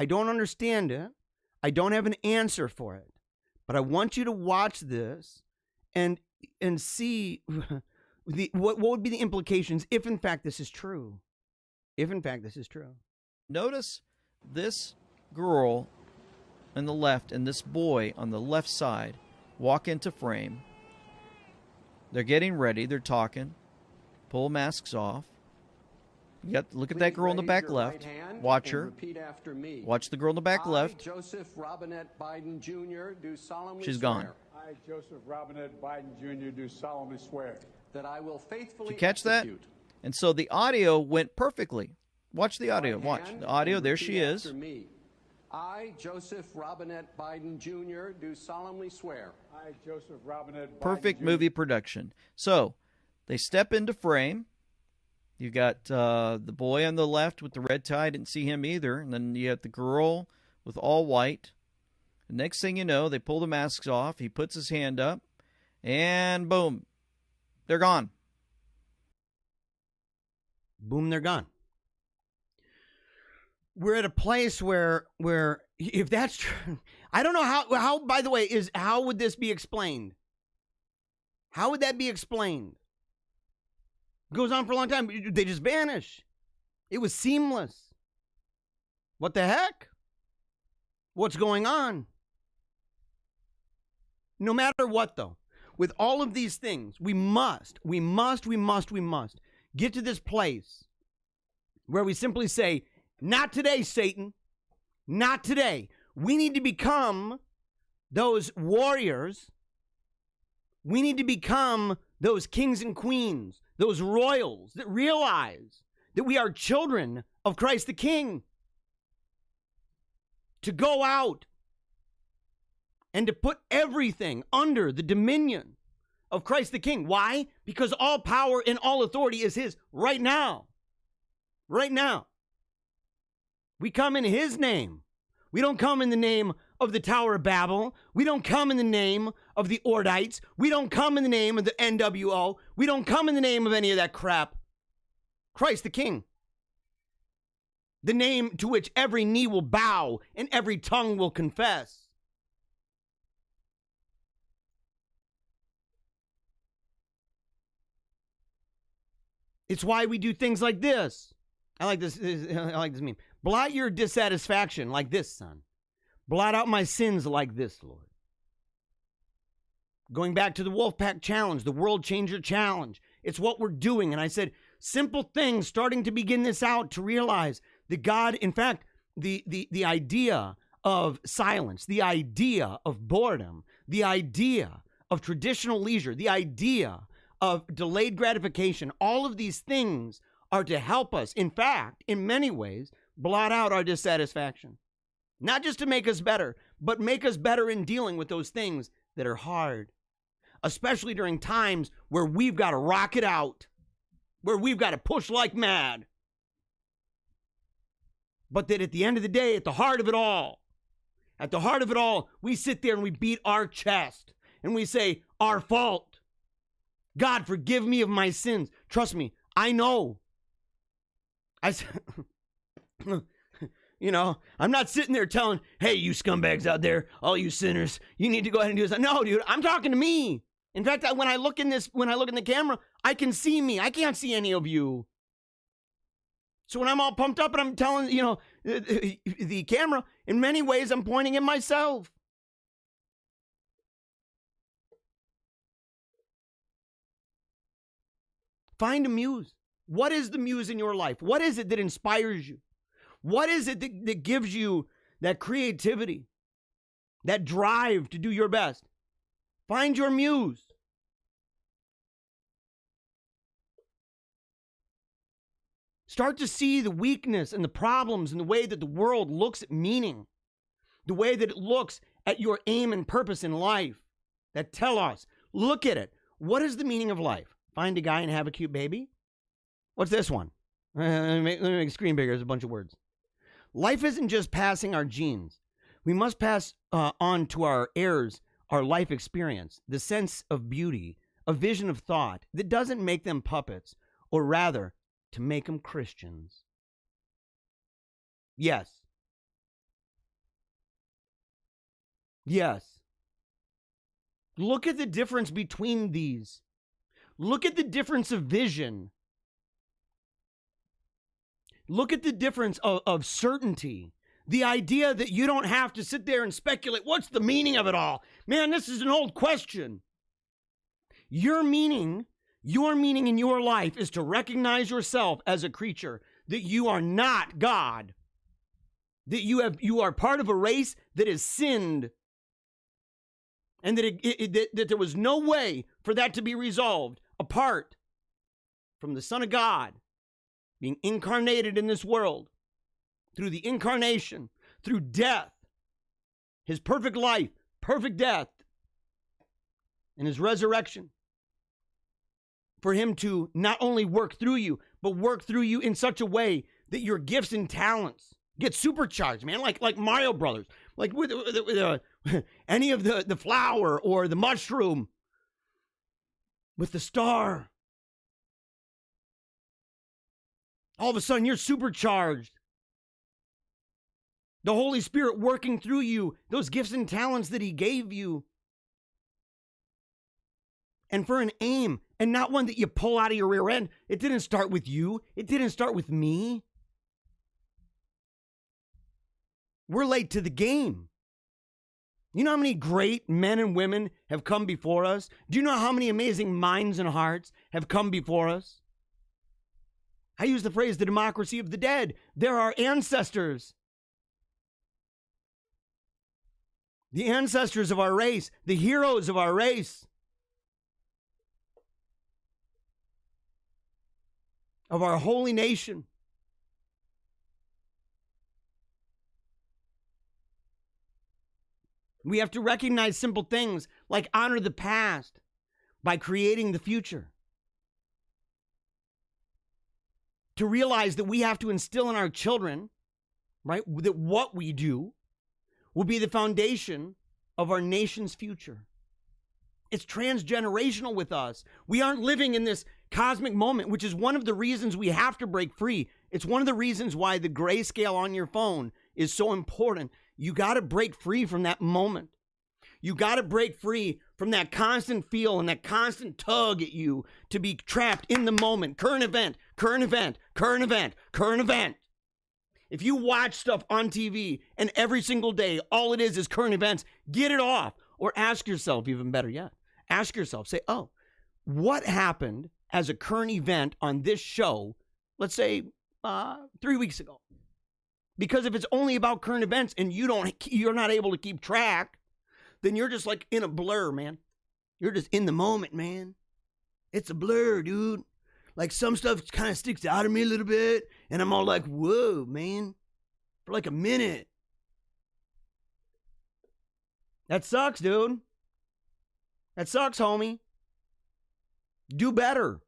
don't understand it. I don't have an answer for it. But I want you to watch this and see what would be the implications if, in fact, this is true. If, in fact, this is true. Notice this girl on the left and this boy on the left side walk into frame. They're getting ready. They're talking. Pull masks off. Look at that girl in the back left. Watch her. Watch the girl in the back left. Joseph Robinette Biden Jr. do solemnly She's gone. I, Joseph Robinette Biden Jr. do solemnly swear that I will faithfully Did you catch that? And so the audio went perfectly. Watch the audio. Watch the audio. There she is. I, Joseph Robinette Biden Jr., do solemnly swear. I, Joseph Robinette Biden Perfect Jr. movie production. So they step into frame. You got the boy on the left with the red tie. I didn't see him either. And then you have the girl with all white. Next thing you know, they pull the masks off. He puts his hand up, and boom, they're gone. Boom, they're gone. We're at a place where if that's true, I don't know how, by the way, how would this be explained? How would that be explained? It goes on for a long time. They just vanish. It was seamless. What the heck? What's going on? No matter what, though, with all of these things, we must get to this place where we simply say, not today, Satan. Not today. We need to become those warriors. We need to become those kings and queens, those royals that realize that we are children of Christ the King. To go out and to put everything under the dominion of Christ the King. Why? Because all power and all authority is his right now. Right now. We come in his name. We don't come in the name of the Tower of Babel. We don't come in the name of the Ordites. We don't come in the name of the NWO. We don't come in the name of any of that crap. Christ the King. The name to which every knee will bow and every tongue will confess. It's why we do things like this. I like this meme. Blot your dissatisfaction like this, son. Blot out my sins like this, Lord. Going back to the Wolfpack challenge, the World Changer challenge. It's what we're doing. And I said, simple things, starting to begin this out to realize that God, in fact, the idea of silence, the idea of boredom, the idea of traditional leisure, the idea of delayed gratification, all of these things are to help us, in fact, in many ways, blot out our dissatisfaction. Not just to make us better, but make us better in dealing with those things that are hard, especially during times where we've got to rock it out, where we've got to push like mad. But that at the end of the day, at the heart of it all, we sit there and we beat our chest and we say, our fault. God, forgive me of my sins. Trust me, I know. You know, I'm not sitting there telling, hey, you scumbags out there, all you sinners, you need to go ahead and do this. No, dude, I'm talking to me. In fact, when I look in the camera, I can see me. I can't see any of you. So when I'm all pumped up and I'm telling, the camera, in many ways, I'm pointing at myself. Find a muse. What is the muse in your life? What is it that inspires you? What is it that gives you that creativity, that drive to do your best? Find your muse. Start to see the weakness and the problems and the way that the world looks at meaning, the way that it looks at your aim and purpose in life, that tell us, look at it. What is the meaning of life? Find a guy and have a cute baby? What's this one? Let me make the screen bigger. There's a bunch of words. Life isn't just passing our genes. We must pass on to our heirs our life experience, the sense of beauty, a vision of thought that doesn't make them puppets, or rather, to make them Christians. Yes. Yes. Look at the difference between these. Look at the difference of vision. Look at the difference of certainty. The idea that you don't have to sit there and speculate, what's the meaning of it all? Man, this is an old question. Your meaning in your life is to recognize yourself as a creature, that you are not God, that you are part of a race that has sinned, and that there was no way for that to be resolved apart from the Son of God being incarnated in this world, through the incarnation, through death, his perfect life, perfect death, and his resurrection, for him to not only work through you, but work through you in such a way that your gifts and talents get supercharged, man, like Mario Brothers, like with any of the flower or the mushroom with the star. All of a sudden, you're supercharged. The Holy Spirit working through you, those gifts and talents that he gave you. And for an aim, and not one that you pull out of your rear end. It didn't start with you. It didn't start with me. We're late to the game. You know how many great men and women have come before us? Do you know how many amazing minds and hearts have come before us? I use the phrase the democracy of the dead. They're our ancestors. The ancestors of our race, the heroes of our race, of our holy nation. We have to recognize simple things like honor the past by creating the future. To realize that we have to instill in our children, right, that what we do will be the foundation of our nation's future. It's transgenerational with us. We aren't living in this cosmic moment, which is one of the reasons we have to break free. It's one of the reasons why the grayscale on your phone is so important. You got to break free from that moment. You got to break free from that constant feel and that constant tug at you to be trapped in the moment. Current event, current event, current event, current event. If you watch stuff on TV and every single day, all it is current events, get it off. Or ask yourself, even better yet, ask yourself, say, oh, what happened as a current event on this show, let's say 3 weeks ago? Because if it's only about current events and you're not able to keep track, then you're just like in a blur, man. You're just in the moment, man. It's a blur, dude. Like some stuff kind of sticks out of me a little bit, and I'm all like, whoa, man, for like a minute. That sucks, dude. That sucks, homie. Do better.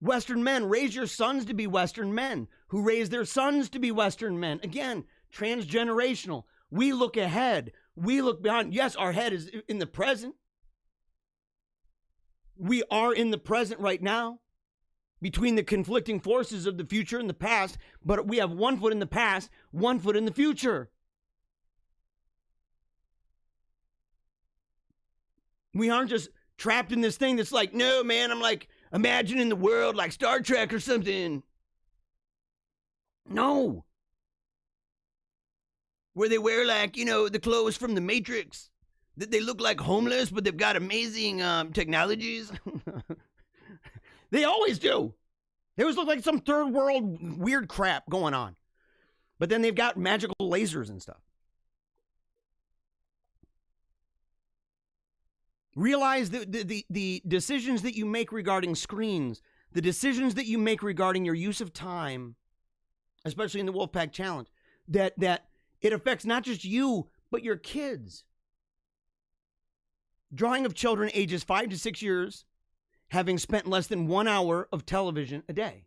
Western men, raise your sons to be Western men who raise their sons to be Western men. Again, transgenerational. We look ahead. We look behind. Yes, our head is in the present. We are in the present right now between the conflicting forces of the future and the past, but we have 1 foot in the past, 1 foot in the future. We aren't just trapped in this thing that's like, no, man, I'm like imagining the world like Star Trek or something. No. Where they wear like, the clothes from the Matrix. That they look like homeless, but they've got amazing technologies. They always do. They always look like some third world weird crap going on. But then they've got magical lasers and stuff. Realize the decisions that you make regarding screens, the decisions that you make regarding your use of time, especially in the Wolfpack Challenge, that it affects not just you, but your kids. Drawing of children ages 5 to 6 years having spent less than 1 hour of television a day.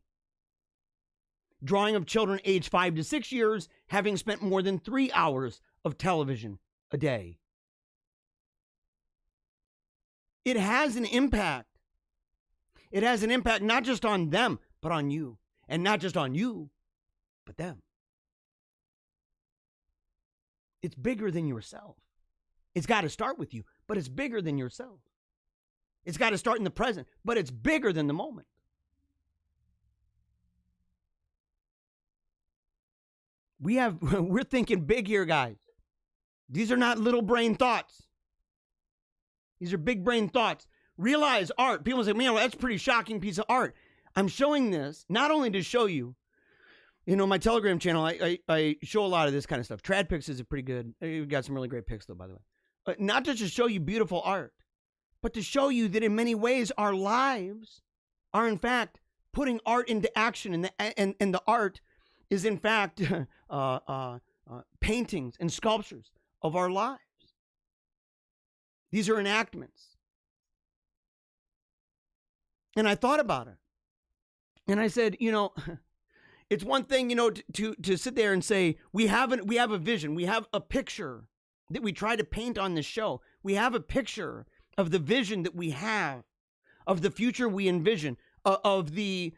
Drawing of children aged 5 to 6 years having spent more than 3 hours of television a day. It has an impact. It has an impact not just on them, but on you. And not just on you, but them. It's bigger than yourself. It's got to start with you, but it's bigger than yourself. It's got to start in the present, but it's bigger than the moment. We're thinking big here, guys. These are not little brain thoughts. These are big brain thoughts. Realize art. People say, man, well, that's a pretty shocking piece of art. I'm showing this not only to show you, my Telegram channel, I show a lot of this kind of stuff. Trad Pics is pretty good. We've got some really great pics, though, by the way. But not just to show you beautiful art, but to show you that in many ways our lives are, in fact, putting art into action. And the art is, in fact, paintings and sculptures of our lives. These are enactments. And I thought about it. And I said, It's one thing, to sit there and say, we have a vision. We have a picture that we try to paint on this show. We have a picture of the vision that we have, of the future we envision, of the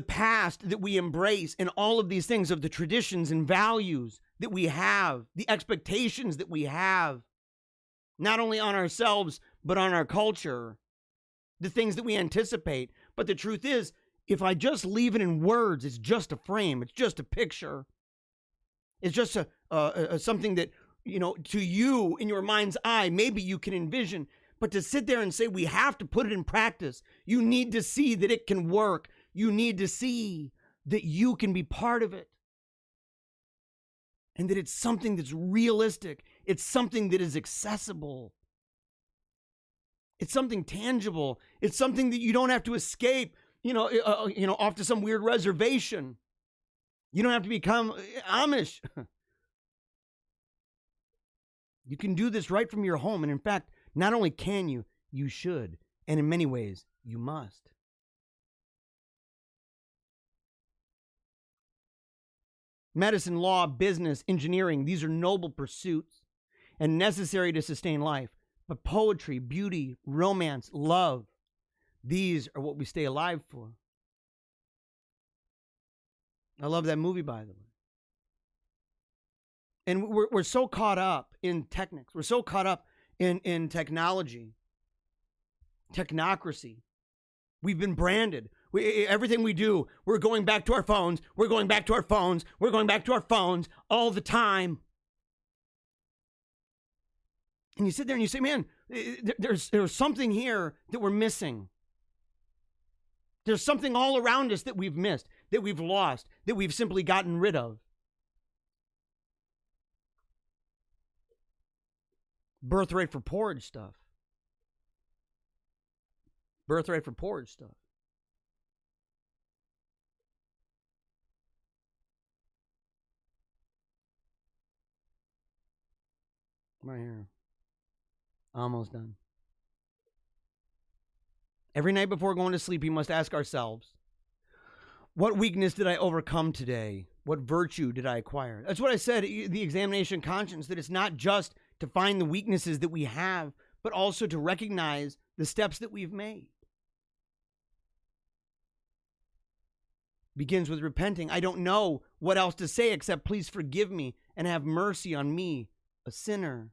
past that we embrace, and all of these things, of the traditions and values that we have, the expectations that we have, not only on ourselves, but on our culture, the things that we anticipate. But the truth is, if I just leave it in words, it's just a frame. It's just a picture. It's just a something that, to you in your mind's eye, maybe you can envision. But to sit there and say we have to put it in practice, you need to see that it can work. You need to see that you can be part of it. And that it's something that's realistic. It's something that is accessible. It's something tangible. It's something that you don't have to escape, off to some weird reservation. You don't have to become Amish. You can do this right from your home. And in fact, not only can you, you should. And in many ways, you must. Medicine, law, business, engineering, these are noble pursuits and necessary to sustain life. But poetry, beauty, romance, love, these are what we stay alive for. I love that movie, by the way. And we're so caught up in technics. We're so caught up in technology, technocracy. We've been branded. Everything we do, we're going back to our phones. We're going back to our phones. We're going back to our phones all the time. And you sit there and you say, man, there's something here that we're missing. There's something all around us that we've missed, that we've lost, that we've simply gotten rid of. Birthright for porridge stuff. Birthright for porridge stuff. Right here. Almost done. Every night before going to sleep, we must ask ourselves, what weakness did I overcome today? What virtue did I acquire? That's what I said, the examination of conscience, that it's not just to find the weaknesses that we have, but also to recognize the steps that we've made. Begins with repenting. I don't know what else to say except please forgive me and have mercy on me, a sinner.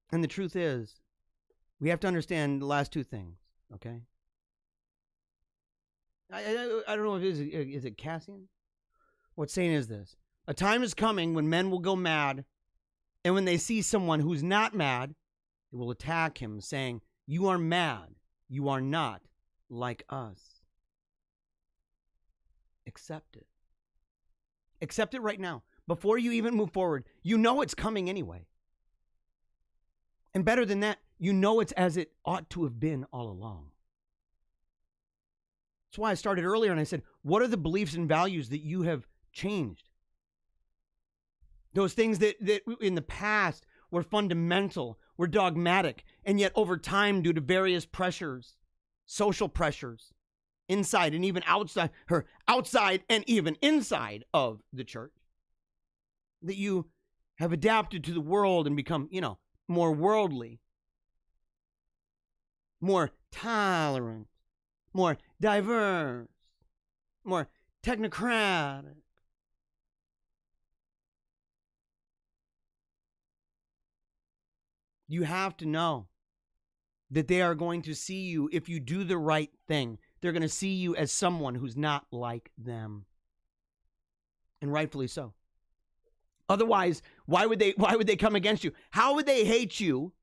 And the truth is, we have to understand the last two things, okay? I don't know if is it Cassian? What's saying is this: a time is coming when men will go mad, and when they see someone who's not mad, they will attack him, saying, "You are mad. You are not like us." Accept it. Accept it right now. Before you even move forward, you know it's coming anyway. And better than that, you know it's as it ought to have been all along. That's why I started earlier and I said, what are the beliefs and values that you have changed? Those things that in the past were fundamental, were dogmatic, and yet over time, due to various pressures, social pressures, inside and even outside, outside and even inside of the church, that you have adapted to the world and become, more worldly, more tolerant, more diverse, more technocratic. You have to know that they are going to see you, if you do the right thing, they're going to see you as someone who's not like them. And rightfully so. Otherwise, why would they come against you? How would they hate you?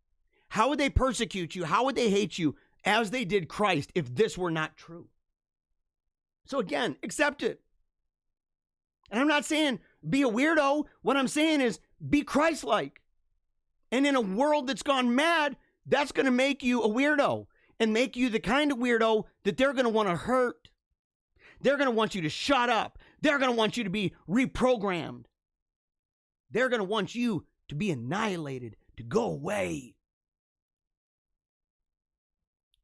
How would they persecute you? How would they hate you as they did Christ if this were not true? So again, accept it. And I'm not saying be a weirdo. What I'm saying is be Christ-like. And in a world that's gone mad, that's going to make you a weirdo and make you the kind of weirdo that they're going to want to hurt. They're going to want you to shut up. They're going to want you to be reprogrammed. They're going to want you to be annihilated, to go away.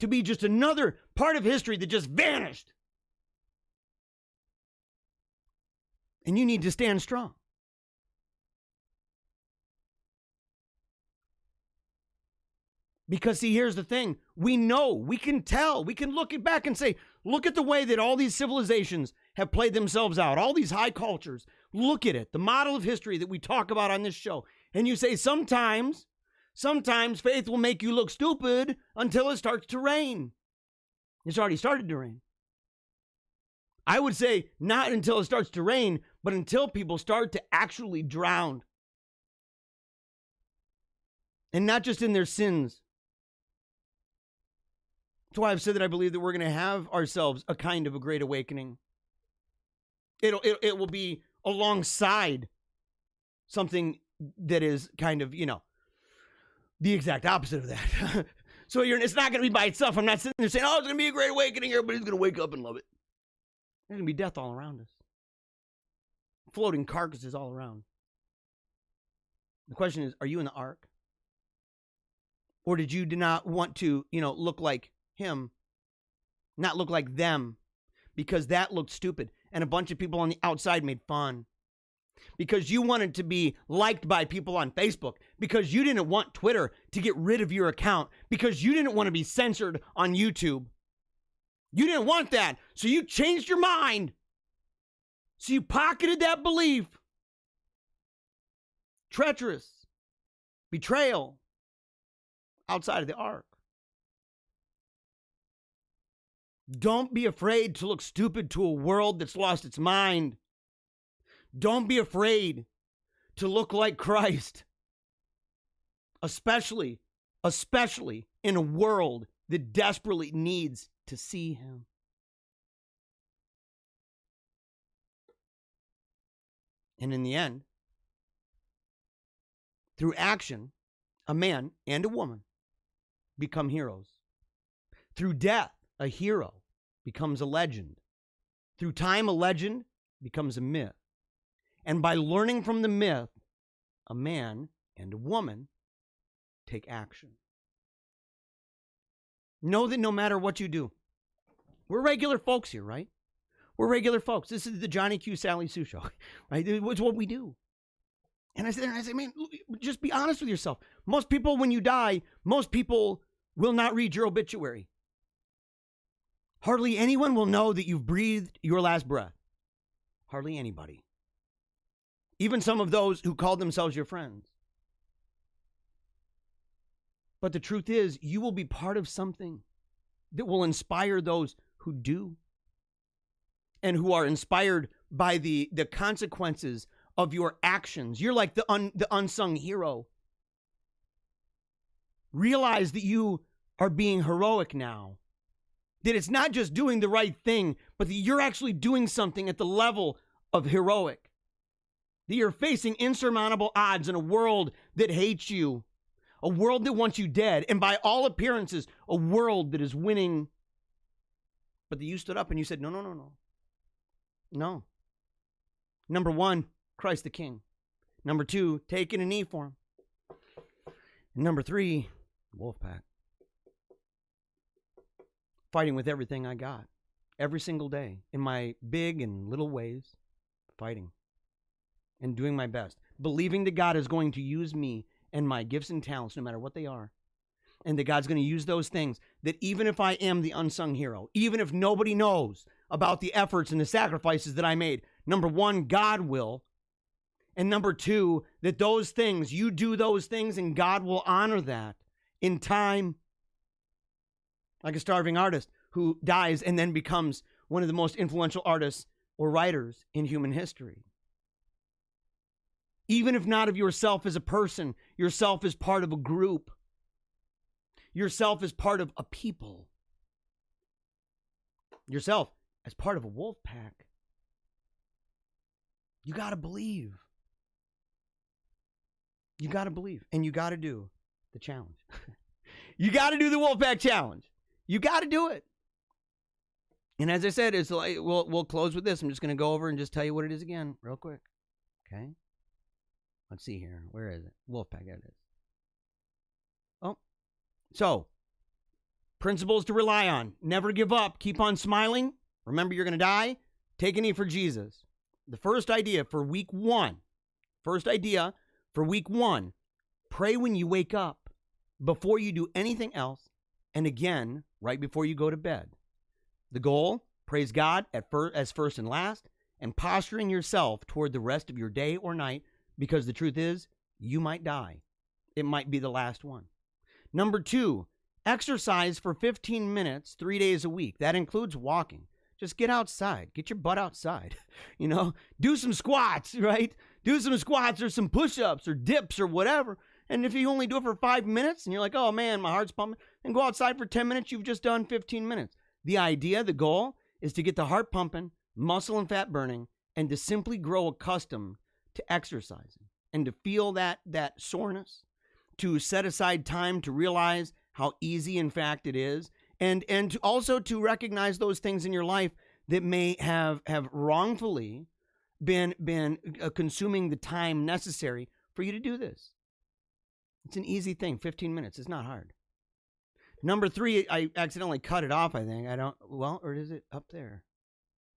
to be just another part of history that just vanished. And you need to stand strong. Because, see, here's the thing. We know, we can tell, we can look back and say, look at the way that all these civilizations have played themselves out, all these high cultures. Look at it, the model of history that we talk about on this show. And you say, sometimes faith will make you look stupid until it starts to rain. It's already started to rain. I would say not until it starts to rain, but until people start to actually drown. And not just in their sins. That's why I've said that I believe that we're going to have ourselves a kind of a great awakening. It will be alongside something that is kind of, the exact opposite of that. So it's not going to be by itself. I'm not sitting there saying, oh, it's going to be a great awakening. Everybody's going to wake up and love it. There's going to be death all around us. Floating carcasses all around. The question is, are you in the ark? Or did you not want to, look like him, not look like them, because that looked stupid and a bunch of people on the outside made fun? Because you wanted to be liked by people on Facebook, because you didn't want Twitter to get rid of your account, because you didn't want to be censored on YouTube. You didn't want that, so you changed your mind. So you pocketed that belief. Treacherous. Betrayal. Outside of the ark. Don't be afraid to look stupid to a world that's lost its mind. Don't be afraid to look like Christ. Especially in a world that desperately needs to see him. And in the end, through action, a man and a woman become heroes. Through death, a hero becomes a legend. Through time, a legend becomes a myth. And by learning from the myth, a man and a woman take action. Know that no matter what you do, we're regular folks here, right? We're regular folks. This is the Johnny Q. Sally Sue show, right? It's what we do. And I said, man, just be honest with yourself. Most people, when you die, most people will not read your obituary. Hardly anyone will know that you've breathed your last breath. Hardly anybody. Even some of those who call themselves your friends. But the truth is, you will be part of something that will inspire those who do. And who are inspired by the consequences of your actions. You're like the unsung hero. Realize that you are being heroic now. That it's not just doing the right thing, but that you're actually doing something at the level of heroic. That you're facing insurmountable odds in a world that hates you. A world that wants you dead. And by all appearances, a world that is winning. But that you stood up and you said, no. No. Number one, Christ the King. Number two, taking a knee for him. And number three, Wolfpack. Fighting with everything I got. Every single day. In my big and little ways. Fighting. And doing my best. Believing that God is going to use me and my gifts and talents, no matter what they are. And that God's going to use those things. That even if I am the unsung hero, even if nobody knows about the efforts and the sacrifices that I made, number one, God will. And number two, that those things, you do those things and God will honor that in time. Like a starving artist who dies and then becomes one of the most influential artists or writers in human history. Even if not of yourself as a person, yourself as part of a group. Yourself as part of a people. Yourself as part of a wolf pack. You got to believe. You got to believe. And you got to do the challenge. You got to do the Wolfpack challenge. You got to do it. And as I said, it's like, we'll close with this. I'm just going to go over and just tell you what it is again real quick. Okay? Let's see here. Where is it? Wolfpack, there it is. Oh. So, Principles to rely on. Never give up. Keep on smiling. Remember, you're going to die. Take a knee for Jesus. The first idea for week one. Pray when you wake up, before you do anything else, and again, right before you go to bed. The goal, praise God as first and last, and posturing yourself toward the rest of your day or night, because the truth is, you might die. It might be the last one. Number 2, exercise for 15 minutes, 3 days a week. That includes walking. Just get outside. Get your butt outside. Do some squats, right? Do some squats or some push-ups or dips or whatever. And if you only do it for 5 minutes and you're like, oh man, my heart's pumping, then go outside for 10 minutes. You've just done 15 minutes. The idea, the goal, is to get the heart pumping, muscle and fat burning, and to simply grow accustomed to exercising and to feel that soreness, to set aside time to realize how easy, in fact, it is, and to also to recognize those things in your life that may have wrongfully been consuming the time necessary for you to do this. It's an easy thing. 15 minutes. It's not hard. Number 3, I accidentally cut it off, I think. Or is it up there?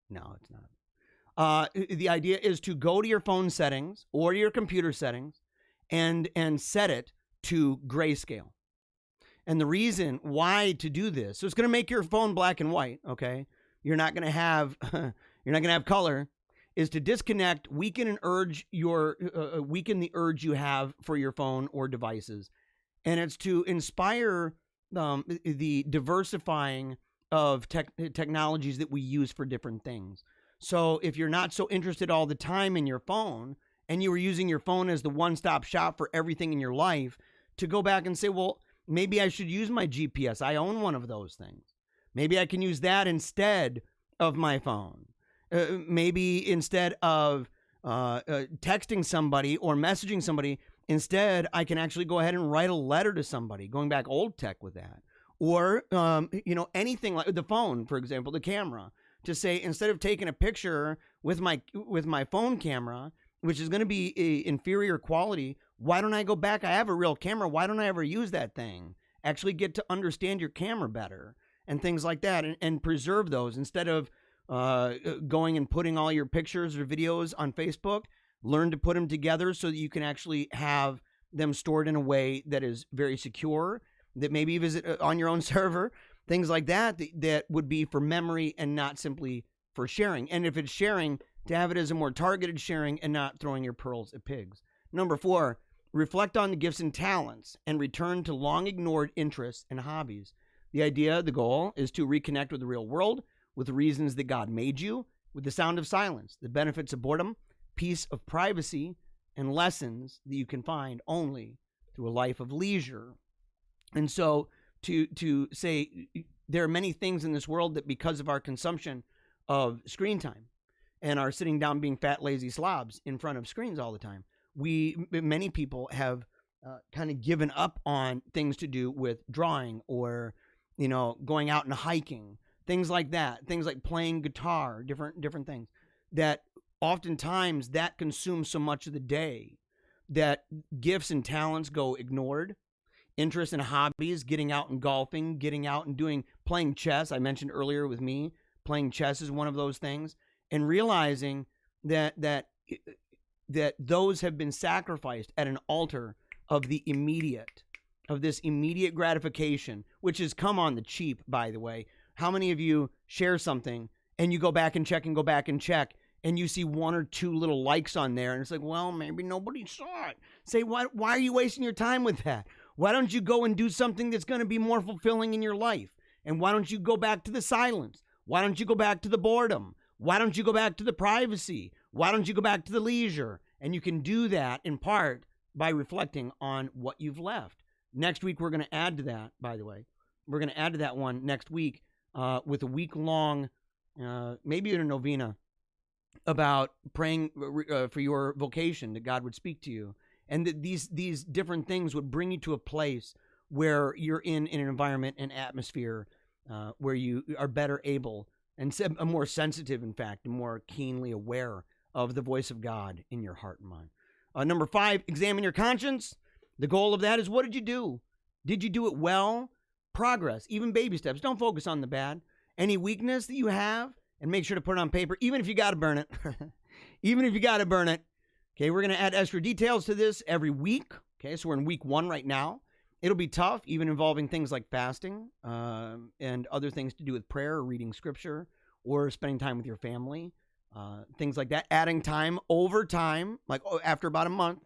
No, it's not. The idea is to go to your phone settings or your computer settings and set it to grayscale. And the reason why to do this, so it's going to make your phone black and white, okay? You're not going to have color, is to disconnect, weaken the urge you have for your phone or devices. And it's to inspire the diversifying of technologies that we use for different things. So if you're not so interested all the time in your phone, and you were using your phone as the one-stop shop for everything in your life, to go back and say, well, maybe I should use my GPS. I own one of those things. Maybe I can use that instead of my phone. Maybe instead of texting somebody or messaging somebody, instead I can actually go ahead and write a letter to somebody, going back old tech with that. Or, anything like the phone, for example, the camera, to say, instead of taking a picture with my phone camera, which is going to be a inferior quality, why don't I go back? I have a real camera. Why don't I ever use that thing? Actually get to understand your camera better and things like that, and preserve those instead of going and putting all your pictures or videos on Facebook. Learn to put them together so that you can actually have them stored in a way that is very secure, that maybe visit on your own server, things like that would be for memory and not simply for sharing. And if it's sharing, to have it as a more targeted sharing and not throwing your pearls at pigs. Number 4, reflect on the gifts and talents and return to long ignored interests and hobbies. The idea, the goal, is to reconnect with the real world, with the reasons that God made you, with the sound of silence, the benefits of boredom, peace of privacy, and lessons that you can find only through a life of leisure. And so to say there are many things in this world that, because of our consumption of screen time and our sitting down being fat, lazy slobs in front of screens all the time, many people have kind of given up on things to do with drawing or, going out and hiking, things like that, things like playing guitar, different things that oftentimes that consumes so much of the day that gifts and talents go ignored. Interests and hobbies, getting out and golfing, getting out and playing chess. I mentioned earlier with me, playing chess is one of those things, and realizing that those have been sacrificed at an altar of this immediate gratification, which has come on the cheap, by the way. How many of you share something and you go back and check and you see 1 or 2 little likes on there, and it's like, well, maybe nobody saw it. Say, why are you wasting your time with that? Why don't you go and do something that's going to be more fulfilling in your life? And why don't you go back to the silence? Why don't you go back to the boredom? Why don't you go back to the privacy? Why don't you go back to the leisure? And you can do that in part by reflecting on what you've left. Next week, we're going to add to that, by the way. We're going to add to that one next week with a week-long, maybe a novena, about praying for your vocation, that God would speak to you. And that these different things would bring you to a place where you're in an environment, an atmosphere where you are better able and more sensitive, in fact, and more keenly aware of the voice of God in your heart and mind. Number 5, examine your conscience. The goal of that is, what did you do? Did you do it well? progress, even baby steps. Don't focus on the bad. Any weakness that you have, and make sure to put it on paper, even if you got to burn it. Even if you got to burn it. Okay, we're going to add extra details to this every week. Okay, so we're in week 1 right now. It'll be tough, even involving things like fasting and other things to do with prayer or reading scripture or spending time with your family, things like that. Adding time over time, like after about a month,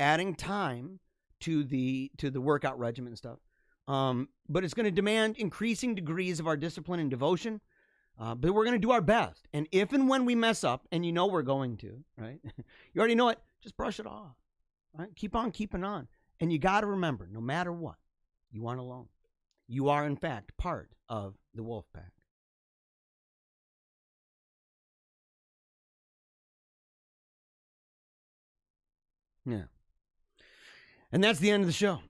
adding time to the workout regimen and stuff. But it's going to demand increasing degrees of our discipline and devotion. But we're going to do our best. And if and when we mess up, and you know we're going to, right? You already know it. Just brush it off. Right? Keep on keeping on. And you got to remember, no matter what, you aren't alone. You are, in fact, part of the Wolfpack. Yeah. And that's the end of the show.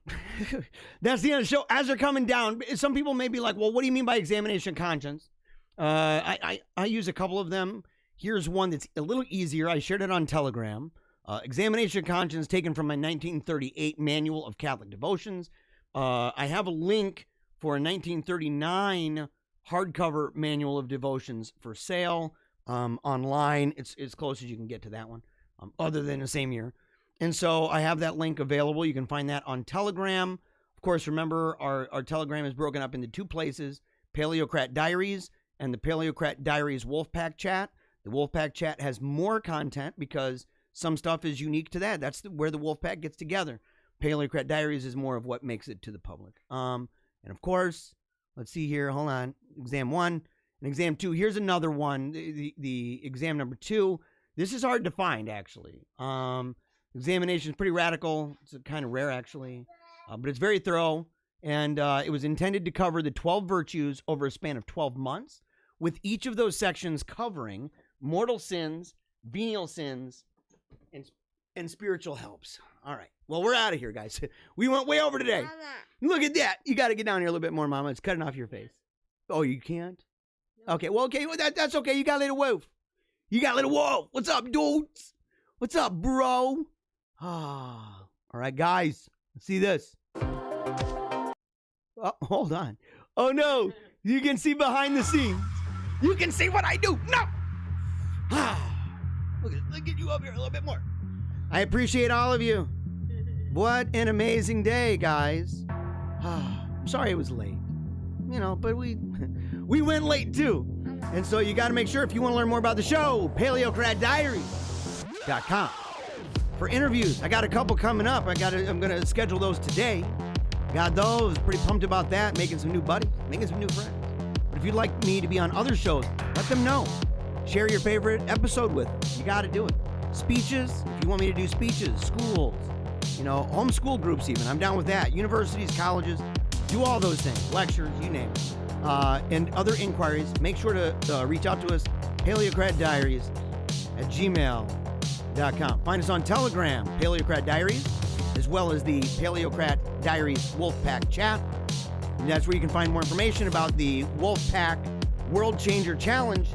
That's the end of the show. As they're coming down, some people may be like, well, what do you mean by examination of conscience? I use a couple of them. Here's one that's a little easier. I shared it on Telegram. Examination of conscience taken from my 1938 Manual of Catholic Devotions. I have a link for a 1939 hardcover Manual of Devotions for sale online. It's as close as you can get to that one, other than the same year. And so I have that link available. You can find that on Telegram. Of course, remember, our Telegram is broken up into 2 places, Paleocrat Diaries and the Paleocrat Diaries Wolfpack chat. The Wolfpack chat has more content because some stuff is unique to that. That's where the Wolfpack gets together. Paleocrat Diaries is more of what makes it to the public. And of course, let's see here. Hold on. Exam 1 and Exam 2. Here's another one. The exam number 2. This is hard to find, actually. Examination is pretty radical. It's kind of rare, actually. But it's very thorough. And it was intended to cover the 12 virtues over a span of 12 months, with each of those sections covering mortal sins, venial sins, and spiritual helps. All right. Well, we're out of here, guys. We went way over today. Mama. Look at that. You got to get down here a little bit more, Mama. It's cutting off your face. Oh, you can't? No. Okay. Well, okay. Well, that's okay. You got little wolf. You got little wolf. What's up, dudes? What's up, bro? Ah. All right, guys. Let's see this. Oh, hold on. Oh, no. You can see behind the scenes. You can see what I do. No. Look at you up here a little bit more. I appreciate all of you. What an amazing day, guys. I'm sorry it was late. You know, but we went late too. And so you got to make sure, if you want to learn more about the show, PaleocratDiaries.com. For interviews, I got a couple coming up. I'm going to schedule those today. Got those. Pretty pumped about that. Making some new buddies, making some new friends. But if you'd like me to be on other shows, let them know. Share your favorite episode with them. You got to do it. Speeches, if you want me to do speeches, schools, you know, homeschool groups even. I'm down with that. Universities, colleges, do all those things. Lectures, you name it. And other inquiries, make sure to reach out to us, PaleocratDiaries@gmail.com. Find us on Telegram, Paleocrat Diaries, as well as the Paleocrat Diaries Wolfpack chat. And that's where you can find more information about the Wolfpack World Changer Challenge.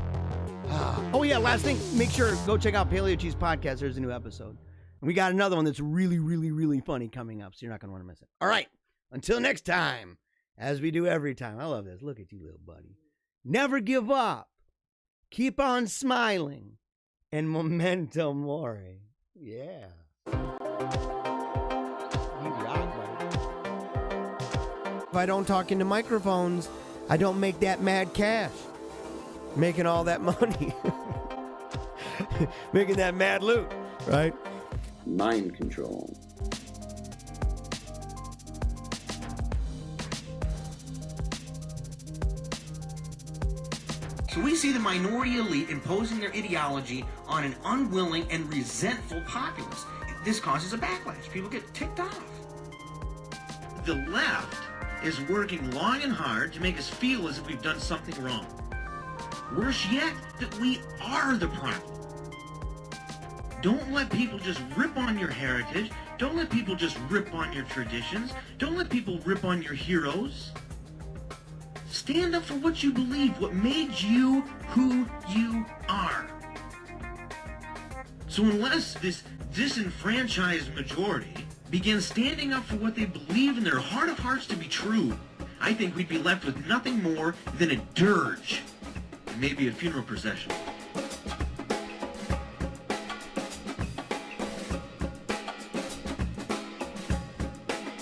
Oh, yeah, last thing, make sure, go check out Paleo Cheese Podcast. There's a new episode. And we got another one that's really, really, really funny coming up, so you're not going to want to miss it. All right, until next time, as we do every time. I love this. Look at you, little buddy. Never give up. Keep on smiling. And memento mori. Yeah. You rock, buddy. If I don't talk into microphones, I don't make that mad cash. Making all that money. Making that mad loot, right? Mind control. So we see the minority elite imposing their ideology on an unwilling and resentful populace. This causes a backlash. People get ticked off. The left is working long and hard to make us feel as if we've done something wrong. Worse yet, that we are the problem. Don't let people just rip on your heritage. Don't let people just rip on your traditions. Don't let people rip on your heroes. Stand up for what you believe, what made you who you are. So unless this disenfranchised majority began standing up for what they believe in their heart of hearts to be true, I think we'd be left with nothing more than a dirge, and maybe a funeral procession.